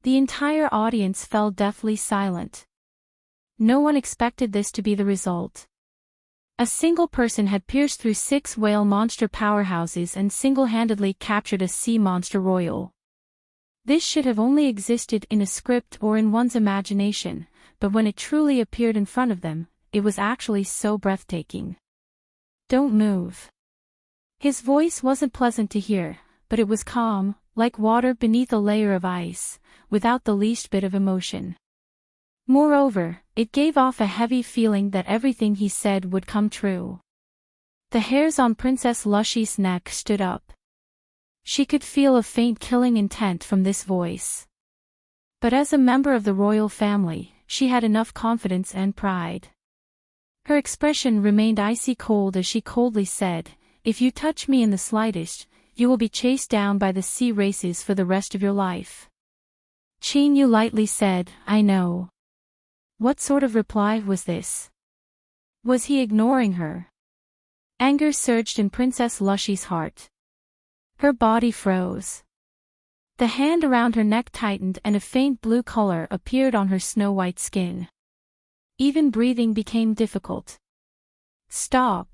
The entire audience fell deathly silent. No one expected this to be the result. A single person had pierced through 6 whale monster powerhouses and single-handedly captured a sea monster royal. This should have only existed in a script or in one's imagination, but when it truly appeared in front of them, it was actually so breathtaking. Don't move. His voice wasn't pleasant to hear, but it was calm, like water beneath a layer of ice, without the least bit of emotion. Moreover, it gave off a heavy feeling that everything he said would come true. The hairs on Princess Lushy's neck stood up. She could feel a faint killing intent from this voice. But as a member of the royal family, she had enough confidence and pride. Her expression remained icy cold as she coldly said, "If you touch me in the slightest, you will be chased down by the sea races for the rest of your life." Chinyu lightly said, "I know." What sort of reply was this? Was he ignoring her? Anger surged in Princess Lushy's heart. Her body froze. The hand around her neck tightened and a faint blue color appeared on her snow-white skin. Even breathing became difficult. "Stop.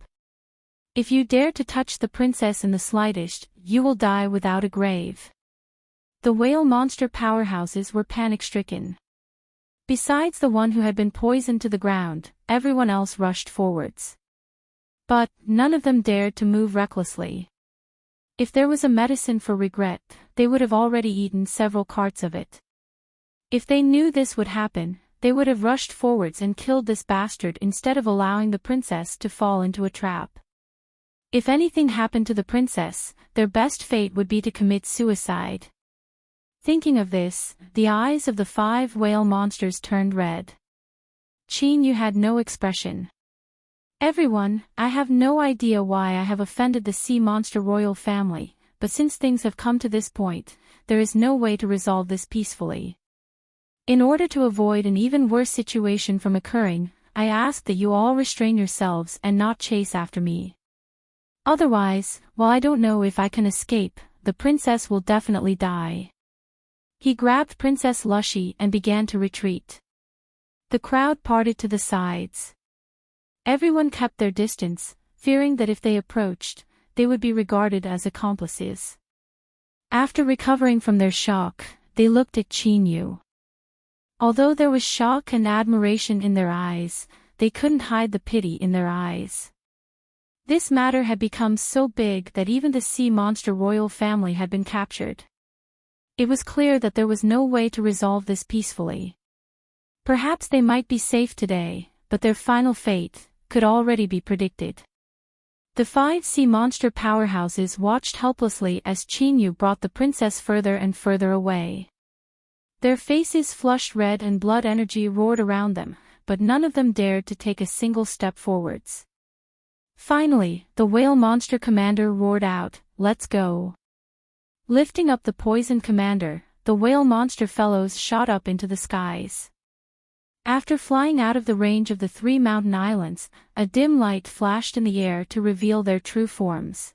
If you dare to touch the princess in the slightest, you will die without a grave." The whale monster powerhouses were panic-stricken. Besides the one who had been poisoned to the ground, everyone else rushed forwards. But none of them dared to move recklessly. If there was a medicine for regret, they would have already eaten several carts of it. If they knew this would happen, they would have rushed forwards and killed this bastard instead of allowing the princess to fall into a trap. If anything happened to the princess, their best fate would be to commit suicide. Thinking of this, the eyes of the 5 whale monsters turned red. Chinyu had no expression. "Everyone, I have no idea why I have offended the sea monster royal family, but since things have come to this point, there is no way to resolve this peacefully. In order to avoid an even worse situation from occurring, I ask that you all restrain yourselves and not chase after me. Otherwise, while I don't know if I can escape, the princess will definitely die." He grabbed Princess Lushy and began to retreat. The crowd parted to the sides. Everyone kept their distance, fearing that if they approached, they would be regarded as accomplices. After recovering from their shock, they looked at Chinyu. Although there was shock and admiration in their eyes, they couldn't hide the pity in their eyes. This matter had become so big that even the sea monster royal family had been captured. It was clear that there was no way to resolve this peacefully. Perhaps they might be safe today, but their final fate could already be predicted. The 5 sea monster powerhouses watched helplessly as Chinyu brought the princess further and further away. Their faces flushed red and blood energy roared around them, but none of them dared to take a single step forwards. Finally, the whale monster commander roared out, "Let's go." Lifting up the poison commander, the whale monster fellows shot up into the skies. After flying out of the range of the 3 mountain islands, a dim light flashed in the air to reveal their true forms.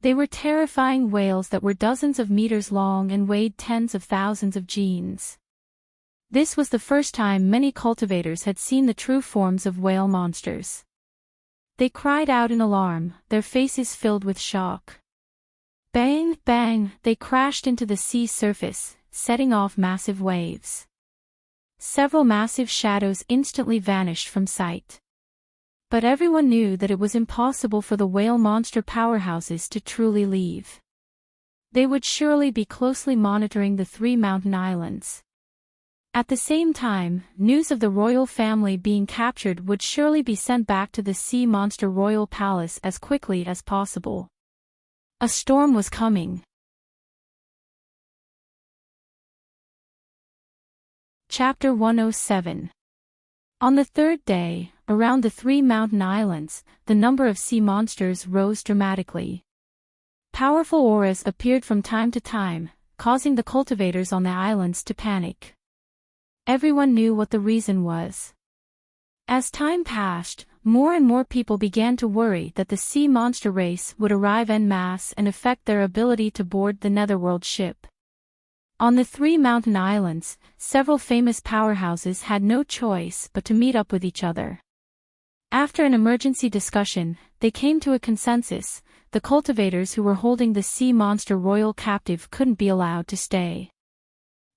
They were terrifying whales that were dozens of meters long and weighed tens of thousands of genes. This was the first time many cultivators had seen the true forms of whale monsters. They cried out in alarm, their faces filled with shock. Bang, bang, they crashed into the sea surface, setting off massive waves. Several massive shadows instantly vanished from sight. But everyone knew that it was impossible for the whale monster powerhouses to truly leave. They would surely be closely monitoring the 3 mountain islands. At the same time, news of the royal family being captured would surely be sent back to the sea monster royal palace as quickly as possible. A storm was coming. Chapter 107. On the third day, around the 3 mountain islands, the number of sea monsters rose dramatically. Powerful auras appeared from time to time, causing the cultivators on the islands to panic. Everyone knew what the reason was. As time passed, more and more people began to worry that the sea monster race would arrive en masse and affect their ability to board the Netherworld ship. On the 3 mountain islands, several famous powerhouses had no choice but to meet up with each other. After an emergency discussion, they came to a consensus: the cultivators who were holding the sea monster royal captive couldn't be allowed to stay.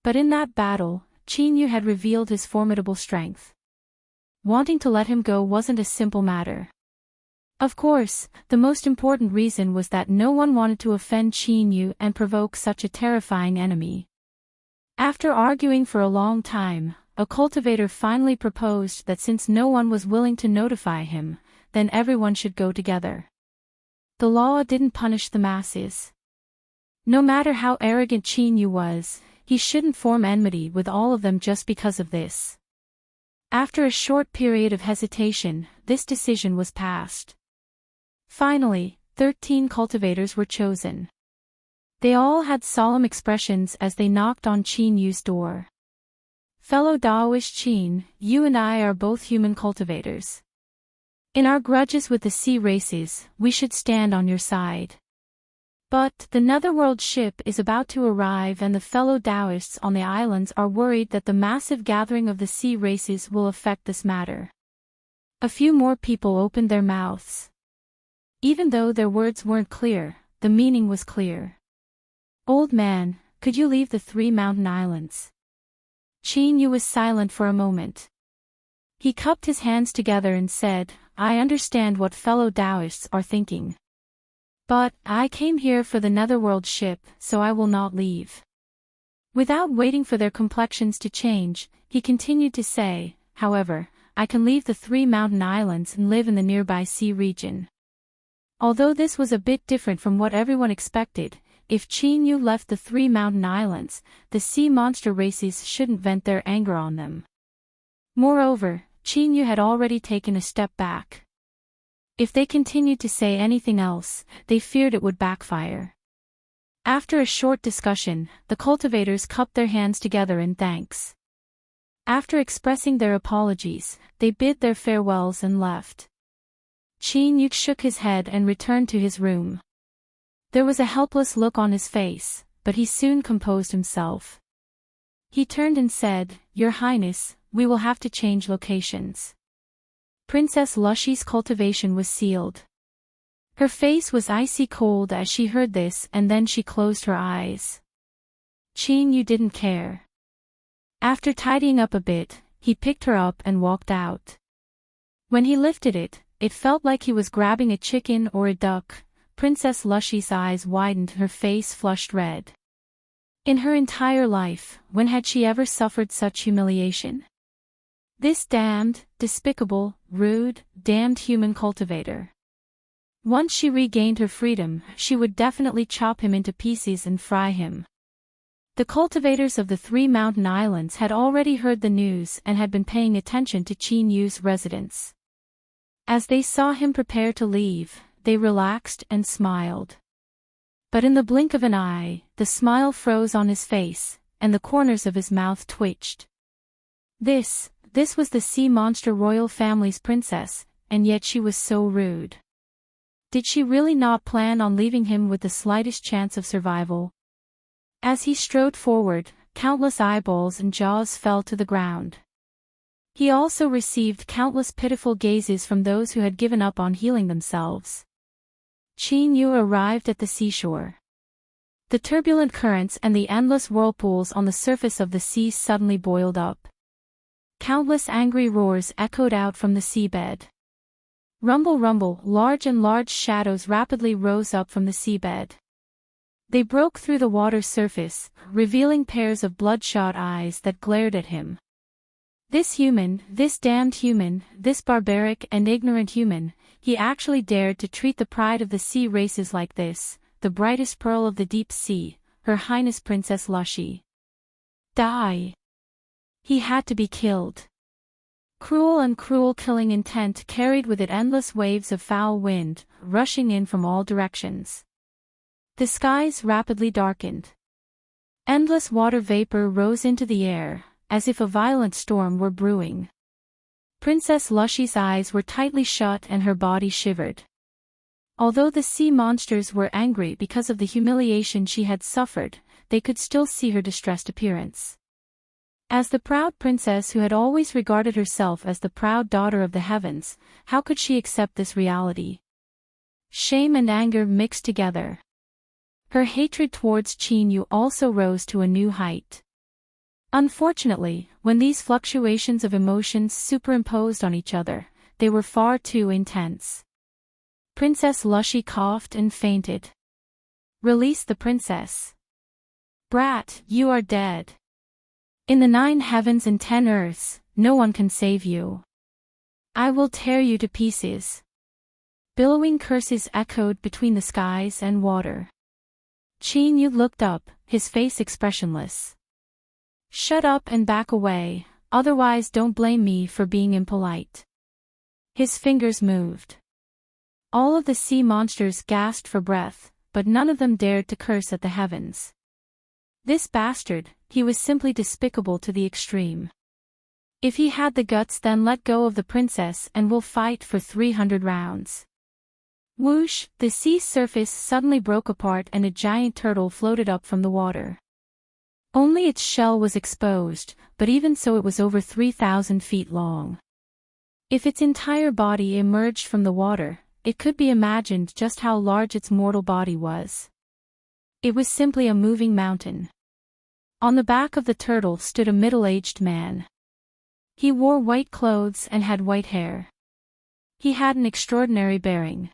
But in that battle, Chinyu had revealed his formidable strength. Wanting to let him go wasn't a simple matter. Of course, the most important reason was that no one wanted to offend Chinyu and provoke such a terrifying enemy. After arguing for a long time, a cultivator finally proposed that since no one was willing to notify him, then everyone should go together. The law didn't punish the masses. No matter how arrogant Chinyu was, he shouldn't form enmity with all of them just because of this. After a short period of hesitation, this decision was passed. Finally, 13 cultivators were chosen. They all had solemn expressions as they knocked on Chinyu's door. "Fellow Daoist Chin, you and I are both human cultivators. In our grudges with the sea races, we should stand on your side. But the Netherworld ship is about to arrive and the fellow Daoists on the islands are worried that the massive gathering of the sea races will affect this matter." A few more people opened their mouths. Even though their words weren't clear, the meaning was clear. "Old man, could you leave the 3 mountain islands?" Chinyu was silent for a moment. He cupped his hands together and said, "I understand what fellow Daoists are thinking. But I came here for the Netherworld ship, so I will not leave." Without waiting for their complexions to change, he continued to say, "However, I can leave the 3 mountain islands and live in the nearby sea region." Although this was a bit different from what everyone expected, if Chinyu left the 3 mountain islands, the sea monster races shouldn't vent their anger on them. Moreover, Chinyu had already taken a step back. If they continued to say anything else, they feared it would backfire. After a short discussion, the cultivators cupped their hands together in thanks. After expressing their apologies, they bid their farewells and left. Chinyu shook his head and returned to his room. There was a helpless look on his face, but he soon composed himself. He turned and said, "Your Highness, we will have to change locations." Princess Lushy's cultivation was sealed. Her face was icy cold as she heard this, and then she closed her eyes. Chinyu didn't care. After tidying up a bit, he picked her up and walked out. When he lifted it, it felt like he was grabbing a chicken or a duck. Princess Lushy's eyes widened, her face flushed red. In her entire life, when had she ever suffered such humiliation? This damned, despicable, rude, damned human cultivator. Once she regained her freedom, she would definitely chop him into pieces and fry him. The cultivators of the 3 mountain islands had already heard the news and had been paying attention to Chinyu's residence. As they saw him prepare to leave, they relaxed and smiled. But in the blink of an eye, the smile froze on his face, and the corners of his mouth twitched. This was the sea monster royal family's princess, and yet she was so rude. Did she really not plan on leaving him with the slightest chance of survival? As he strode forward, countless eyeballs and jaws fell to the ground. He also received countless pitiful gazes from those who had given up on healing themselves. Chinyu arrived at the seashore. The turbulent currents and the endless whirlpools on the surface of the sea suddenly boiled up. Countless angry roars echoed out from the seabed. Rumble, rumble, large shadows rapidly rose up from the seabed. They broke through the water's surface, revealing pairs of bloodshot eyes that glared at him. This human, this damned human, this barbaric and ignorant human, he actually dared to treat the pride of the sea races like this. the brightest pearl of the deep sea, Her Highness Princess Lushy. Die. He had to be killed. Cruel killing intent carried with it endless waves of foul wind, rushing in from all directions. The skies rapidly darkened. Endless water vapor rose into the air, as if a violent storm were brewing. Princess Lushy's eyes were tightly shut and her body shivered. Although the sea monsters were angry because of the humiliation she had suffered, they could still see her distressed appearance. As the proud princess who had always regarded herself as the proud daughter of the heavens, how could she accept this reality? Shame and anger mixed together. Her hatred towards Chinyu also rose to a new height. Unfortunately, when these fluctuations of emotions superimposed on each other, they were far too intense. Princess Lushy coughed and fainted. Release the princess. Brat, you are dead. In the 9 heavens and 10 earths, no one can save you. I will tear you to pieces. Billowing curses echoed between the skies and water. Chinyu looked up, his face expressionless. Shut up and back away, otherwise don't blame me for being impolite. His fingers moved. All of the sea monsters gasped for breath, but none of them dared to curse at the heavens. This bastard, he was simply despicable to the extreme. If he had the guts, then let go of the princess and we'll fight for 300 rounds. Whoosh, the sea surface suddenly broke apart and a giant turtle floated up from the water. Only its shell was exposed, but even so it was over 3,000 feet long. If its entire body emerged from the water, it could be imagined just how large its mortal body was. It was simply a moving mountain. On the back of the turtle stood a middle-aged man. He wore white clothes and had white hair. He had an extraordinary bearing.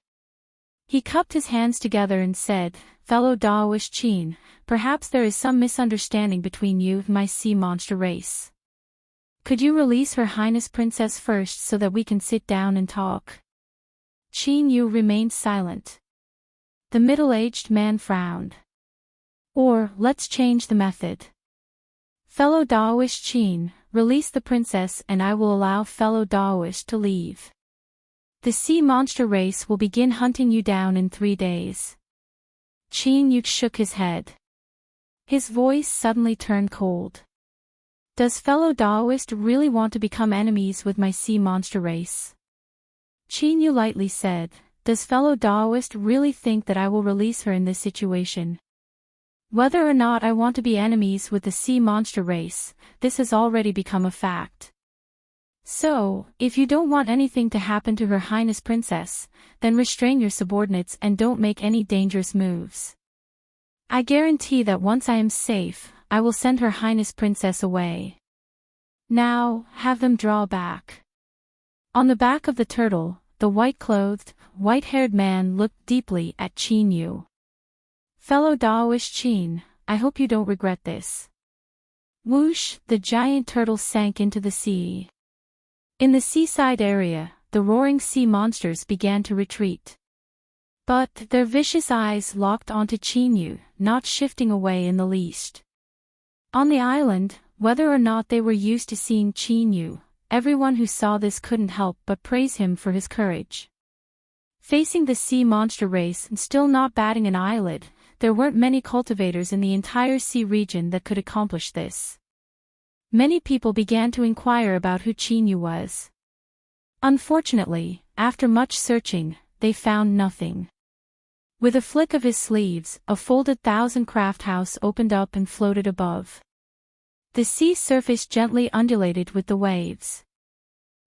He cupped his hands together and said, "Fellow Daoist Qin, perhaps there is some misunderstanding between you and my sea monster race. Could you release Her Highness Princess first so that we can sit down and talk?" Qin Yu remained silent. The middle-aged man frowned. "Or, let's change the method. Fellow Daoist Qin, release the princess and I will allow fellow Daoist to leave. The sea monster race will begin hunting you down in 3 days." Qin Yu shook his head. His voice suddenly turned cold. "Does fellow Daoist really want to become enemies with my sea monster race?" Qin Yu lightly said, "Does fellow Daoist really think that I will release her in this situation? Whether or not I want to be enemies with the sea monster race, this has already become a fact. So, if you don't want anything to happen to Her Highness Princess, then restrain your subordinates and don't make any dangerous moves. I guarantee that once I am safe, I will send Her Highness Princess away. Now, have them draw back." On the back of the turtle, the white-clothed, white-haired man looked deeply at Qin Yu. "Fellow Daoist Qin, I hope you don't regret this." Whoosh, the giant turtle sank into the sea. In the seaside area, the roaring sea monsters began to retreat. But their vicious eyes locked onto Qin Yu, not shifting away in the least. On the island, whether or not they were used to seeing Qin Yu, everyone who saw this couldn't help but praise him for his courage. Facing the sea monster race and still not batting an eyelid, there weren't many cultivators in the entire sea region that could accomplish this. Many people began to inquire about who Qin Yu was. Unfortunately, after much searching, they found nothing. With a flick of his sleeves, a folded 1,000-craft house opened up and floated above. The sea surface gently undulated with the waves.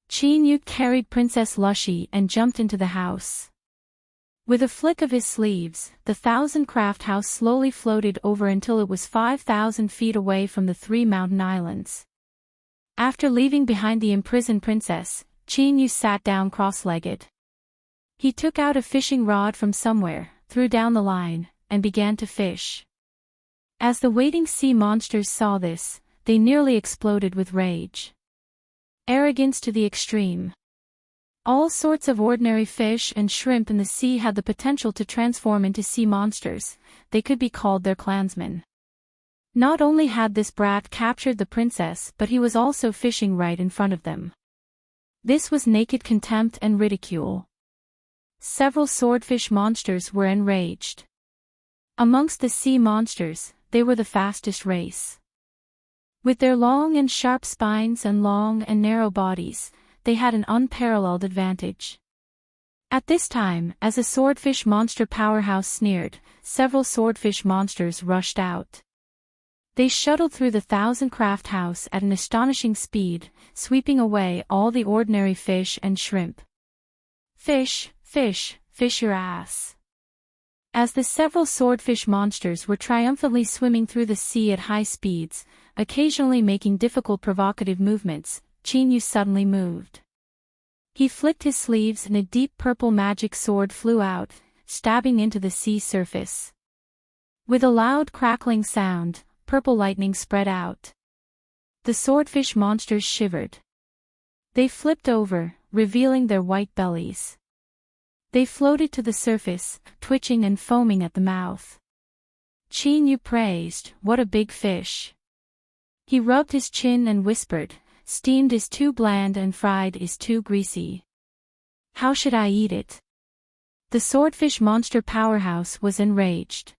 Qin Yu carried Princess Lushy and jumped into the house. With a flick of his sleeves, the 1,000-craft house slowly floated over until it was 5,000 feet away from the 3 mountain islands. After leaving behind the imprisoned princess, Qin Yu sat down cross-legged. He took out a fishing rod from somewhere, threw down the line, and began to fish. As the waiting sea monsters saw this, they nearly exploded with rage. Arrogance to the extreme. All sorts of ordinary fish and shrimp in the sea had the potential to transform into sea monsters. They could be called their clansmen. Not only had this brat captured the princess, but he was also fishing right in front of them. This was naked contempt and ridicule. Several swordfish monsters were enraged. Amongst the sea monsters, they were the fastest race. With their long and sharp spines and long and narrow bodies, they had an unparalleled advantage. At this time, as a swordfish monster powerhouse sneered, several swordfish monsters rushed out. They shuttled through the 1,000-craft house at an astonishing speed, sweeping away all the ordinary fish and shrimp. Fish, fish, fish your ass. As the several swordfish monsters were triumphantly swimming through the sea at high speeds, occasionally making difficult provocative movements, Chinyu suddenly moved. He flicked his sleeves and a deep purple magic sword flew out, stabbing into the sea surface. With a loud crackling sound, purple lightning spread out. The swordfish monsters shivered. They flipped over, revealing their white bellies. They floated to the surface, twitching and foaming at the mouth. Chinyu praised, "What a big fish." He rubbed his chin and whispered, "Steamed is too bland and fried is too greasy. How should I eat it?" The swordfish monster powerhouse was enraged.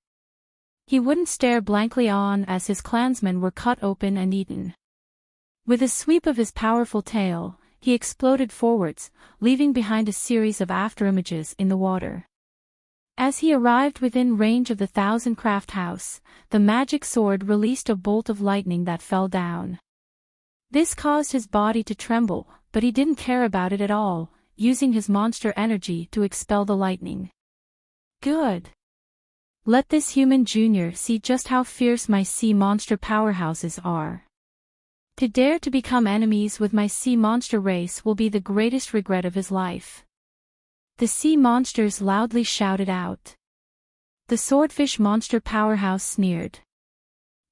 He wouldn't stare blankly on as his clansmen were cut open and eaten. With a sweep of his powerful tail, he exploded forwards, leaving behind a series of afterimages in the water. As he arrived within range of the 1,000-craft house, the magic sword released a bolt of lightning that fell down. This caused his body to tremble, but he didn't care about it at all, using his monster energy to expel the lightning. Good. Let this human junior see just how fierce my sea monster powerhouses are. To dare to become enemies with my sea monster race will be the greatest regret of his life. The sea monsters loudly shouted out. The swordfish monster powerhouse sneered.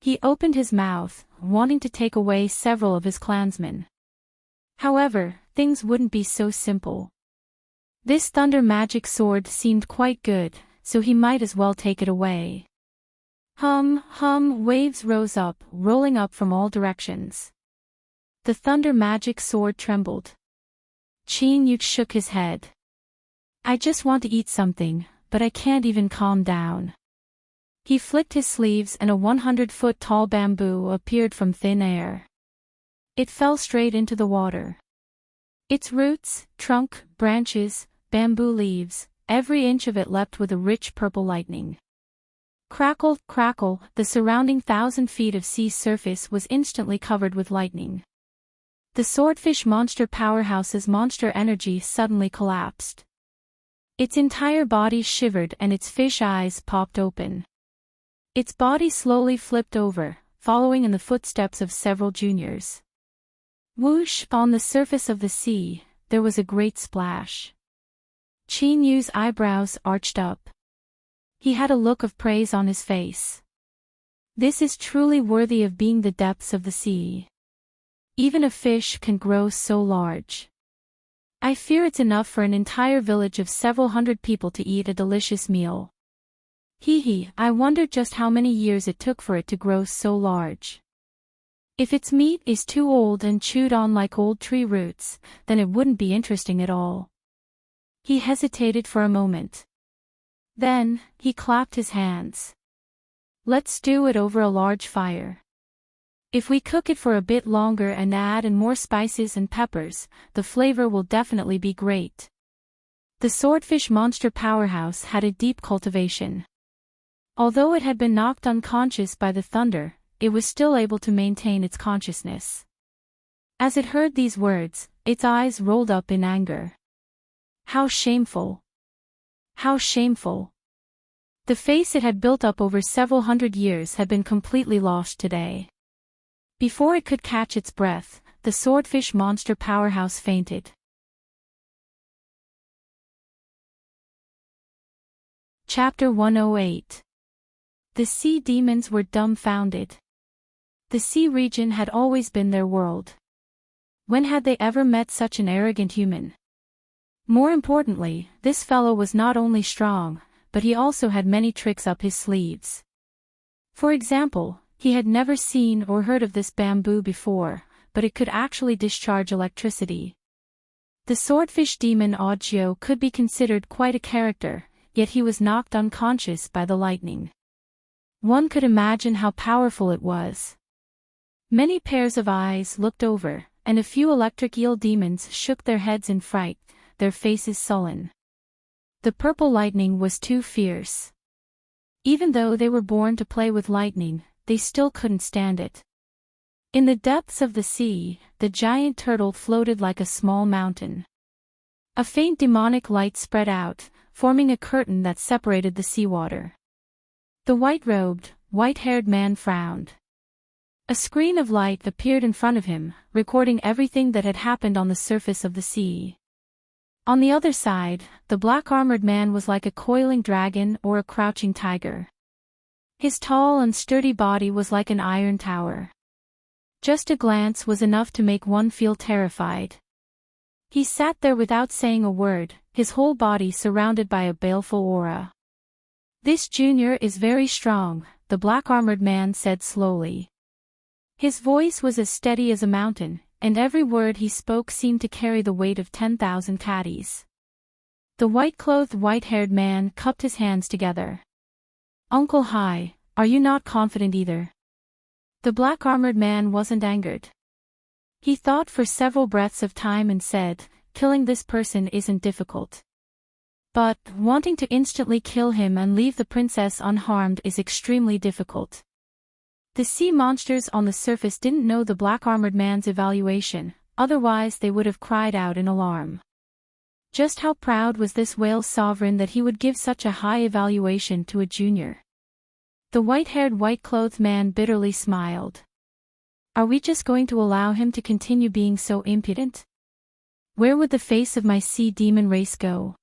He opened his mouth, wanting to take away several of his clansmen. However, things wouldn't be so simple. This thunder magic sword seemed quite good, so he might as well take it away. Hum, hum, waves rose up, rolling up from all directions. The thunder magic sword trembled. Chinyu shook his head. "I just want to eat something, but I can't even calm down." He flicked his sleeves and a 100-foot-tall bamboo appeared from thin air. It fell straight into the water. Its roots, trunk, branches, bamboo leaves, every inch of it leapt with a rich purple lightning. Crackle, crackle, the surrounding 1,000 feet of sea surface was instantly covered with lightning. The swordfish monster powerhouse's monster energy suddenly collapsed. Its entire body shivered and its fish eyes popped open. Its body slowly flipped over, following in the footsteps of several juniors. Whoosh! On the surface of the sea, there was a great splash. Chinyu's eyebrows arched up. He had a look of praise on his face. This is truly worthy of being the depths of the sea. Even a fish can grow so large. I fear it's enough for an entire village of several hundred people to eat a delicious meal. Hee hee, I wonder just how many years it took for it to grow so large. If its meat is too old and chewed on like old tree roots, then it wouldn't be interesting at all. He hesitated for a moment. Then, he clapped his hands. Let's stew it over a large fire. If we cook it for a bit longer and add in more spices and peppers, the flavor will definitely be great. The swordfish monster powerhouse had a deep cultivation. Although it had been knocked unconscious by the thunder, it was still able to maintain its consciousness. As it heard these words, its eyes rolled up in anger. How shameful! How shameful! The face it had built up over several hundred years had been completely lost today. Before it could catch its breath, the swordfish monster powerhouse fainted. Chapter 108. The sea demons were dumbfounded. The sea region had always been their world. When had they ever met such an arrogant human? More importantly, this fellow was not only strong, but he also had many tricks up his sleeves. For example, he had never seen or heard of this bamboo before, but it could actually discharge electricity. The swordfish demon Oggio could be considered quite a character, yet he was knocked unconscious by the lightning. One could imagine how powerful it was. Many pairs of eyes looked over, and a few electric eel demons shook their heads in fright, their faces sullen. The purple lightning was too fierce. Even though they were born to play with lightning, they still couldn't stand it. In the depths of the sea, the giant turtle floated like a small mountain. A faint demonic light spread out, forming a curtain that separated the seawater. The white-robed, white-haired man frowned. A screen of light appeared in front of him, recording everything that had happened on the surface of the sea. On the other side, the black-armored man was like a coiling dragon or a crouching tiger. His tall and sturdy body was like an iron tower. Just a glance was enough to make one feel terrified. He sat there without saying a word, his whole body surrounded by a baleful aura. "This junior is very strong," the black-armored man said slowly. His voice was as steady as a mountain, and every word he spoke seemed to carry the weight of 10,000 caddies. The white-clothed, white-haired man cupped his hands together. "Uncle Hai, are you not confident either?" The black-armored man wasn't angered. He thought for several breaths of time and said, "Killing this person isn't difficult. But, wanting to instantly kill him and leave the princess unharmed is extremely difficult." The sea monsters on the surface didn't know the black-armored man's evaluation, otherwise they would have cried out in alarm. Just how proud was this whale sovereign that he would give such a high evaluation to a junior? The white-haired, white-clothed man bitterly smiled. "Are we just going to allow him to continue being so impudent? Where would the face of my sea demon race go?"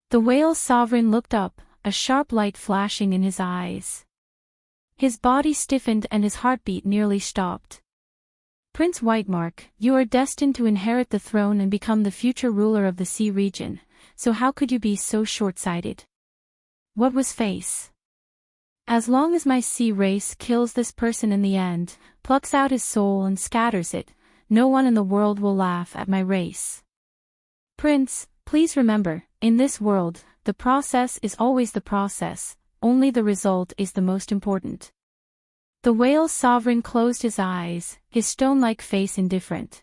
The whale sovereign looked up, a sharp light flashing in his eyes. His body stiffened and his heartbeat nearly stopped. "Prince Whitemark, you are destined to inherit the throne and become the future ruler of the sea region, so how could you be so short-sighted?" What was face? "As long as my sea race kills this person in the end, plucks out his soul and scatters it, no one in the world will laugh at my race. Prince, please remember, in this world, the process is always the process, only the result is the most important." The whale sovereign closed his eyes, his stone-like face indifferent.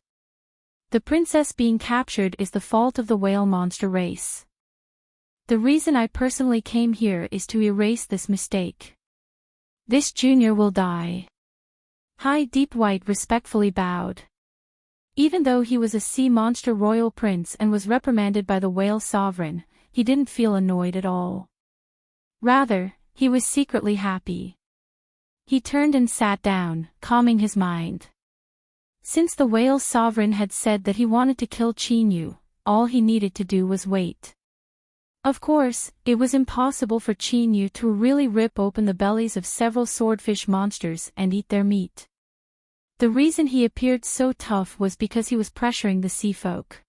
"The princess being captured is the fault of the whale monster race. The reason I personally came here is to erase this mistake. This junior will die." High Deep White respectfully bowed. Even though he was a sea monster royal prince and was reprimanded by the whale sovereign, he didn't feel annoyed at all. Rather, he was secretly happy. He turned and sat down, calming his mind. Since the whale sovereign had said that he wanted to kill Chinyu, all he needed to do was wait. Of course, it was impossible for Chinyu to really rip open the bellies of several swordfish monsters and eat their meat. The reason he appeared so tough was because he was pressuring the sea folk.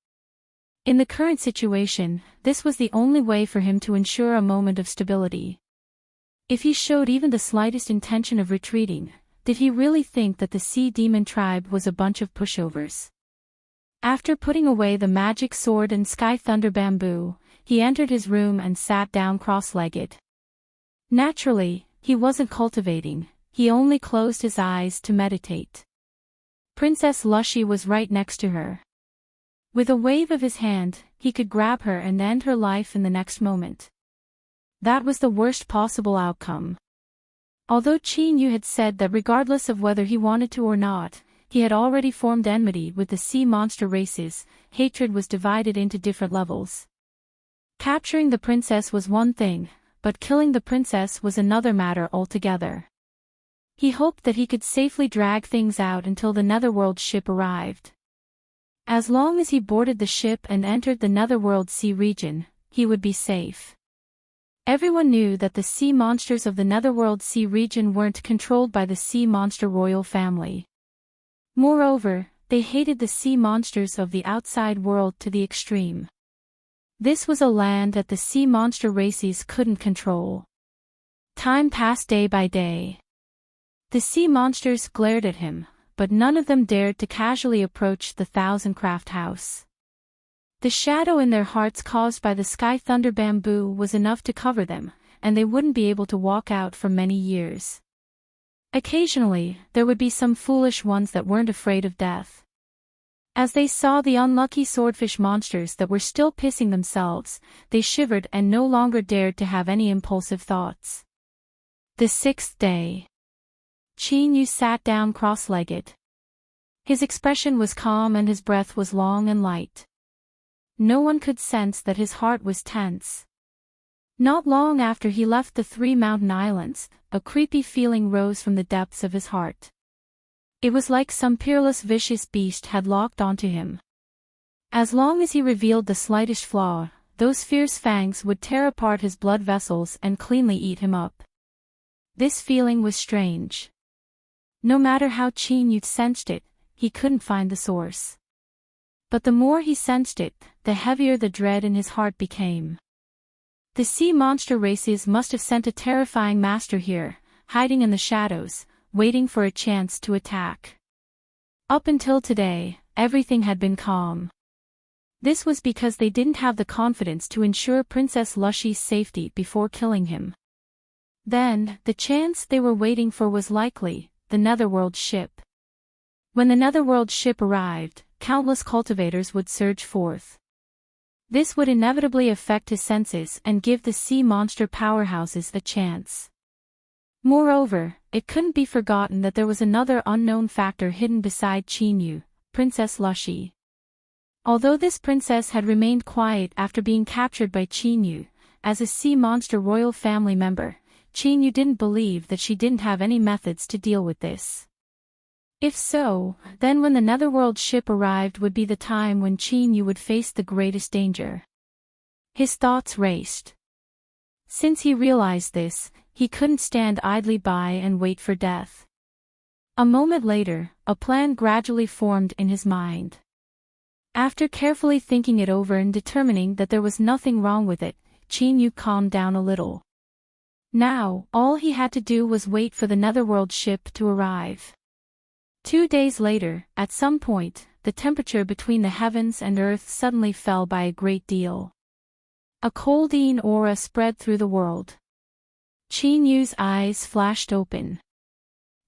In the current situation, this was the only way for him to ensure a moment of stability. If he showed even the slightest intention of retreating, did he really think that the sea demon tribe was a bunch of pushovers? After putting away the magic sword and sky thunder bamboo, he entered his room and sat down cross-legged. Naturally, he wasn't cultivating, he only closed his eyes to meditate. Princess Lushy was right next to her. With a wave of his hand, he could grab her and end her life in the next moment. That was the worst possible outcome. Although Chinyu had said that regardless of whether he wanted to or not, he had already formed enmity with the sea monster races, hatred was divided into different levels. Capturing the princess was one thing, but killing the princess was another matter altogether. He hoped that he could safely drag things out until the Netherworld ship arrived. As long as he boarded the ship and entered the Netherworld sea region, he would be safe. Everyone knew that the sea monsters of the Netherworld sea region weren't controlled by the sea monster royal family. Moreover, they hated the sea monsters of the outside world to the extreme. This was a land that the sea monster races couldn't control. Time passed day by day. The sea monsters glared at him, but none of them dared to casually approach the thousand-craft house. The shadow in their hearts caused by the sky thunder bamboo was enough to cover them, and they wouldn't be able to walk out for many years. Occasionally, there would be some foolish ones that weren't afraid of death. As they saw the unlucky swordfish monsters that were still pissing themselves, they shivered and no longer dared to have any impulsive thoughts. The 6th day. Chin-yu sat down cross-legged. His expression was calm and his breath was long and light. No one could sense that his heart was tense. Not long after he left the 3 mountain islands, a creepy feeling rose from the depths of his heart. It was like some peerless vicious beast had locked onto him. As long as he revealed the slightest flaw, those fierce fangs would tear apart his blood vessels and cleanly eat him up. This feeling was strange. No matter how Chin-yu sensed it, he couldn't find the source. But the more he sensed it, the heavier the dread in his heart became. The sea monster races must have sent a terrifying master here, hiding in the shadows, waiting for a chance to attack. Up until today, everything had been calm. This was because they didn't have the confidence to ensure Princess Lushy's safety before killing him. Then, the chance they were waiting for was likely the Netherworld ship. When the Netherworld ship arrived, countless cultivators would surge forth. This would inevitably affect his senses and give the sea monster powerhouses a chance. Moreover, it couldn't be forgotten that there was another unknown factor hidden beside Chin-yu, Princess Lushy. Although this princess had remained quiet after being captured by Chin-yu, as a sea monster royal family member, Chin-yu didn't believe that she didn't have any methods to deal with this. If so, then when the Netherworld ship arrived would be the time when Chin-yu would face the greatest danger. His thoughts raced. Since he realized this, he couldn't stand idly by and wait for death. A moment later, a plan gradually formed in his mind. After carefully thinking it over and determining that there was nothing wrong with it, Chin-yu calmed down a little. Now, all he had to do was wait for the Netherworld ship to arrive. 2 days later, at some point, the temperature between the heavens and earth suddenly fell by a great deal. A cold-ine aura spread through the world. Chin-yu's eyes flashed open.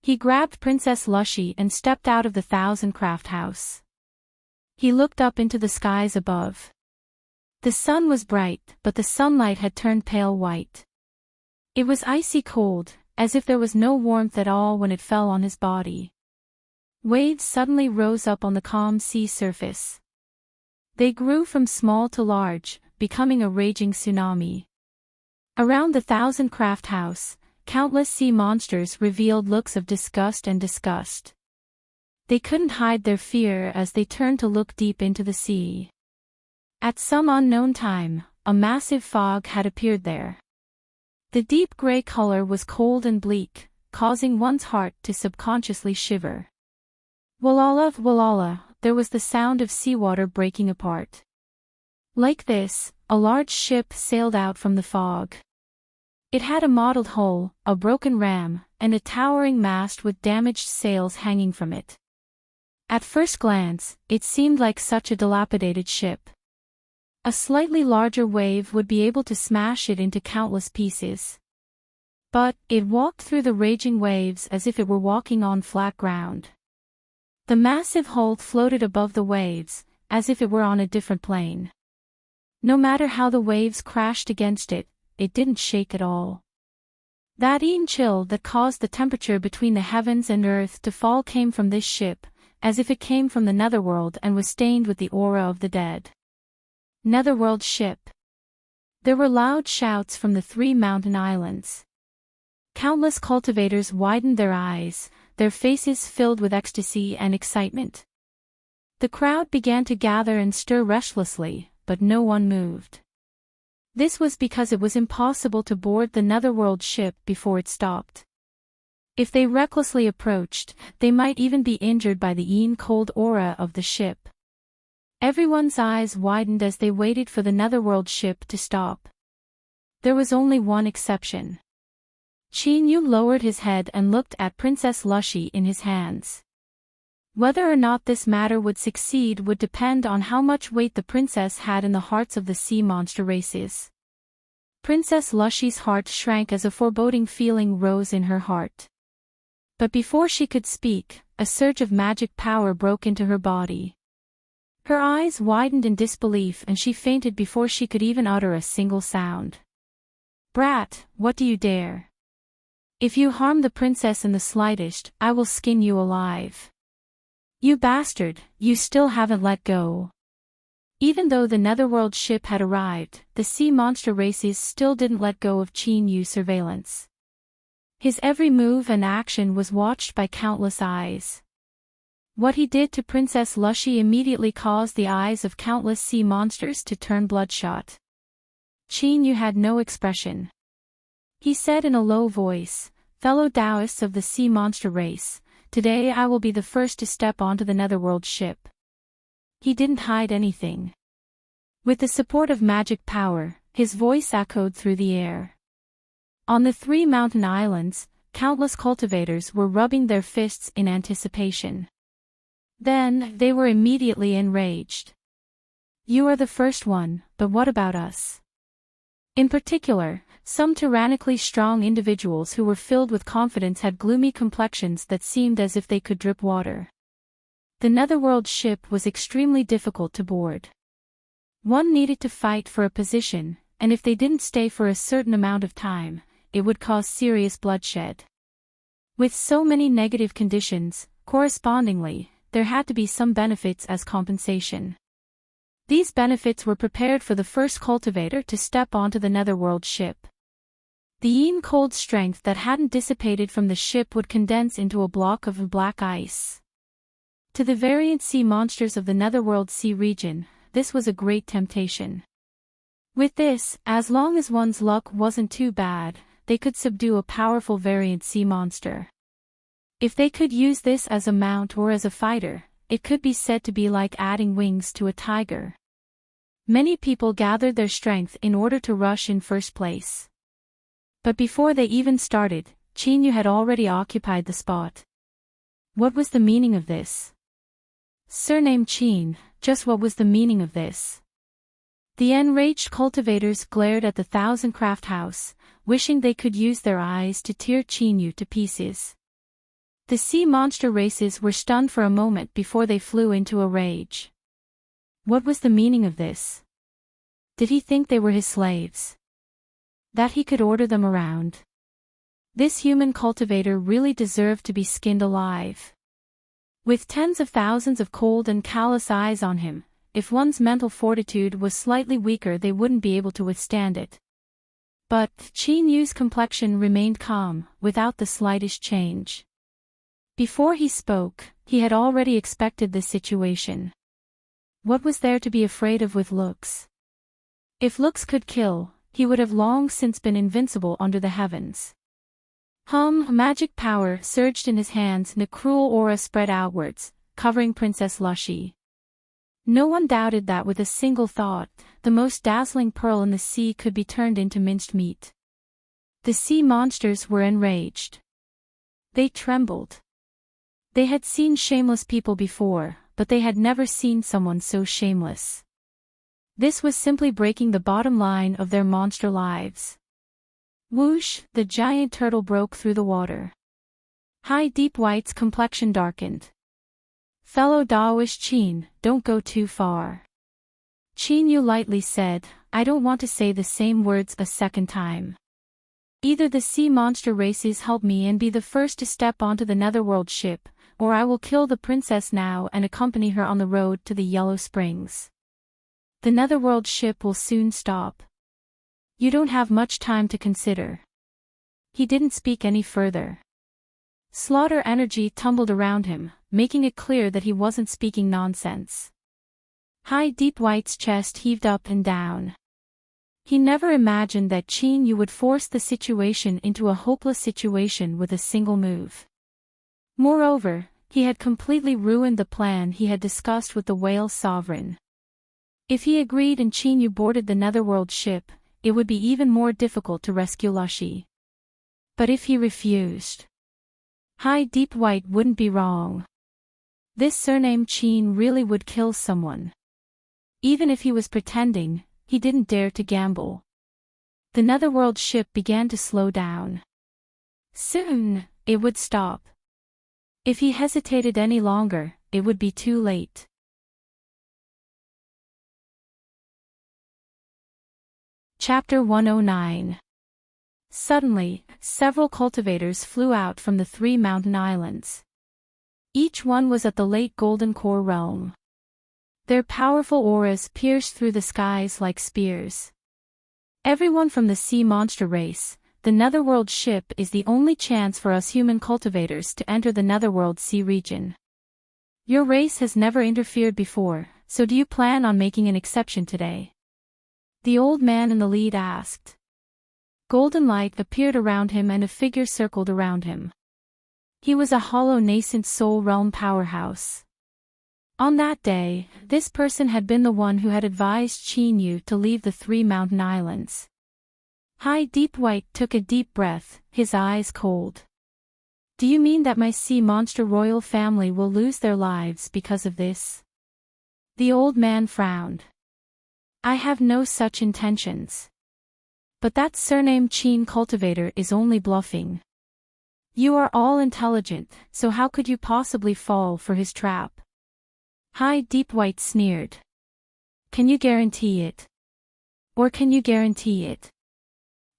He grabbed Princess Lushy and stepped out of the thousand-craft house. He looked up into the skies above. The sun was bright, but the sunlight had turned pale white. It was icy cold, as if there was no warmth at all when it fell on his body. Waves suddenly rose up on the calm sea surface. They grew from small to large, becoming a raging tsunami. Around the thousand-craft house, countless sea monsters revealed looks of disgust and disgust. They couldn't hide their fear as they turned to look deep into the sea. At some unknown time, a massive fog had appeared there. The deep gray color was cold and bleak, causing one's heart to subconsciously shiver. Wallala, wallala, there was the sound of seawater breaking apart. Like this, a large ship sailed out from the fog. It had a mottled hull, a broken ram, and a towering mast with damaged sails hanging from it. At first glance, it seemed like such a dilapidated ship. A slightly larger wave would be able to smash it into countless pieces. But, it walked through the raging waves as if it were walking on flat ground. The massive hull floated above the waves, as if it were on a different plane. No matter how the waves crashed against it, it didn't shake at all. That iron chill that caused the temperature between the heavens and earth to fall came from this ship, as if it came from the Netherworld and was stained with the aura of the dead. Netherworld ship. There were loud shouts from the 3 mountain islands. Countless cultivators widened their eyes, their faces filled with ecstasy and excitement. The crowd began to gather and stir restlessly, but no one moved. This was because it was impossible to board the Netherworld ship before it stopped. If they recklessly approached, they might even be injured by the iron-cold aura of the ship. Everyone's eyes widened as they waited for the Netherworld ship to stop. There was only one exception. Chinyu lowered his head and looked at Princess Lushy in his hands. Whether or not this matter would succeed would depend on how much weight the princess had in the hearts of the sea monster races. Princess Lushy's heart shrank as a foreboding feeling rose in her heart. But before she could speak, a surge of magic power broke into her body. Her eyes widened in disbelief and she fainted before she could even utter a single sound. "Brat, what do you dare? If you harm the princess in the slightest, I will skin you alive. You bastard, you still haven't let go." Even though the Netherworld ship had arrived, the sea monster races still didn't let go of Chinyu's surveillance. His every move and action was watched by countless eyes. What he did to Princess Lushy immediately caused the eyes of countless sea monsters to turn bloodshot. Chinyu had no expression. He said in a low voice, "Fellow Taoists of the sea monster race, today I will be the first to step onto the Netherworld ship." He didn't hide anything. With the support of magic power, his voice echoed through the air. On the 3 mountain islands, countless cultivators were rubbing their fists in anticipation. Then, they were immediately enraged. "You are the first one, but what about us?" In particular, some tyrannically strong individuals who were filled with confidence had gloomy complexions that seemed as if they could drip water. The Netherworld ship was extremely difficult to board. One needed to fight for a position, and if they didn't stay for a certain amount of time, it would cause serious bloodshed. With so many negative conditions, correspondingly, there had to be some benefits as compensation. These benefits were prepared for the first cultivator to step onto the Netherworld ship. The yin-cold strength that hadn't dissipated from the ship would condense into a block of black ice. To the variant sea monsters of the Netherworld sea region, this was a great temptation. With this, as long as one's luck wasn't too bad, they could subdue a powerful variant sea monster. If they could use this as a mount or as a fighter, it could be said to be like adding wings to a tiger. Many people gathered their strength in order to rush in first place. But before they even started, Chinyu had already occupied the spot. What was the meaning of this? Surname Chin, just what was the meaning of this? The enraged cultivators glared at the Thousand Craft House, wishing they could use their eyes to tear Chinyu to pieces. The sea monster races were stunned for a moment before they flew into a rage. What was the meaning of this? Did he think they were his slaves? That he could order them around? This human cultivator really deserved to be skinned alive. With tens of thousands of cold and callous eyes on him, if one's mental fortitude was slightly weaker they wouldn't be able to withstand it. But Chinyu's complexion remained calm, without the slightest change. Before he spoke, he had already expected this situation. What was there to be afraid of with looks? If looks could kill, he would have long since been invincible under the heavens. Magic power surged in his hands and a cruel aura spread outwards, covering Princess Lushy. No one doubted that with a single thought, the most dazzling pearl in the sea could be turned into minced meat. The sea monsters were enraged. They trembled. They had seen shameless people before, but they had never seen someone so shameless. This was simply breaking the bottom line of their monster lives. Whoosh, the giant turtle broke through the water. High Deep White's complexion darkened. "Fellow Taoist Chin, don't go too far." Chinyu lightly said, "I don't want to say the same words a second time. Either the sea monster races help me and be the first to step onto the Netherworld ship, or I will kill the princess now and accompany her on the road to the Yellow Springs. The Netherworld ship will soon stop. You don't have much time to consider." He didn't speak any further. Slaughter energy tumbled around him, making it clear that he wasn't speaking nonsense. High Deep White's chest heaved up and down. He never imagined that Chinyu would force the situation into a hopeless situation with a single move. Moreover, he had completely ruined the plan he had discussed with the Whale Sovereign. If he agreed and Chinyu boarded the Netherworld ship, it would be even more difficult to rescue Lushi. But if he refused, High Deep White wouldn't be wrong. This surname Chin really would kill someone. Even if he was pretending, he didn't dare to gamble. The Netherworld ship began to slow down. Soon, it would stop. If he hesitated any longer, it would be too late. Chapter 109. Suddenly, several cultivators flew out from the 3 mountain islands. Each one was at the late Golden Core realm. Their powerful auras pierced through the skies like spears. Everyone from the sea monster race, the Netherworld ship is the only chance for us human cultivators to enter the Netherworld sea region. Your race has never interfered before, so do you plan on making an exception today? The old man in the lead asked. Golden light appeared around him and a figure circled around him. He was a hollow nascent soul realm powerhouse. On that day, this person had been the one who had advised Chinyu to leave the 3 mountain islands. High Deep White took a deep breath, his eyes cold. Do you mean that my sea monster royal family will lose their lives because of this? The old man frowned. I have no such intentions. But that surname Chin cultivator is only bluffing. You are all intelligent, so how could you possibly fall for his trap? High Deep White sneered. Can you guarantee it? Or can you guarantee it?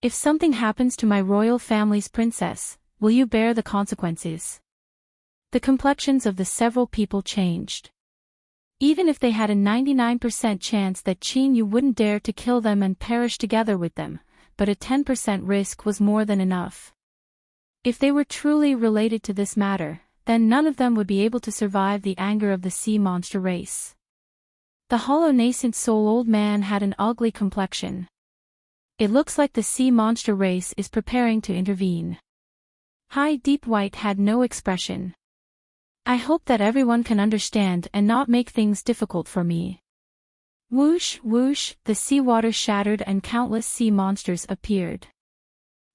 If something happens to my royal family's princess, will you bear the consequences? The complexions of the several people changed. Even if they had a 99% chance that Chinyu wouldn't dare to kill them and perish together with them, but a 10% risk was more than enough. If they were truly related to this matter, then none of them would be able to survive the anger of the sea monster race. The hollow nascent soul old man had an ugly complexion. It looks like the sea monster race is preparing to intervene. High Deep White had no expression. I hope that everyone can understand and not make things difficult for me. Whoosh, whoosh, the seawater shattered and countless sea monsters appeared.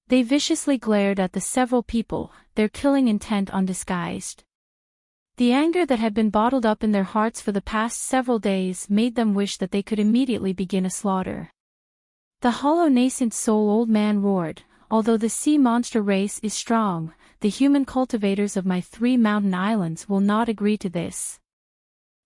They viciously glared at the several people, their killing intent undisguised. The anger that had been bottled up in their hearts for the past several days made them wish that they could immediately begin a slaughter. The hollow nascent soul old man roared, although the sea monster race is strong, the human cultivators of my 3 mountain islands will not agree to this.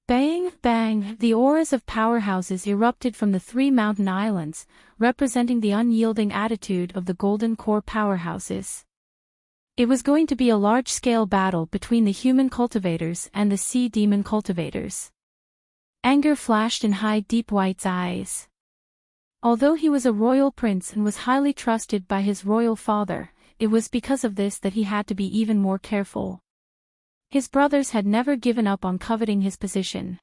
Bang, bang, the auras of powerhouses erupted from the 3 mountain islands, representing the unyielding attitude of the Golden Core powerhouses. It was going to be a large-scale battle between the human cultivators and the sea demon cultivators. Anger flashed in High Deep White's eyes. Although he was a royal prince and was highly trusted by his royal father, it was because of this that he had to be even more careful. His brothers had never given up on coveting his position.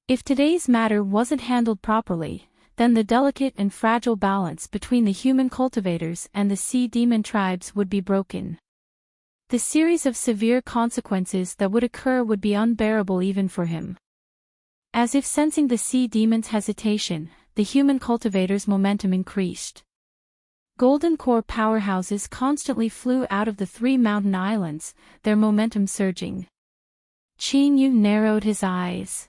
If today's matter wasn't handled properly, then the delicate and fragile balance between the human cultivators and the sea demon tribes would be broken. The series of severe consequences that would occur would be unbearable even for him. As if sensing the sea demon's hesitation, the human cultivators' momentum increased. Golden Core powerhouses constantly flew out of the 3 mountain islands, their momentum surging. Chinyu narrowed his eyes.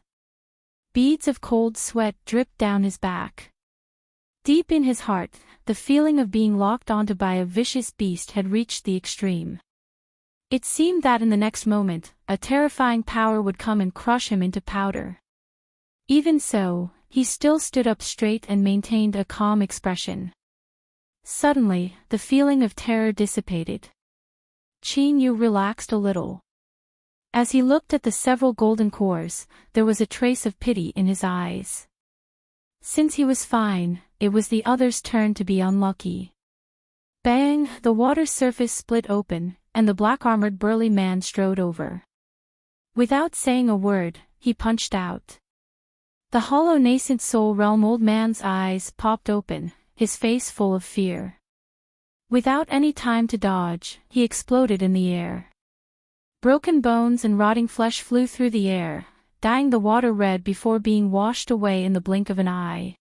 Beads of cold sweat dripped down his back. Deep in his heart, the feeling of being locked onto by a vicious beast had reached the extreme. It seemed that in the next moment, a terrifying power would come and crush him into powder. Even so, he still stood up straight and maintained a calm expression. Suddenly, the feeling of terror dissipated. Chinyu relaxed a little. As he looked at the several golden cores, there was a trace of pity in his eyes. Since he was fine, it was the others' turn to be unlucky. Bang! The water surface split open, and the black-armored burly man strode over. Without saying a word, he punched out. The hollow nascent soul realm old man's eyes popped open, his face full of fear. Without any time to dodge, he exploded in the air. Broken bones and rotting flesh flew through the air, dyeing the water red before being washed away in the blink of an eye.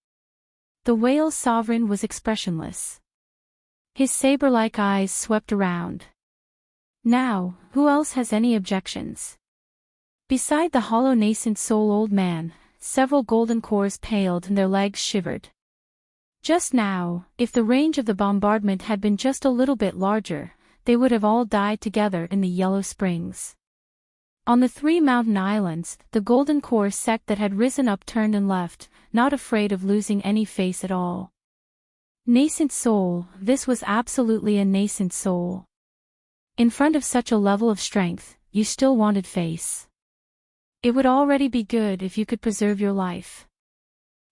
The whale's sovereign was expressionless. His saber-like eyes swept around. Now, who else has any objections? Beside the hollow nascent soul old man, several golden cores paled and their legs shivered. Just now, if the range of the bombardment had been just a little bit larger, they would have all died together in the Yellow Springs. On the 3 mountain islands, the golden core sect that had risen up turned and left, not afraid of losing any face at all. Nascent soul, this was absolutely a nascent soul. In front of such a level of strength, you still wanted face. It would already be good if you could preserve your life.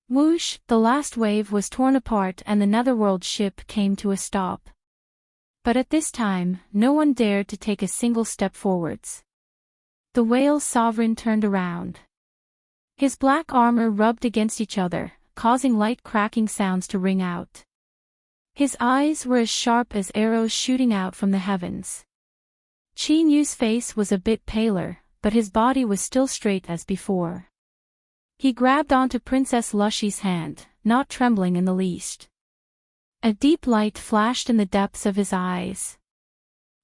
Whoosh, the last wave was torn apart and the netherworld ship came to a stop. But at this time, no one dared to take a single step forwards. The whale's sovereign turned around. His black armor rubbed against each other, causing light cracking sounds to ring out. His eyes were as sharp as arrows shooting out from the heavens. Qin Yu's face was a bit paler, but his body was still straight as before. He grabbed onto Princess Lushy's hand, not trembling in the least. A deep light flashed in the depths of his eyes.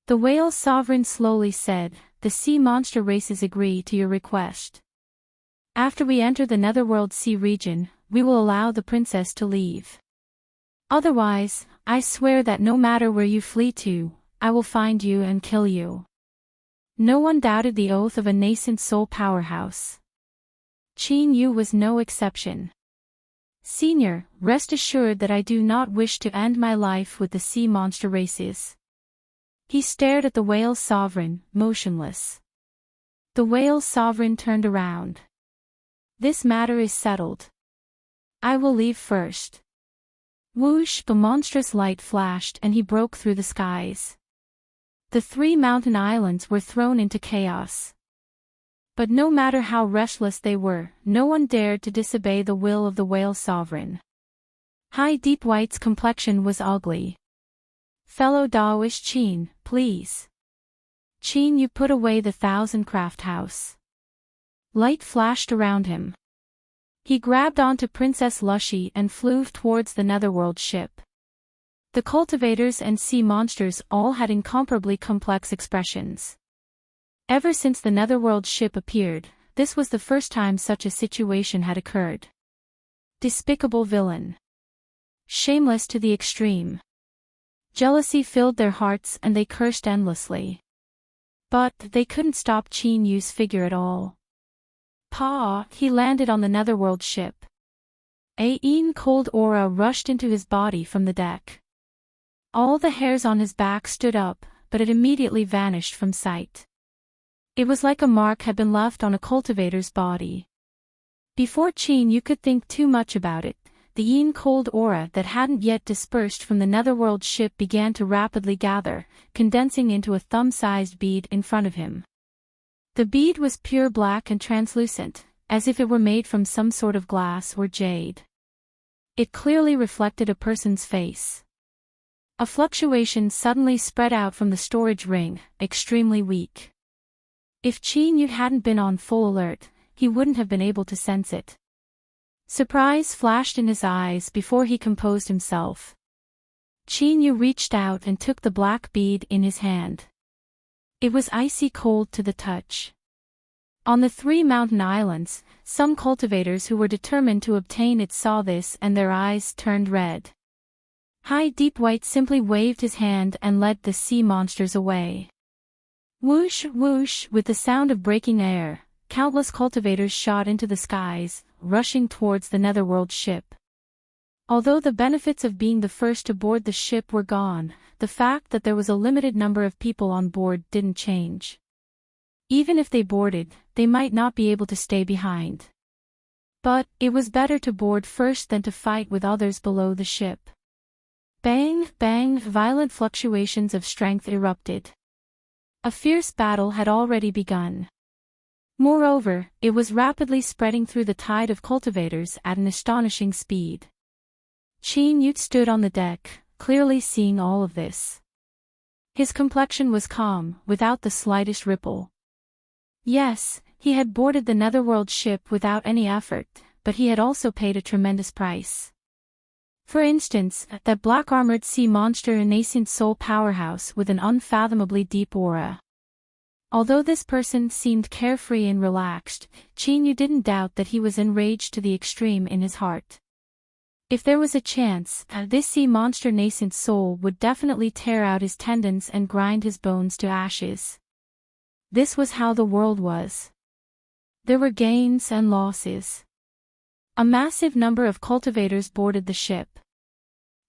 The whale's sovereign slowly said, "The sea monster races agree to your request. After we enter the Netherworld Sea region, we will allow the princess to leave. Otherwise, I swear that no matter where you flee to, I will find you and kill you." No one doubted the oath of a nascent soul powerhouse. Qin Yu was no exception. "Senior, rest assured that I do not wish to end my life with the sea monster races." He stared at the whale's sovereign, motionless. The whale's sovereign turned around. "This matter is settled. I will leave first." Whoosh, the monstrous light flashed and he broke through the skies. The 3 mountain islands were thrown into chaos. But no matter how restless they were, no one dared to disobey the will of the whale's sovereign. High Deep White's complexion was ugly. "Fellow Daoish Qin, please. Qin, you put away the 1,000-craft house." Light flashed around him. He grabbed onto Princess Lushy and flew towards the Netherworld ship. The cultivators and sea monsters all had incomparably complex expressions. Ever since the Netherworld ship appeared, this was the first time such a situation had occurred. Despicable villain. Shameless to the extreme. Jealousy filled their hearts and they cursed endlessly. But they couldn't stop Qin Yu's figure at all. He landed on the Netherworld ship. A cold aura rushed into his body from the deck. All the hairs on his back stood up, but it immediately vanished from sight. It was like a mark had been left on a cultivator's body. Before Qin Yu could think too much about it, the cold aura that hadn't yet dispersed from the Netherworld ship began to rapidly gather, condensing into a thumb-sized bead in front of him. The bead was pure black and translucent, as if it were made from some sort of glass or jade. It clearly reflected a person's face. A fluctuation suddenly spread out from the storage ring, extremely weak. If Qin Yu hadn't been on full alert, he wouldn't have been able to sense it. Surprise flashed in his eyes before he composed himself. Qin Yu reached out and took the black bead in his hand. It was icy cold to the touch. On the 3 mountain islands, some cultivators who were determined to obtain it saw this and their eyes turned red. High Deep White simply waved his hand and led the sea monsters away. Whoosh, whoosh, with the sound of breaking air, countless cultivators shot into the skies, rushing towards the Netherworld ship. Although the benefits of being the first to board the ship were gone, the fact that there was a limited number of people on board didn't change. Even if they boarded, they might not be able to stay behind. But it was better to board first than to fight with others below the ship. Bang, bang, violent fluctuations of strength erupted. A fierce battle had already begun. Moreover, it was rapidly spreading through the tide of cultivators at an astonishing speed. Qin Yu stood on the deck, clearly seeing all of this. His complexion was calm, without the slightest ripple. Yes, He had boarded the Netherworld ship without any effort, but he had also paid a tremendous price. For instance, that black-armored sea monster, a nascent soul powerhouse with an unfathomably deep aura. Although this person seemed carefree and relaxed, Chinyu didn't doubt that he was enraged to the extreme in his heart. If there was a chance, this sea monster nascent soul would definitely tear out his tendons and grind his bones to ashes. This was how the world was. There were gains and losses. A massive number of cultivators boarded the ship.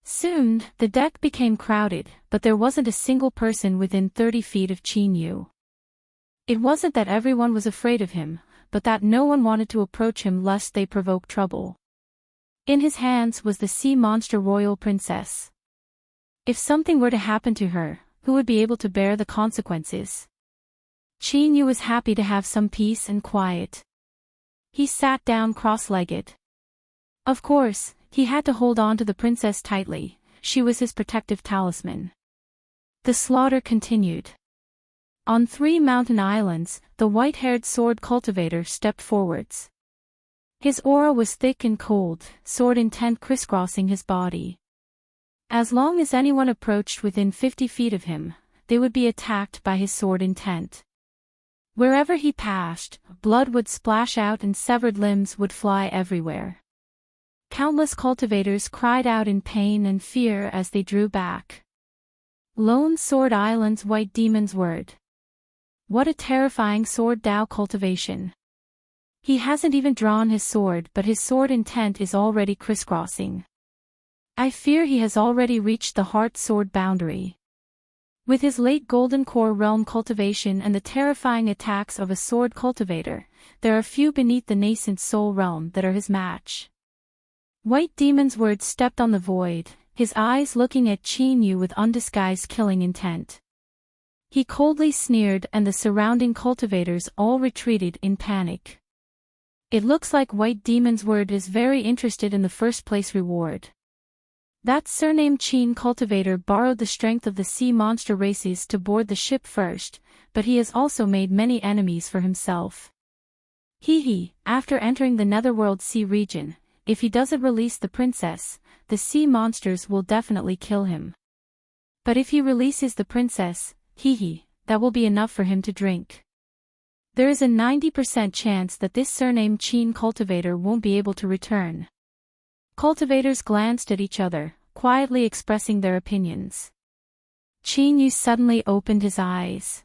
Soon, the deck became crowded, but there wasn't a single person within 30 feet of Chinyu. It wasn't that everyone was afraid of him, but that no one wanted to approach him lest they provoke trouble. In his hands was the sea monster royal princess. If something were to happen to her, who would be able to bear the consequences? Chinyu was happy to have some peace and quiet. He sat down cross-legged. Of course, he had to hold on to the princess tightly, she was his protective talisman. The slaughter continued. On 3 mountain islands, the white-haired sword cultivator stepped forwards. His aura was thick and cold, sword intent crisscrossing his body. As long as anyone approached within 50 feet of him, they would be attacked by his sword intent. Wherever he passed, blood would splash out and severed limbs would fly everywhere. Countless cultivators cried out in pain and fear as they drew back. Lone Sword Island's White Demon's word. What a terrifying sword Dao cultivation. He hasn't even drawn his sword, but his sword intent is already crisscrossing. I fear he has already reached the heart sword boundary. With his late Golden Core realm cultivation and the terrifying attacks of a sword cultivator, there are few beneath the nascent soul realm that are his match. White Demon's word stepped on the void, his eyes looking at Chinyu with undisguised killing intent. He coldly sneered and the surrounding cultivators all retreated in panic. It looks like White Demon's word is very interested in the first place reward. That surnamed Qin cultivator borrowed the strength of the sea monster races to board the ship first, but he has also made many enemies for himself. After entering the Netherworld Sea region, if he doesn't release the princess, the sea monsters will definitely kill him. But if he releases the princess, that will be enough for him to drink. There is a 90% chance that this surnamed Qin cultivator won't be able to return. Cultivators glanced at each other, quietly expressing their opinions. Chinyu suddenly opened his eyes.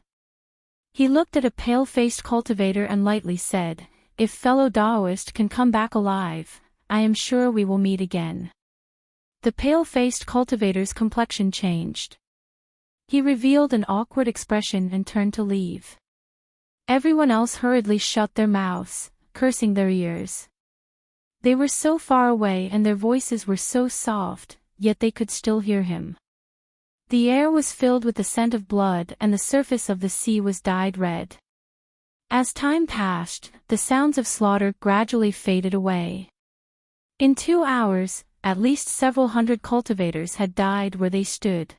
He looked at a pale-faced cultivator and lightly said, "If fellow Daoist can come back alive, I am sure we will meet again." The pale-faced cultivator's complexion changed. He revealed an awkward expression and turned to leave. Everyone else hurriedly shut their mouths, cursing their ears. They were so far away and their voices were so soft, yet they could still hear him. The air was filled with the scent of blood and the surface of the sea was dyed red. As time passed, the sounds of slaughter gradually faded away. In 2 hours, at least several hundred cultivators had died where they stood.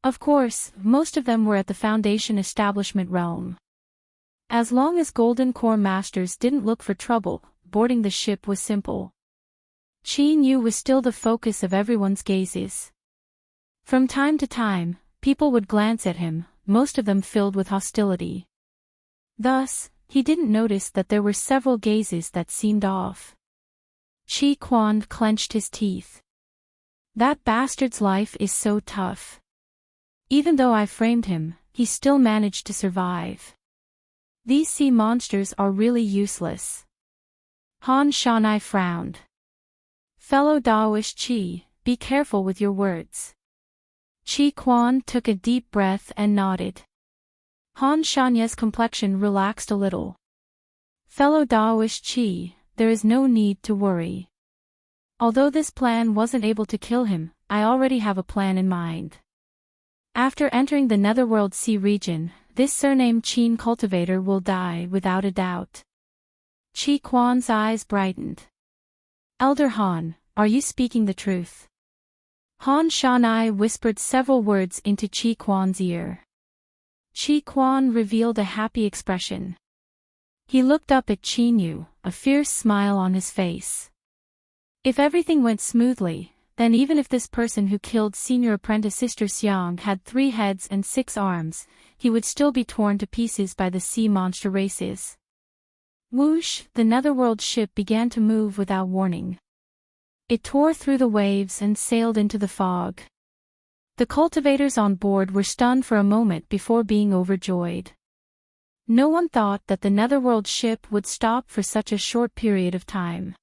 Of course, most of them were at the Foundation establishment realm. As long as Golden Core Masters didn't look for trouble, boarding the ship was simple. Chinyu was still the focus of everyone's gazes. From time to time, people would glance at him, most of them filled with hostility. Thus, he didn't notice that there were several gazes that seemed off. Chi Quan clenched his teeth. That bastard's life is so tough. Even though I framed him, he still managed to survive. These sea monsters are really useless. Han Shanai frowned. Fellow Daoist Qi, be careful with your words. Chi Quan took a deep breath and nodded. Han Shanya's complexion relaxed a little. Fellow Daoist Qi, there is no need to worry. Although this plan wasn't able to kill him, I already have a plan in mind. After entering the Netherworld Sea region, this surnamed Qin cultivator will die without a doubt. Chi Quan's eyes brightened. Elder Han, are you speaking the truth? Han Shanai whispered several words into Chi Quan's ear. Chi Quan revealed a happy expression. He looked up at Chinyu, a fierce smile on his face. If everything went smoothly, then even if this person who killed senior apprentice Sister Xiang had 3 heads and 6 arms, he would still be torn to pieces by the sea monster races. Whoosh, the netherworld ship began to move without warning. It tore through the waves and sailed into the fog. The cultivators on board were stunned for a moment before being overjoyed. No one thought that the netherworld ship would stop for such a short period of time.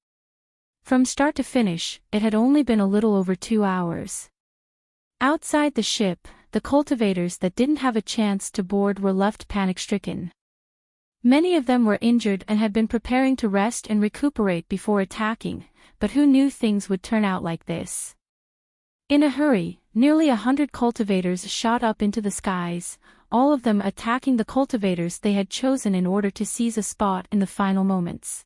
From start to finish, it had only been a little over 2 hours. Outside the ship, the cultivators that didn't have a chance to board were left panic-stricken. Many of them were injured and had been preparing to rest and recuperate before attacking, but who knew things would turn out like this? In a hurry, nearly 100 cultivators shot up into the skies, all of them attacking the cultivators they had chosen in order to seize a spot in the final moments.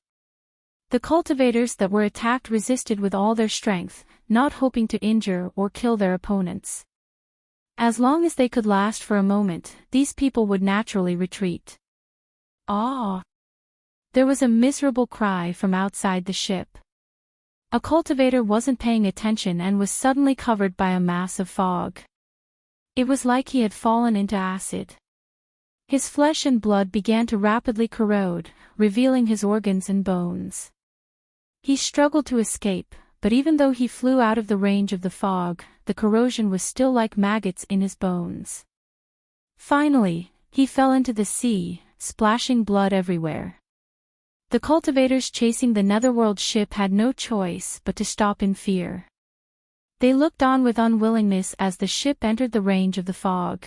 The cultivators that were attacked resisted with all their strength, not hoping to injure or kill their opponents. As long as they could last for a moment, these people would naturally retreat. Ah! There was a miserable cry from outside the ship. A cultivator wasn't paying attention and was suddenly covered by a mass of fog. It was like he had fallen into acid. His flesh and blood began to rapidly corrode, revealing his organs and bones. He struggled to escape, but even though he flew out of the range of the fog, the corrosion was still like maggots in his bones. Finally, he fell into the sea, splashing blood everywhere. The cultivators chasing the netherworld ship had no choice but to stop in fear. They looked on with unwillingness as the ship entered the range of the fog.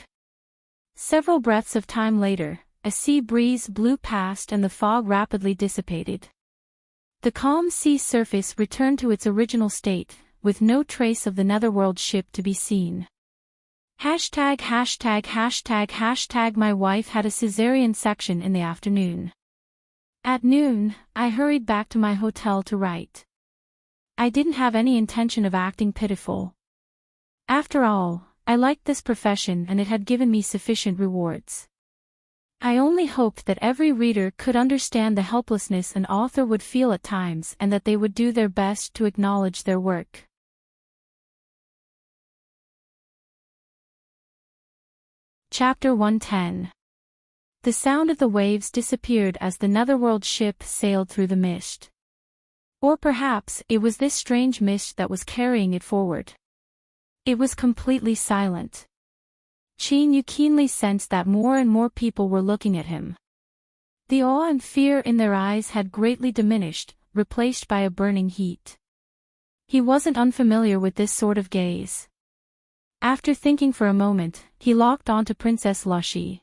Several breaths of time later, a sea breeze blew past and the fog rapidly dissipated. The calm sea surface returned to its original state, with no trace of the netherworld ship to be seen. #######. My wife had a cesarean section in the afternoon. At noon, I hurried back to my hotel to write. I didn't have any intention of acting pitiful. After all, I liked this profession and it had given me sufficient rewards. I only hoped that every reader could understand the helplessness an author would feel at times and that they would do their best to acknowledge their work. Chapter 110. The sound of the waves disappeared as the netherworld ship sailed through the mist. Or perhaps it was this strange mist that was carrying it forward. It was completely silent. Chinyu keenly sensed that more and more people were looking at him. The awe and fear in their eyes had greatly diminished, replaced by a burning heat. He wasn't unfamiliar with this sort of gaze. After thinking for a moment, he locked onto Princess Lushy.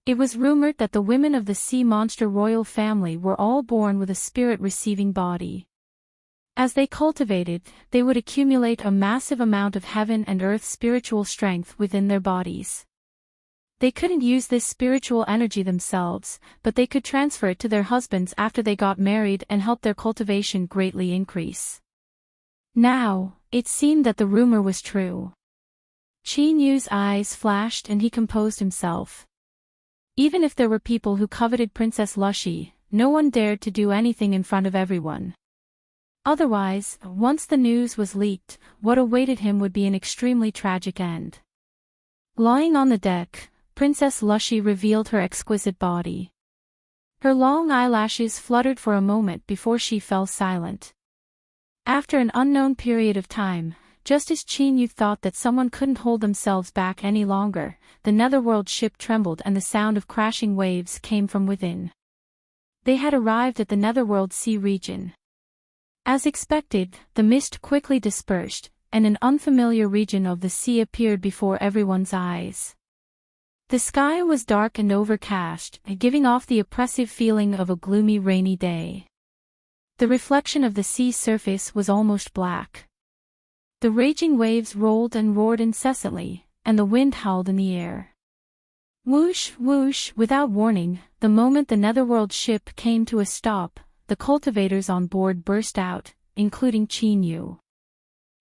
It was rumored that the women of the sea monster royal family were all born with a spirit-receiving body. As they cultivated, they would accumulate a massive amount of heaven and earth spiritual strength within their bodies. They couldn't use this spiritual energy themselves, but they could transfer it to their husbands after they got married and help their cultivation greatly increase. Now, it seemed that the rumor was true. Chinyu's eyes flashed and he composed himself. Even if there were people who coveted Princess Lushy, no one dared to do anything in front of everyone. Otherwise, once the news was leaked, what awaited him would be an extremely tragic end. Lying on the deck, Princess Lushy revealed her exquisite body. Her long eyelashes fluttered for a moment before she fell silent. After an unknown period of time, just as Chinyu thought that someone couldn't hold themselves back any longer, the netherworld ship trembled and the sound of crashing waves came from within. They had arrived at the netherworld sea region. As expected, the mist quickly dispersed, and an unfamiliar region of the sea appeared before everyone's eyes. The sky was dark and overcast, giving off the oppressive feeling of a gloomy rainy day. The reflection of the sea surface was almost black. The raging waves rolled and roared incessantly, and the wind howled in the air. Whoosh, whoosh, without warning, the moment the netherworld ship came to a stop, the cultivators on board burst out, including Chinyu.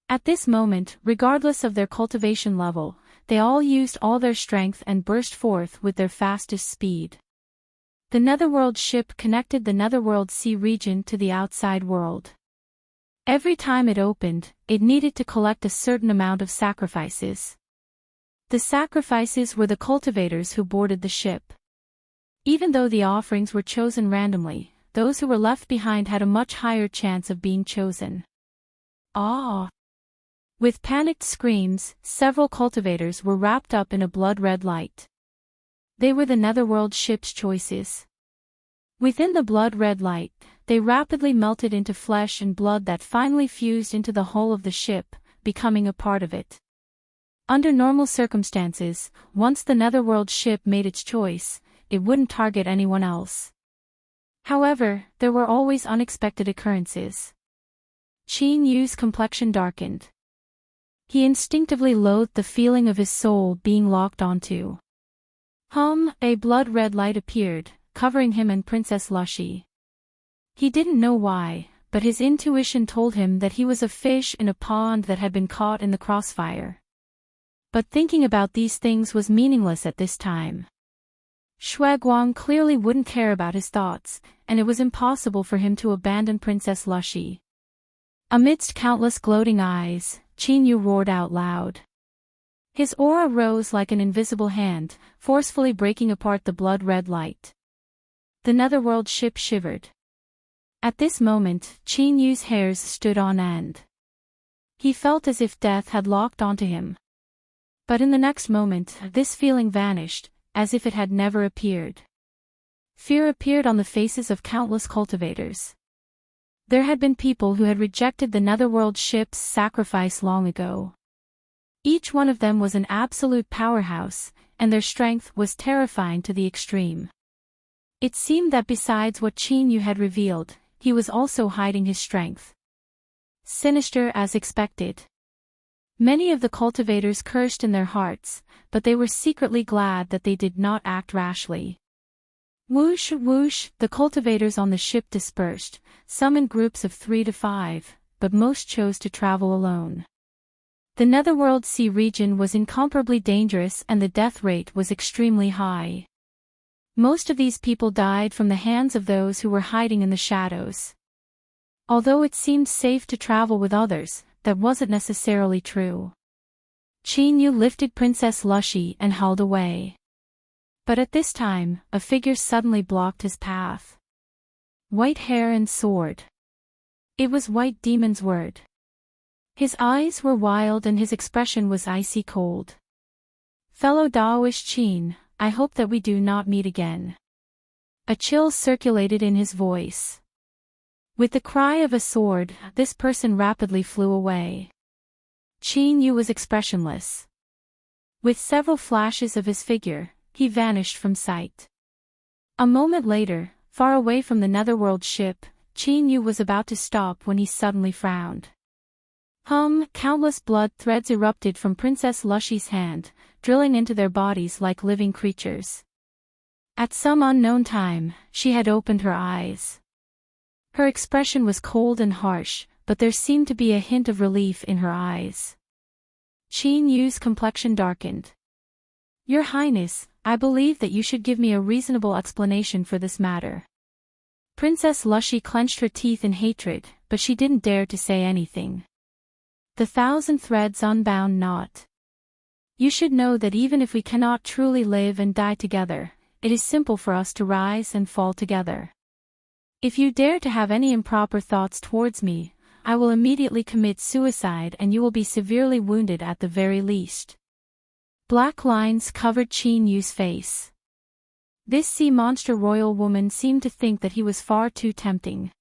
At this moment, regardless of their cultivation level, they all used all their strength and burst forth with their fastest speed. The Netherworld ship connected the Netherworld sea region to the outside world. Every time it opened, it needed to collect a certain amount of sacrifices. The sacrifices were the cultivators who boarded the ship. Even though the offerings were chosen randomly, those who were left behind had a much higher chance of being chosen. Ah! With panicked screams, several cultivators were wrapped up in a blood-red light. They were the Netherworld ship's choices. Within the blood-red light, they rapidly melted into flesh and blood that finally fused into the hull of the ship, becoming a part of it. Under normal circumstances, once the Netherworld ship made its choice, it wouldn't target anyone else. However, there were always unexpected occurrences. Qin Yu's complexion darkened. He instinctively loathed the feeling of his soul being locked onto. A blood-red light appeared, covering him and Princess Lushy. He didn't know why, but his intuition told him that he was a fish in a pond that had been caught in the crossfire. But thinking about these things was meaningless at this time. Shuaguang clearly wouldn't care about his thoughts, and it was impossible for him to abandon Princess Lushy. Amidst countless gloating eyes, Qin Yu roared out loud. His aura rose like an invisible hand, forcefully breaking apart the blood-red light. The Netherworld ship shivered. At this moment, Qin Yu's hairs stood on end. He felt as if death had locked onto him. But in the next moment, this feeling vanished, as if it had never appeared. Fear appeared on the faces of countless cultivators. There had been people who had rejected the Netherworld ship's sacrifice long ago. Each one of them was an absolute powerhouse, and their strength was terrifying to the extreme. It seemed that besides what Qin Yu had revealed, he was also hiding his strength. Sinister as expected. Many of the cultivators cursed in their hearts, but they were secretly glad that they did not act rashly. Whoosh whoosh, the cultivators on the ship dispersed, some in groups of 3 to 5, but most chose to travel alone. The Netherworld sea region was incomparably dangerous and the death rate was extremely high. Most of these people died from the hands of those who were hiding in the shadows. Although it seemed safe to travel with others, that wasn't necessarily true. Qin Yu lifted Princess Lushy and held away. But at this time, a figure suddenly blocked his path. White hair and sword. It was White Demon's word. His eyes were wild and his expression was icy cold. Fellow Daoist Qin, I hope that we do not meet again. A chill circulated in his voice. With the cry of a sword, this person rapidly flew away. Qin Yu was expressionless. With several flashes of his figure, he vanished from sight. A moment later, far away from the Netherworld ship, Qin Yu was about to stop when he suddenly frowned. Countless blood threads erupted from Princess Lushy's hand, drilling into their bodies like living creatures. At some unknown time, she had opened her eyes. Her expression was cold and harsh, but there seemed to be a hint of relief in her eyes. Qin Yu's complexion darkened. Your Highness, I believe that you should give me a reasonable explanation for this matter. Princess Lushy clenched her teeth in hatred, but she didn't dare to say anything. The thousand threads unbound not. You should know that even if we cannot truly live and die together, it is simple for us to rise and fall together. If you dare to have any improper thoughts towards me, I will immediately commit suicide and you will be severely wounded at the very least. Black lines covered Qin Yu's face. This sea monster royal woman seemed to think that he was far too tempting.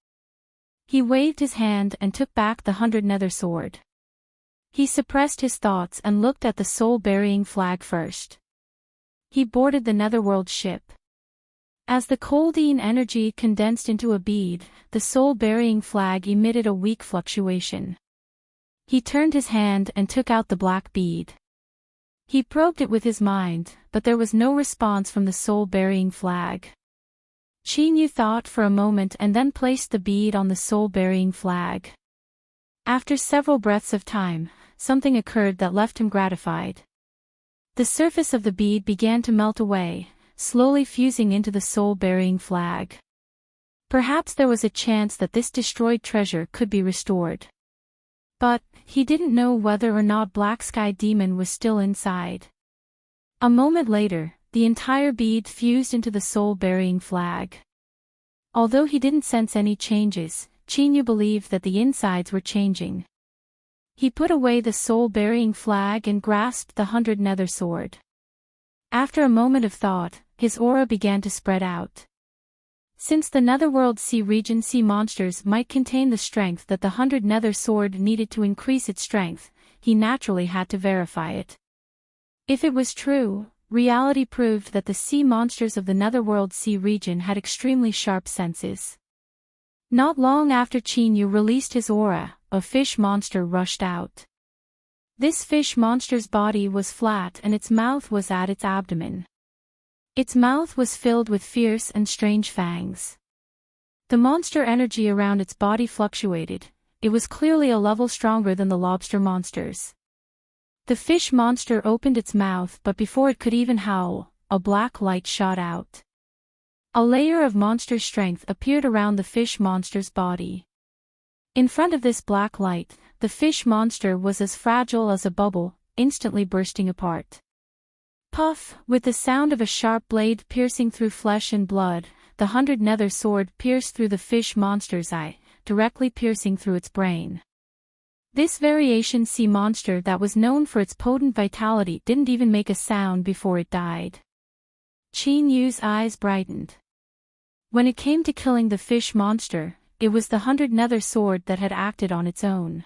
He waved his hand and took back the 100 nether sword. He suppressed his thoughts and looked at the soul-burying flag first. He boarded the Netherworld ship. As the Coldine energy condensed into a bead, the soul-burying flag emitted a weak fluctuation. He turned his hand and took out the black bead. He probed it with his mind, but there was no response from the soul-burying flag. Qin Yu thought for a moment and then placed the bead on the soul-burying flag. After several breaths of time, something occurred that left him gratified. The surface of the bead began to melt away, slowly fusing into the soul-burying flag. Perhaps there was a chance that this destroyed treasure could be restored. But he didn't know whether or not Black Sky Demon was still inside. A moment later, the entire bead fused into the soul-burying flag. Although he didn't sense any changes, Chinyu believed that the insides were changing. He put away the soul-burying flag and grasped the 100 nether sword. After a moment of thought, his aura began to spread out. Since the Netherworld Sea region sea monsters might contain the strength that the 100 nether sword needed to increase its strength, he naturally had to verify it. If it was true, reality proved that the sea monsters of the Netherworld Sea region had extremely sharp senses. Not long after Chinyu released his aura, a fish monster rushed out. This fish monster's body was flat and its mouth was at its abdomen. Its mouth was filled with fierce and strange fangs. The monster energy around its body fluctuated. It was clearly a level stronger than the lobster monsters. The fish monster opened its mouth, but before it could even howl, a black light shot out. A layer of monster strength appeared around the fish monster's body. In front of this black light, the fish monster was as fragile as a bubble, instantly bursting apart. Puff, with the sound of a sharp blade piercing through flesh and blood, the 100 nether sword pierced through the fish monster's eye, directly piercing through its brain. This variation sea monster that was known for its potent vitality didn't even make a sound before it died. Chinyu's eyes brightened. When it came to killing the fish monster, it was the 100 nether sword that had acted on its own.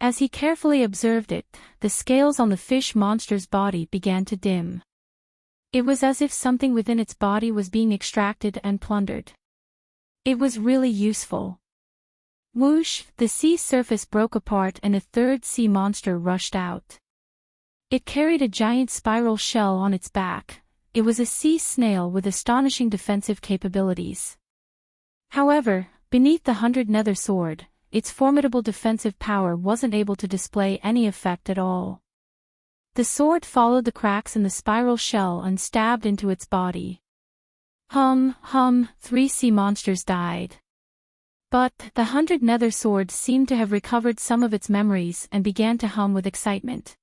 As he carefully observed it, the scales on the fish monster's body began to dim. It was as if something within its body was being extracted and plundered. It was really useful. Whoosh, the sea surface broke apart and a third sea monster rushed out. It carried a giant spiral shell on its back. It was a sea snail with astonishing defensive capabilities. However, beneath the 100 nether sword, its formidable defensive power wasn't able to display any effect at all. The sword followed the cracks in the spiral shell and stabbed into its body. Hum, 3 sea monsters died. But the 100 nether sword seemed to have recovered some of its memories and began to hum with excitement.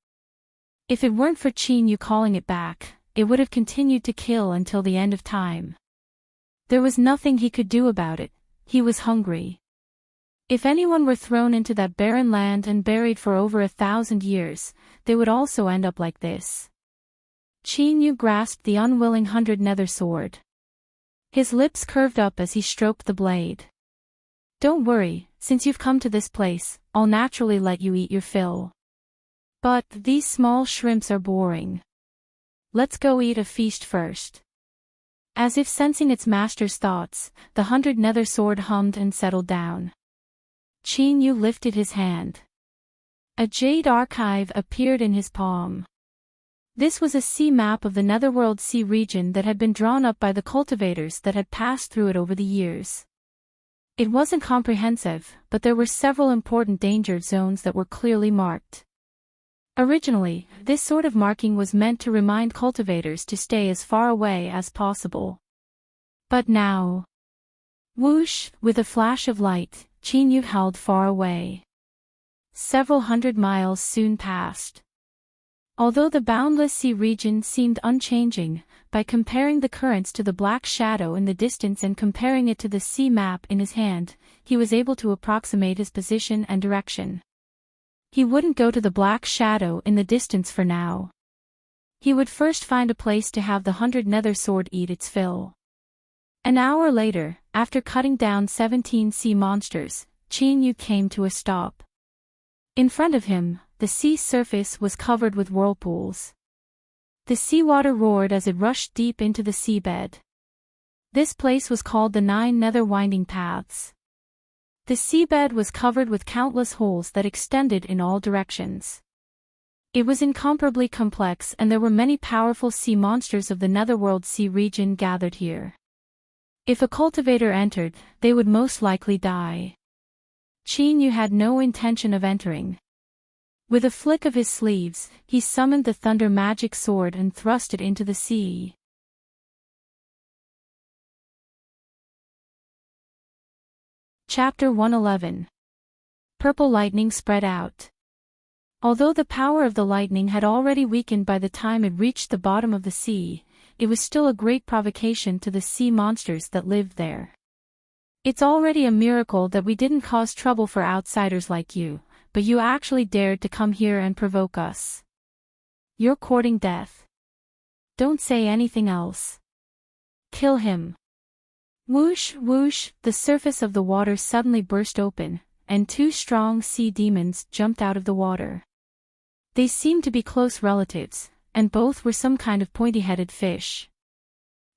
If it weren't for Chinyu calling it back, it would have continued to kill until the end of time. There was nothing he could do about it. He was hungry. If anyone were thrown into that barren land and buried for over 1,000 years, they would also end up like this. Chinyu grasped the unwilling 100 nether sword. His lips curved up as he stroked the blade. Don't worry, since you've come to this place, I'll naturally let you eat your fill. But these small shrimps are boring. Let's go eat a feast first. As if sensing its master's thoughts, the 100 nether sword hummed and settled down. Chinyu lifted his hand. A jade archive appeared in his palm. This was a sea map of the Netherworld Sea region that had been drawn up by the cultivators that had passed through it over the years. It wasn't comprehensive, but there were several important danger zones that were clearly marked. Originally, this sort of marking was meant to remind cultivators to stay as far away as possible. But now... Whoosh, with a flash of light, Chinyu held far away. Several hundred miles soon passed. Although the boundless sea region seemed unchanging, by comparing the currents to the black shadow in the distance and comparing it to the sea map in his hand, he was able to approximate his position and direction. He wouldn't go to the black shadow in the distance for now. He would first find a place to have the 100 nether sword eat its fill. An hour later, after cutting down 17 sea monsters, Chinyu came to a stop. In front of him, the sea surface was covered with whirlpools. The seawater roared as it rushed deep into the seabed. This place was called the 9 Nether Winding Paths. The seabed was covered with countless holes that extended in all directions. It was incomparably complex and there were many powerful sea monsters of the Netherworld Sea region gathered here. If a cultivator entered, they would most likely die. Chinyu had no intention of entering. With a flick of his sleeves, he summoned the thunder magic sword and thrust it into the sea. Chapter 111. Purple lightning spread out. Although the power of the lightning had already weakened by the time it reached the bottom of the sea, it was still a great provocation to the sea monsters that lived there. It's already a miracle that we didn't cause trouble for outsiders like you, but you actually dared to come here and provoke us. You're courting death. Don't say anything else. Kill him. Whoosh, whoosh, the surface of the water suddenly burst open, and two strong sea demons jumped out of the water. They seemed to be close relatives, and both were some kind of pointy-headed fish.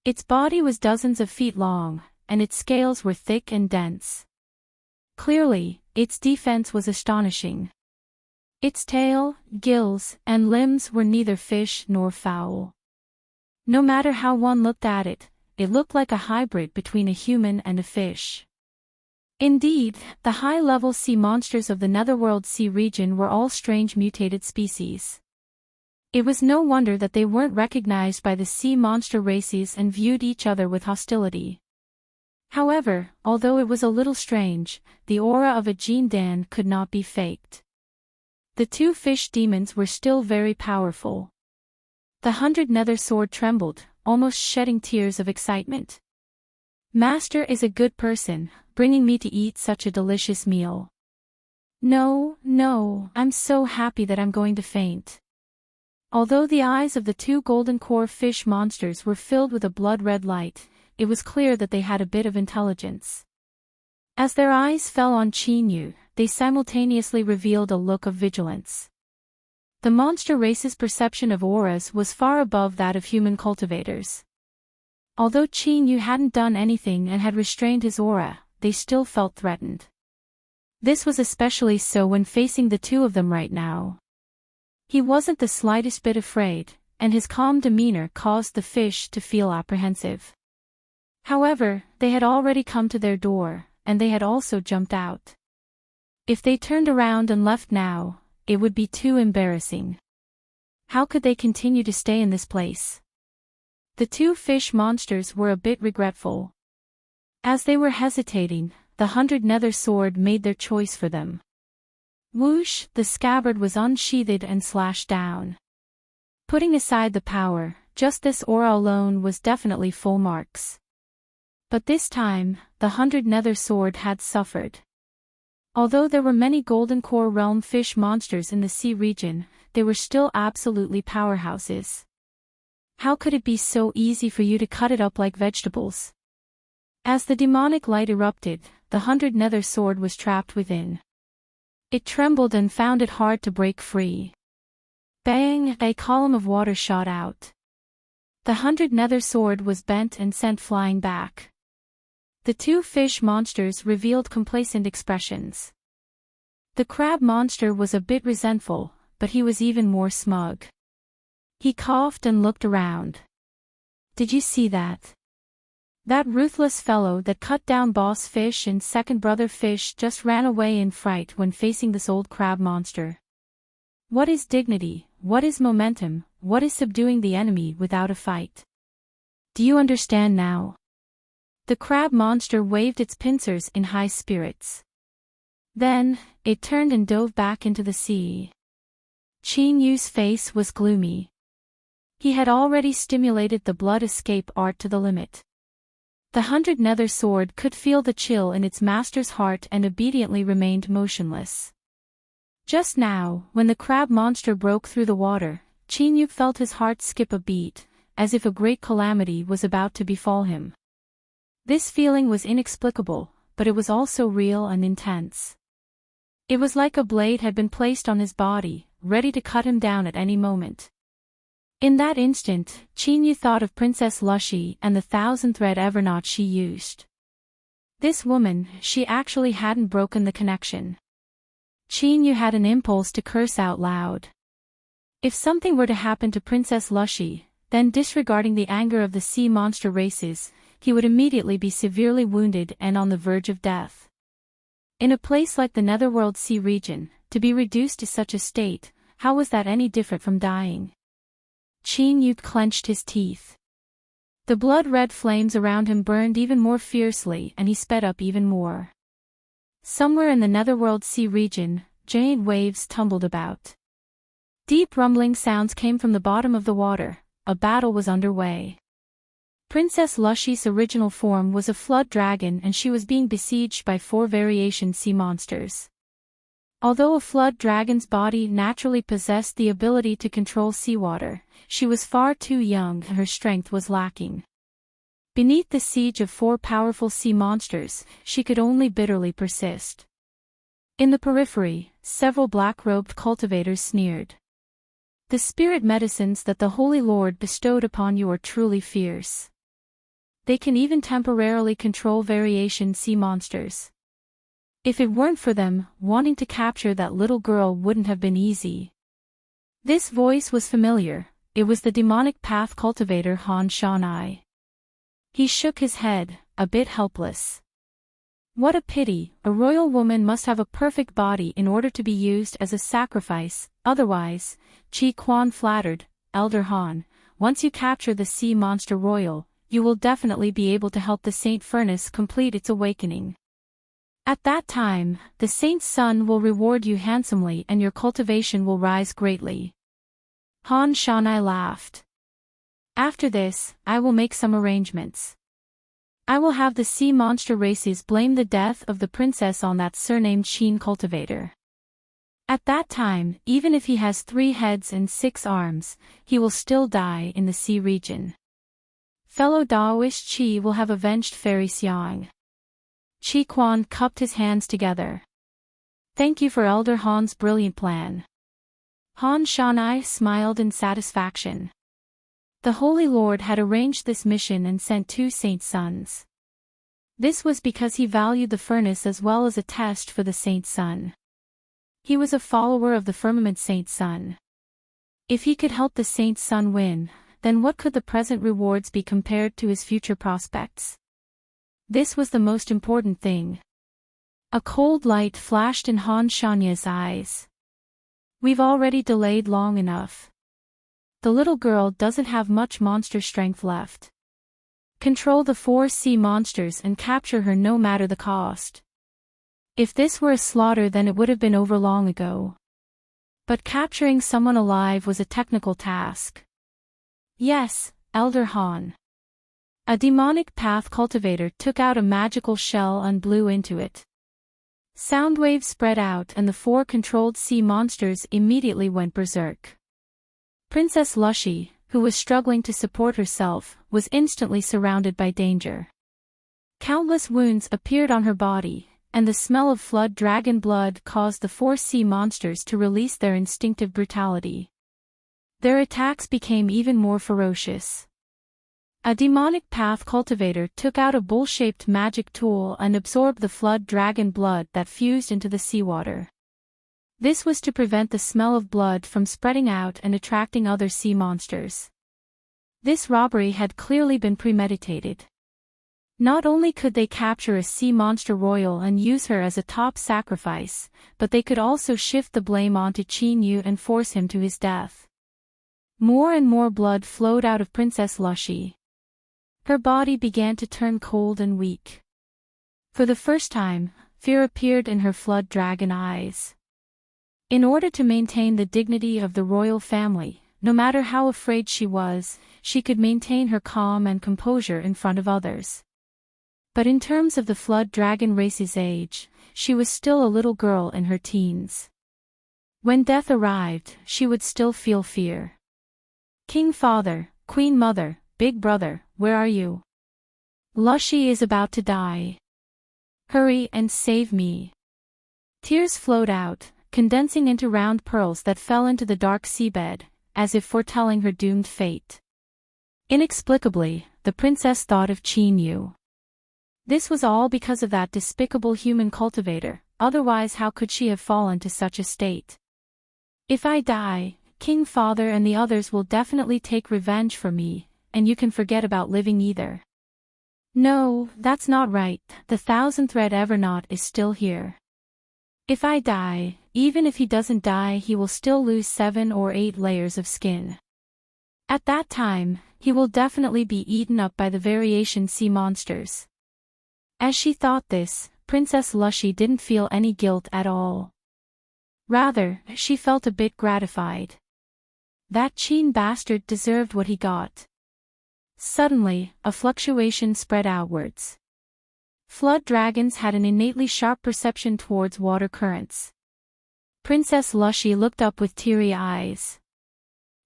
Its body was dozens of feet long, and its scales were thick and dense. Clearly, its defense was astonishing. Its tail, gills, and limbs were neither fish nor fowl. No matter how one looked at it, it looked like a hybrid between a human and a fish. Indeed, the high-level sea monsters of the Netherworld Sea region were all strange mutated species. It was no wonder that they weren't recognized by the sea monster races and viewed each other with hostility. However, although it was a little strange, the aura of a Jean Dan could not be faked. The two fish demons were still very powerful. The 100 Nether Sword trembled, almost shedding tears of excitement. Master is a good person, bringing me to eat such a delicious meal. No, no, I'm so happy that I'm going to faint. Although the eyes of the two golden core fish monsters were filled with a blood-red light, it was clear that they had a bit of intelligence. As their eyes fell on Chinyu, they simultaneously revealed a look of vigilance. The monster race's perception of auras was far above that of human cultivators. Although Chinyu hadn't done anything and had restrained his aura, they still felt threatened. This was especially so when facing the two of them right now. He wasn't the slightest bit afraid, and his calm demeanor caused the fish to feel apprehensive. However, they had already come to their door, and they had also jumped out. If they turned around and left now, it would be too embarrassing. How could they continue to stay in this place? The two fish monsters were a bit regretful. As they were hesitating, the 100 Nether Sword made their choice for them. Whoosh, the scabbard was unsheathed and slashed down. Putting aside the power, just this aura alone was definitely full marks. But this time, the 100 Nether Sword had suffered. Although there were many Golden Core Realm fish monsters in the sea region, they were still absolutely powerhouses. How could it be so easy for you to cut it up like vegetables? As the demonic light erupted, the 100 Nether Sword was trapped within. It trembled and found it hard to break free. Bang! A column of water shot out. The 100 Nether Sword was bent and sent flying back. The two fish monsters revealed complacent expressions. The crab monster was a bit resentful, but he was even more smug. He coughed and looked around. Did you see that? That ruthless fellow that cut down Boss Fish and second brother Fish just ran away in fright when facing this old crab monster. What is dignity? What is momentum? What is subduing the enemy without a fight? Do you understand now? The crab monster waved its pincers in high spirits. Then, it turned and dove back into the sea. Chinyu's face was gloomy. He had already stimulated the blood escape art to the limit. The 100 Nether Sword could feel the chill in its master's heart and obediently remained motionless. Just now, when the crab monster broke through the water, Chinyu felt his heart skip a beat, as if a great calamity was about to befall him. This feeling was inexplicable, but it was also real and intense. It was like a blade had been placed on his body, ready to cut him down at any moment. In that instant, Chinyu thought of Princess Lushy and the 1,000-thread Everknot she used. This woman, she actually hadn't broken the connection. Chinyu had an impulse to curse out loud. If something were to happen to Princess Lushy, then disregarding the anger of the sea monster races, he would immediately be severely wounded and on the verge of death. In a place like the Netherworld Sea region, to be reduced to such a state, how was that any different from dying? Chinyu clenched his teeth. The blood-red flames around him burned even more fiercely and he sped up even more. Somewhere in the netherworld sea region, giant waves tumbled about. Deep rumbling sounds came from the bottom of the water. A battle was underway. Princess Lushy's original form was a flood dragon, and she was being besieged by 4 variation sea monsters. Although a flood dragon's body naturally possessed the ability to control seawater, she was far too young and her strength was lacking. Beneath the siege of 4 powerful sea monsters, she could only bitterly persist. In the periphery, several black-robed cultivators sneered. The spirit medicines that the Holy Lord bestowed upon you are truly fierce. They can even temporarily control variation sea monsters. If it weren't for them, wanting to capture that little girl wouldn't have been easy. This voice was familiar. It was the demonic path cultivator Han Shanai. He shook his head, a bit helpless. What a pity, a royal woman must have a perfect body in order to be used as a sacrifice, otherwise, Chi Quan flattered, Elder Han, once you capture the sea monster royal, you will definitely be able to help the Saint Furnace complete its awakening. At that time, the Saint's Sun will reward you handsomely and your cultivation will rise greatly. Han Shanai laughed. After this, I will make some arrangements. I will have the sea monster races blame the death of the princess on that surnamed Sheen cultivator. At that time, even if he has 3 heads and 6 arms, he will still die in the sea region. Fellow Daoist Chi will have avenged Fairy Xiang. Chi Quan cupped his hands together. Thank you for Elder Han's brilliant plan. Han Shanai smiled in satisfaction. The Holy Lord had arranged this mission and sent 2 Saint Sons. This was because he valued the furnace as well as a test for the Saint Sun. He was a follower of the firmament Saint Sun. If he could help the Saint Sun win, then what could the present rewards be compared to his future prospects? This was the most important thing. A cold light flashed in Han Shanya's eyes. We've already delayed long enough. The little girl doesn't have much monster strength left. Control the 4 sea monsters and capture her no matter the cost. If this were a slaughter, then it would have been over long ago. But capturing someone alive was a technical task. Yes, Elder Han. A demonic path cultivator took out a magical shell and blew into it. Sound waves spread out and the 4 controlled sea monsters immediately went berserk. Princess Lushy, who was struggling to support herself, was instantly surrounded by danger. Countless wounds appeared on her body, and the smell of flood dragon blood caused the 4 sea monsters to release their instinctive brutality. Their attacks became even more ferocious. A demonic path cultivator took out a bowl-shaped magic tool and absorbed the flood dragon blood that fused into the seawater. This was to prevent the smell of blood from spreading out and attracting other sea monsters. This robbery had clearly been premeditated. Not only could they capture a sea monster royal and use her as a top sacrifice, but they could also shift the blame onto Qin Yu and force him to his death. More and more blood flowed out of Princess Lushy. Her body began to turn cold and weak. For the first time, fear appeared in her flood dragon eyes. In order to maintain the dignity of the royal family, no matter how afraid she was, she could maintain her calm and composure in front of others. But in terms of the flood dragon race's age, she was still a little girl in her teens. When death arrived, she would still feel fear. King Father, Queen Mother, Big Brother, where are you? Lushy is about to die. Hurry and save me. Tears flowed out, condensing into round pearls that fell into the dark seabed, as if foretelling her doomed fate. Inexplicably, the princess thought of Qin Yu. This was all because of that despicable human cultivator, otherwise how could she have fallen to such a state? If I die, King Father and the others will definitely take revenge for me, and you can forget about living either. No, that's not right, the 1000-thread Everknot is still here. If I die, even if he doesn't die, he will still lose 7 or 8 layers of skin. At that time, he will definitely be eaten up by the variation sea monsters. As she thought this, Princess Lushy didn't feel any guilt at all. Rather, she felt a bit gratified. That Qin bastard deserved what he got. Suddenly, a fluctuation spread outwards. Flood dragons had an innately sharp perception towards water currents. Princess Lushy looked up with teary eyes.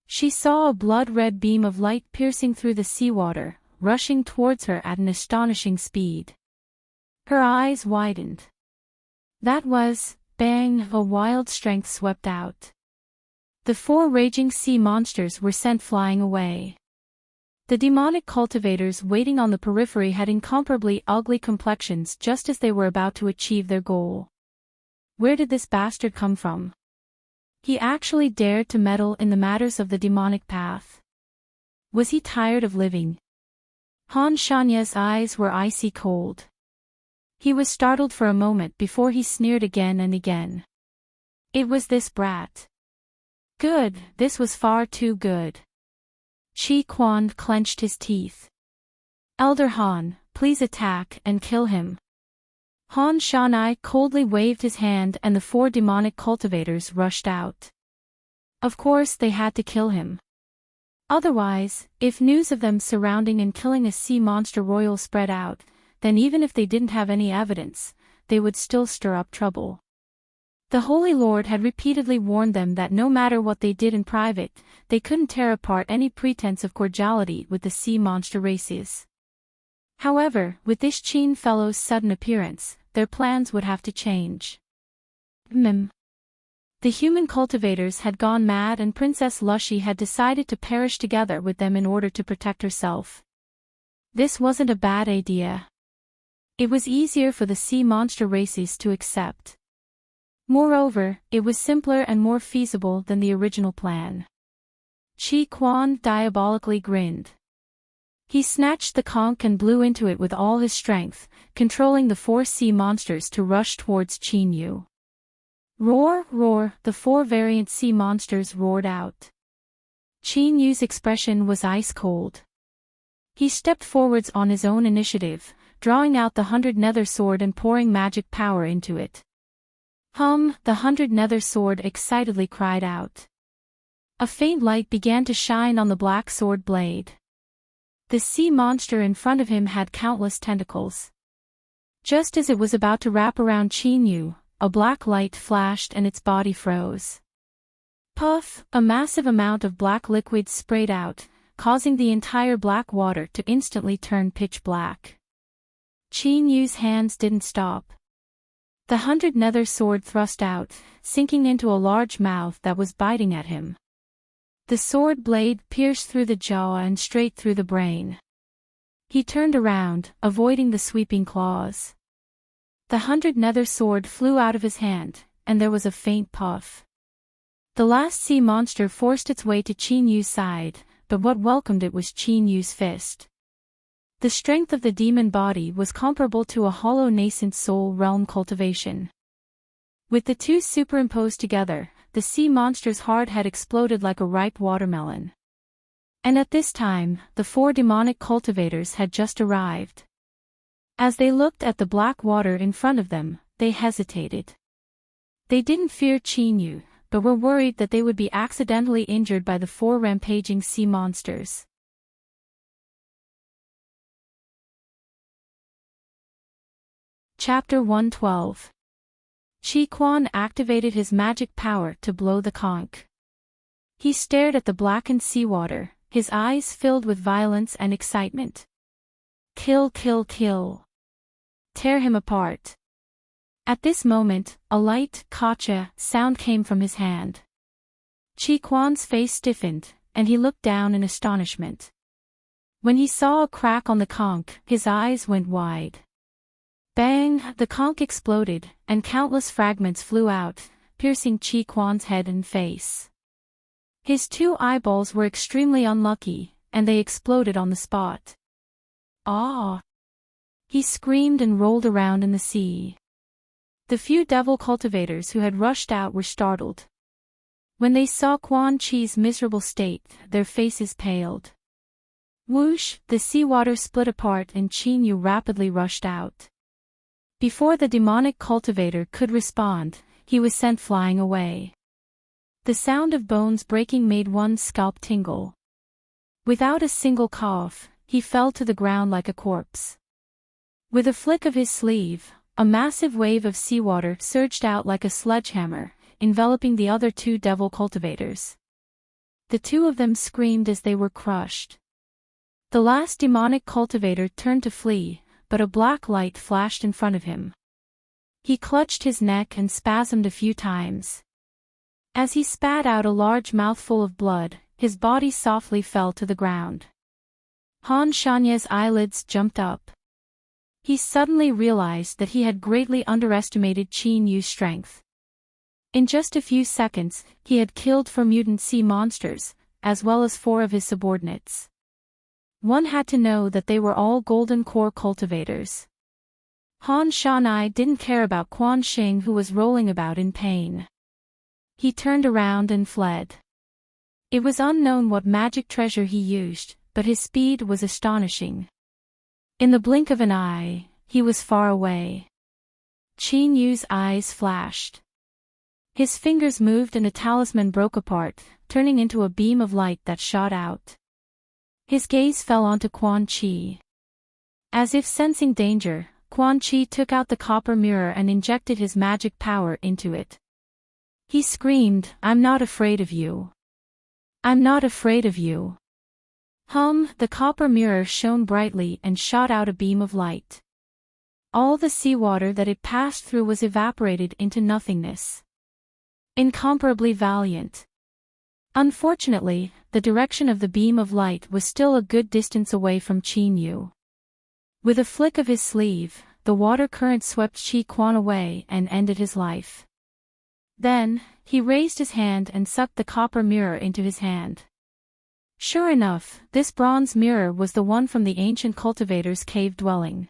She saw a blood-red beam of light piercing through the seawater, rushing towards her at an astonishing speed. Her eyes widened. That was, bang, a wild strength swept out. The 4 raging sea monsters were sent flying away. The demonic cultivators waiting on the periphery had incomparably ugly complexions just as they were about to achieve their goal. Where did this bastard come from? He actually dared to meddle in the matters of the demonic path. Was he tired of living? Han Shanye's eyes were icy cold. He was startled for a moment before he sneered again and again. It was this brat. Good, this was far too good. Chi Quan clenched his teeth. Elder Han, please attack and kill him. Han Shanai coldly waved his hand and the 4 demonic cultivators rushed out. Of course they had to kill him. Otherwise, if news of them surrounding and killing a sea monster royal spread out, then even if they didn't have any evidence, they would still stir up trouble. The Holy Lord had repeatedly warned them that no matter what they did in private, they couldn't tear apart any pretense of cordiality with the sea monster races. However, with this Qin fellow's sudden appearance, their plans would have to change. The human cultivators had gone mad and Princess Lushy had decided to perish together with them in order to protect herself. This wasn't a bad idea. It was easier for the sea monster races to accept. Moreover, it was simpler and more feasible than the original plan. Chi Quan diabolically grinned. He snatched the conch and blew into it with all his strength, controlling the 4 sea monsters to rush towards Qin Yu. Roar, roar, the 4 variant sea monsters roared out. Qin Yu's expression was ice cold. He stepped forwards on his own initiative, drawing out the 100 nether sword and pouring magic power into it. The 100 nether sword excitedly cried out. A faint light began to shine on the black sword blade. The sea monster in front of him had countless tentacles. Just as it was about to wrap around Qin Yu, a black light flashed and its body froze. Puff, a massive amount of black liquid sprayed out, causing the entire black water to instantly turn pitch black. Qin Yu's hands didn't stop. The 100 nether sword thrust out, sinking into a large mouth that was biting at him. The sword blade pierced through the jaw and straight through the brain. He turned around, avoiding the sweeping claws. The 100 nether sword flew out of his hand, and there was a faint puff. The last sea monster forced its way to Qin Yu's side, but what welcomed it was Qin Yu's fist. The strength of the demon body was comparable to a hollow nascent soul realm cultivation. With the 2 superimposed together, the sea monster's hard head exploded like a ripe watermelon. And at this time, the 4 demonic cultivators had just arrived. As they looked at the black water in front of them, they hesitated. They didn't fear Qin Yu, but were worried that they would be accidentally injured by the 4 rampaging sea monsters. Chapter 112. Chi Quan activated his magic power to blow the conch. He stared at the blackened seawater, his eyes filled with violence and excitement. Kill, kill, kill. Tear him apart. At this moment, a light, "Kacha" sound came from his hand. Chi Quan's face stiffened, and he looked down in astonishment. When he saw a crack on the conch, his eyes went wide. Bang! The conch exploded, and countless fragments flew out, piercing Chi Quan's head and face. His 2 eyeballs were extremely unlucky, and they exploded on the spot. Ah! He screamed and rolled around in the sea. The few devil cultivators who had rushed out were startled. When they saw Quan Chi's miserable state, their faces paled. Whoosh! The seawater split apart and Qin Yu rapidly rushed out. Before the demonic cultivator could respond, he was sent flying away. The sound of bones breaking made one's scalp tingle. Without a single cough, he fell to the ground like a corpse. With a flick of his sleeve, a massive wave of seawater surged out like a sledgehammer, enveloping the other two devil cultivators. The two of them screamed as they were crushed. The last demonic cultivator turned to flee, but a black light flashed in front of him. He clutched his neck and spasmed a few times. As he spat out a large mouthful of blood, his body softly fell to the ground. Han Shanye's eyelids jumped up. He suddenly realized that he had greatly underestimated Qin Yu's strength. In just a few seconds, he had killed 4 mutant sea monsters, as well as 4 of his subordinates. One had to know that they were all golden core cultivators. Han Shanai didn't care about Quan Xing, who was rolling about in pain. He turned around and fled. It was unknown what magic treasure he used, but his speed was astonishing. In the blink of an eye, he was far away. Qin Yu's eyes flashed. His fingers moved and a talisman broke apart, turning into a beam of light that shot out. His gaze fell onto Quan Chi. As if sensing danger, Quan Chi took out the copper mirror and injected his magic power into it. He screamed, "I'm not afraid of you. I'm not afraid of you." The copper mirror shone brightly and shot out a beam of light. All the seawater that it passed through was evaporated into nothingness. Incomparably valiant. Unfortunately, the direction of the beam of light was still a good distance away from Qin Yu. With a flick of his sleeve, the water current swept Qi Quan away and ended his life. Then, he raised his hand and sucked the copper mirror into his hand. Sure enough, this bronze mirror was the one from the ancient cultivator's cave dwelling.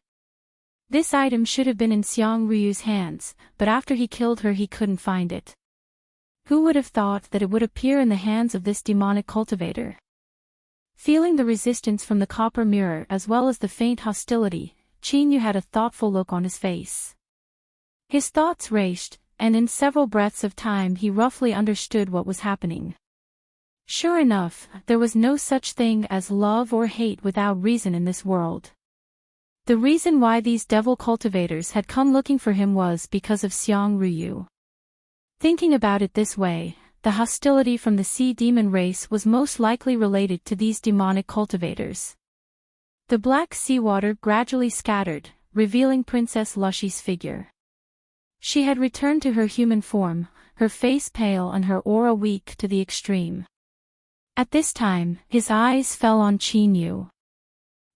This item should have been in Xiang Ryu's hands, but after he killed her he couldn't find it. Who would have thought that it would appear in the hands of this demonic cultivator? Feeling the resistance from the copper mirror as well as the faint hostility, Qin Yu had a thoughtful look on his face. His thoughts raced, and in several breaths of time he roughly understood what was happening. Sure enough, there was no such thing as love or hate without reason in this world. The reason why these devil cultivators had come looking for him was because of Xiang Ryu. Thinking about it this way, the hostility from the sea demon race was most likely related to these demonic cultivators. The black seawater gradually scattered, revealing Princess Lushy's figure. She had returned to her human form, her face pale and her aura weak to the extreme. At this time, his eyes fell on Qin Yu.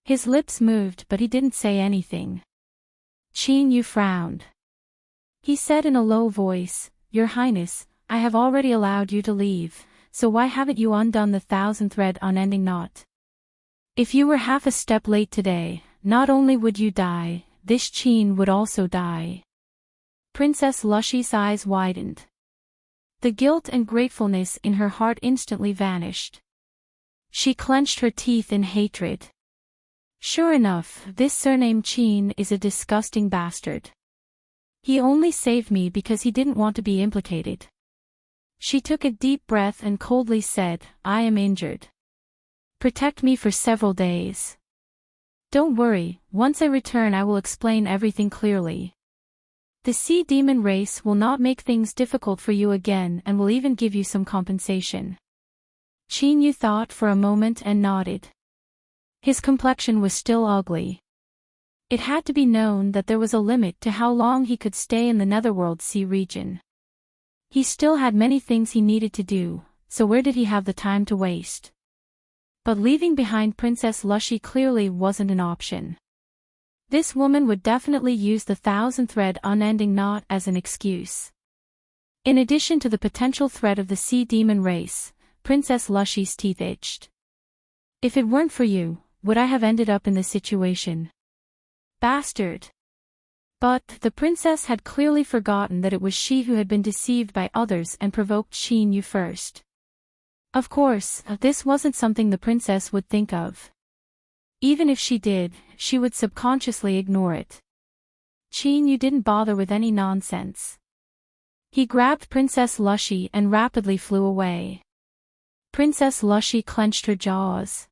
His lips moved but he didn't say anything. Qin Yu frowned. He said in a low voice, "Your Highness, I have already allowed you to leave, so why haven't you undone the 1,000-thread unending knot? If you were half a step late today, not only would you die, this Qin would also die." Princess Lushy's eyes widened. The guilt and gratefulness in her heart instantly vanished. She clenched her teeth in hatred. Sure enough, this surname Qin is a disgusting bastard. He only saved me because he didn't want to be implicated. She took a deep breath and coldly said, "I am injured. Protect me for several days. Don't worry, once I return I will explain everything clearly. The sea demon race will not make things difficult for you again and will even give you some compensation." Qin Yu thought for a moment and nodded. His complexion was still ugly. It had to be known that there was a limit to how long he could stay in the Netherworld Sea region. He still had many things he needed to do, so where did he have the time to waste? But leaving behind Princess Lushy clearly wasn't an option. This woman would definitely use the 1,000-thread unending knot as an excuse. In addition to the potential threat of the sea demon race, Princess Lushy's teeth itched. "If it weren't for you, would I have ended up in this situation? Bastard!" But the princess had clearly forgotten that it was she who had been deceived by others and provoked Qin Yu first. Of course, this wasn't something the princess would think of. Even if she did, she would subconsciously ignore it. Qin Yu didn't bother with any nonsense. He grabbed Princess Lushy and rapidly flew away. Princess Lushy clenched her jaws.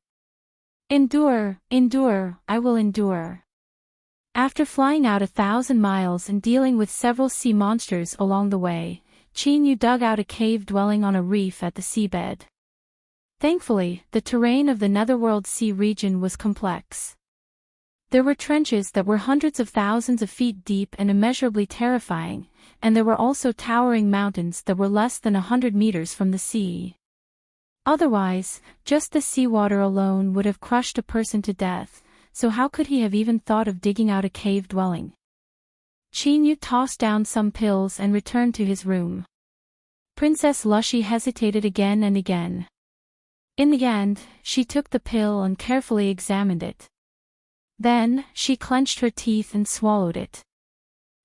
Endure, endure, I will endure. After flying out 1,000 miles and dealing with several sea monsters along the way, Qin Yu dug out a cave dwelling on a reef at the seabed. Thankfully, the terrain of the Netherworld Sea region was complex. There were trenches that were hundreds of thousands of feet deep and immeasurably terrifying, and there were also towering mountains that were less than 100 meters from the sea. Otherwise, just the seawater alone would have crushed a person to death, so how could he have even thought of digging out a cave dwelling? Qin Yu tossed down some pills and returned to his room. Princess Lushy hesitated again and again. In the end, she took the pill and carefully examined it. Then, she clenched her teeth and swallowed it.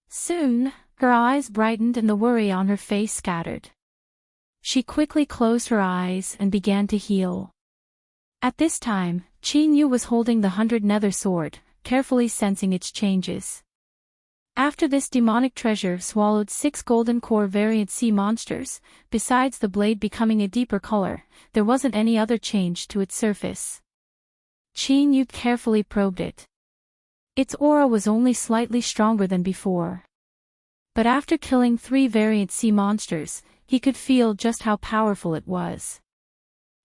Soon, her eyes brightened and the worry on her face scattered. She quickly closed her eyes and began to heal. At this time, Qin Yu was holding the 100 nether sword, carefully sensing its changes. After this demonic treasure swallowed 6 golden core variant sea monsters, besides the blade becoming a deeper color, there wasn't any other change to its surface. Qin Yu carefully probed it. Its aura was only slightly stronger than before. But after killing 3 variant sea monsters, he could feel just how powerful it was.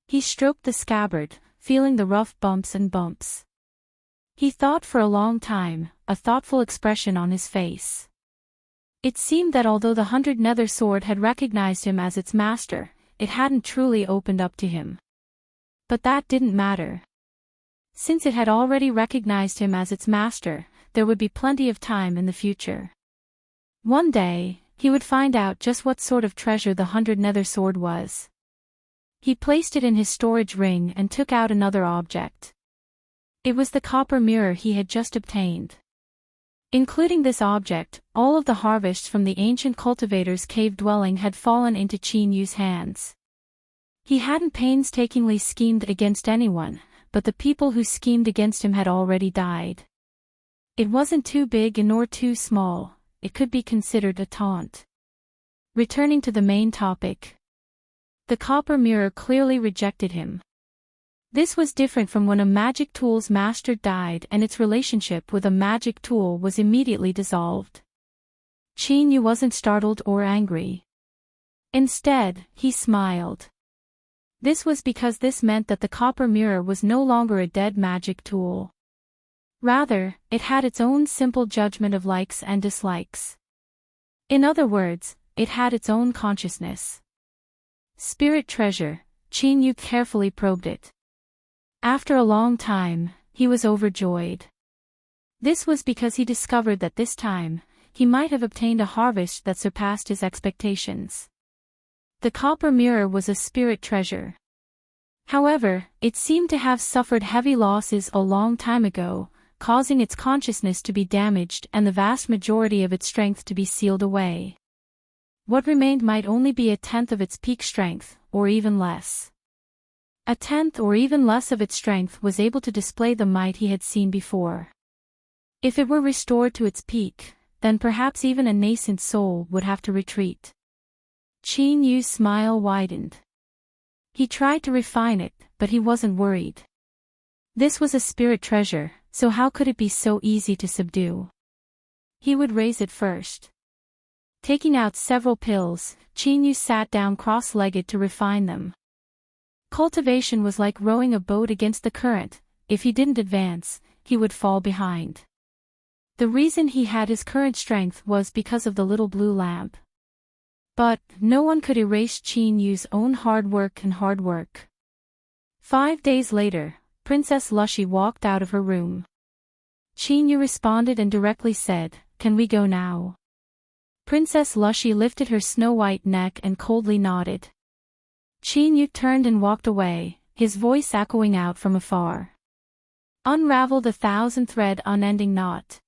He stroked the scabbard, feeling the rough bumps and bumps. He thought for a long time, a thoughtful expression on his face. It seemed that although the 100 nether sword had recognized him as its master, it hadn't truly opened up to him. But that didn't matter. Since it had already recognized him as its master, there would be plenty of time in the future. One day, he would find out just what sort of treasure the 100 nether sword was. He placed it in his storage ring and took out another object. It was the copper mirror he had just obtained. Including this object, all of the harvests from the ancient cultivator's cave dwelling had fallen into Qin Yu's hands. He hadn't painstakingly schemed against anyone, but the people who schemed against him had already died. It wasn't too big nor too small, it could be considered a taunt. Returning to the main topic. The copper mirror clearly rejected him. This was different from when a magic tool's master died and its relationship with a magic tool was immediately dissolved. Qin Yu wasn't startled or angry. Instead, he smiled. This was because this meant that the copper mirror was no longer a dead magic tool. Rather, it had its own simple judgment of likes and dislikes. In other words, it had its own consciousness. Spirit treasure, Qin Yu carefully probed it. After a long time, he was overjoyed. This was because he discovered that this time, he might have obtained a harvest that surpassed his expectations. The copper mirror was a spirit treasure. However, it seemed to have suffered heavy losses a long time ago, causing its consciousness to be damaged and the vast majority of its strength to be sealed away. What remained might only be 1/10 of its peak strength, or even less. 1/10 or even less of its strength was able to display the might he had seen before. If it were restored to its peak, then perhaps even a nascent soul would have to retreat. Qin Yu's smile widened. He tried to refine it, but he wasn't worried. This was a spirit treasure, so how could it be so easy to subdue? He would raise it first. Taking out several pills, Qin Yu sat down cross-legged to refine them. Cultivation was like rowing a boat against the current. If he didn't advance, he would fall behind. The reason he had his current strength was because of the little blue lamp. But, no one could erase Qin Yu's own hard work. 5 days later, Princess Lushy walked out of her room. Qin Yu responded and directly said, "Can we go now?" Princess Lushy lifted her snow-white neck and coldly nodded. Qin Yu turned and walked away, his voice echoing out from afar. Unravel the 1,000-thread unending knot.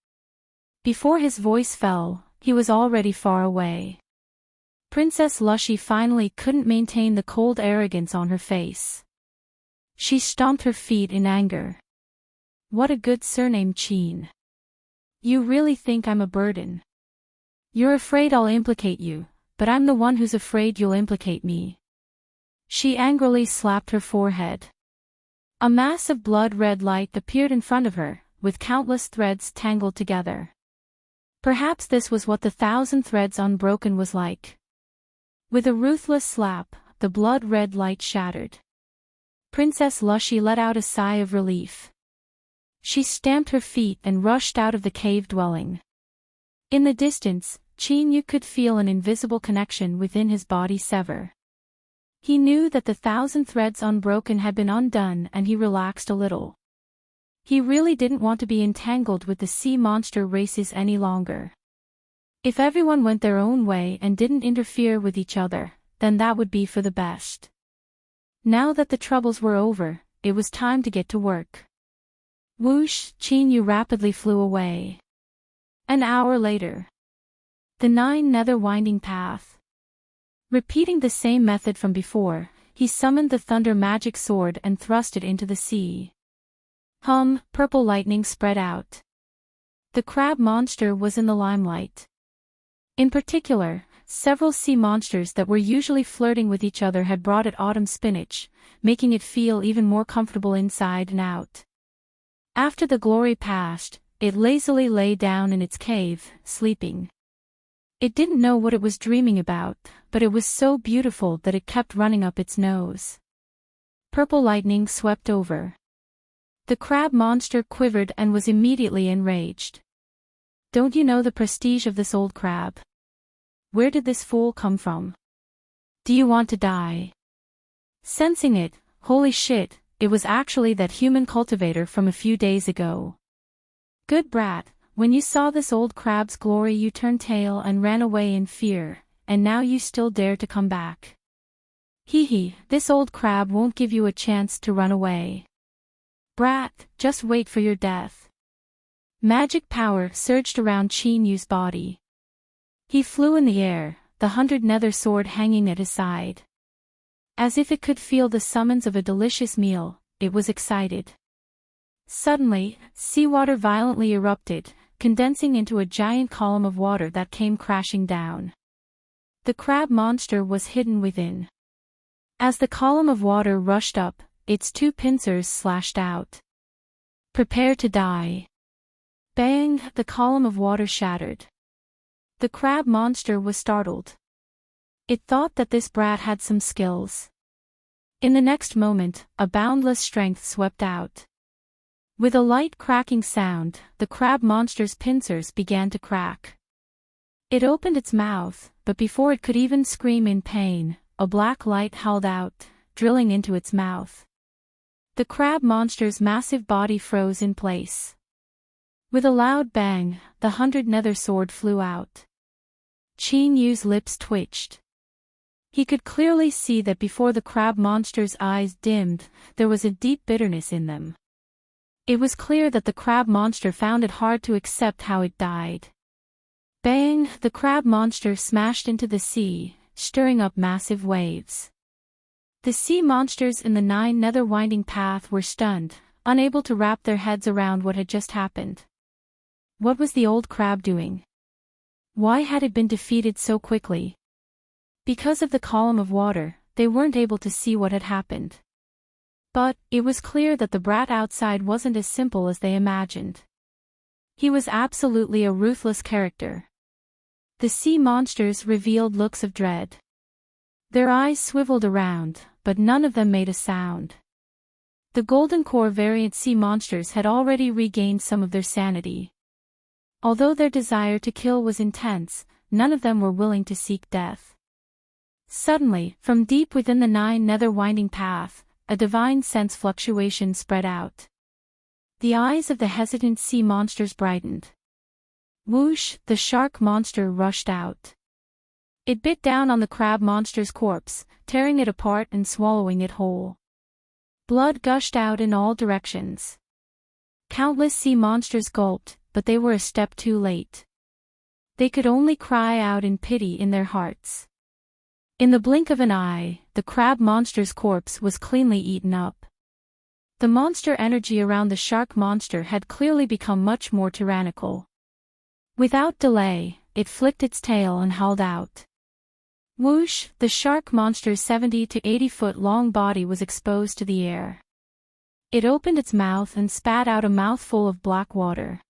Before his voice fell, he was already far away. Princess Lushy finally couldn't maintain the cold arrogance on her face. She stomped her feet in anger. What a good surname, Qin. You really think I'm a burden? You're afraid I'll implicate you, but I'm the one who's afraid you'll implicate me. She angrily slapped her forehead. A mass of blood-red light appeared in front of her, with countless threads tangled together. Perhaps this was what the 1,000 threads unbroken was like. With a ruthless slap, the blood-red light shattered. Princess Lushy let out a sigh of relief. She stamped her feet and rushed out of the cave dwelling. In the distance, Chin-yu could feel an invisible connection within his body sever. He knew that the 1,000 threads unbroken had been undone and he relaxed a little. He really didn't want to be entangled with the sea monster races any longer. If everyone went their own way and didn't interfere with each other, then that would be for the best. Now that the troubles were over, it was time to get to work. Whoosh, Chin-yu rapidly flew away. An hour later. The 9 nether winding path. Repeating the same method from before, he summoned the thunder magic sword and thrust it into the sea. Purple lightning spread out. The crab monster was in the limelight. In particular, several sea monsters that were usually flirting with each other had brought it autumn spinach, making it feel even more comfortable inside and out. After the glory passed, it lazily lay down in its cave, sleeping. It didn't know what it was dreaming about, but it was so beautiful that it kept running up its nose. Purple lightning swept over. The crab monster quivered and was immediately enraged. Don't you know the prestige of this old crab? Where did this fool come from? Do you want to die? Sensing it, holy shit, it was actually that human cultivator from a few days ago. Good brat, when you saw this old crab's glory you turned tail and ran away in fear, and now you still dare to come back. Hee, this old crab won't give you a chance to run away. Brat, just wait for your death. Magic power surged around Chin-yu's body. He flew in the air, the 100 nether sword hanging at his side. As if it could feel the summons of a delicious meal, it was excited. Suddenly, seawater violently erupted, condensing into a giant column of water that came crashing down. The crab monster was hidden within. As the column of water rushed up, its 2 pincers slashed out. Prepare to die. Bang, the column of water shattered. The crab monster was startled. It thought that this brat had some skills. In the next moment, a boundless strength swept out. With a light cracking sound, the crab monster's pincers began to crack. It opened its mouth, but before it could even scream in pain, a black light howled out, drilling into its mouth. The crab monster's massive body froze in place. With a loud bang, the 100 nether sword flew out. Chin-yu's lips twitched. He could clearly see that before the crab monster's eyes dimmed, there was a deep bitterness in them. It was clear that the crab monster found it hard to accept how it died. Bang, the crab monster smashed into the sea, stirring up massive waves. The sea monsters in the 9 nether winding path were stunned, unable to wrap their heads around what had just happened. What was the old crab doing? Why had it been defeated so quickly? Because of the column of water, they weren't able to see what had happened. But, it was clear that the brat outside wasn't as simple as they imagined. He was absolutely a ruthless character. The sea monsters revealed looks of dread. Their eyes swiveled around, but none of them made a sound. The Golden Core variant sea monsters had already regained some of their sanity. Although their desire to kill was intense, none of them were willing to seek death. Suddenly, from deep within the 9 nether winding path, a divine sense fluctuation spread out. The eyes of the hesitant sea monsters brightened. Whoosh, the shark monster rushed out. It bit down on the crab monster's corpse, tearing it apart and swallowing it whole. Blood gushed out in all directions. Countless sea monsters gulped, but they were a step too late. They could only cry out in pity in their hearts. In the blink of an eye, the crab monster's corpse was cleanly eaten up. The monster energy around the shark monster had clearly become much more tyrannical. Without delay, it flicked its tail and hauled out. Whoosh! The shark monster's 70 to 80-foot long body was exposed to the air. It opened its mouth and spat out a mouthful of black water.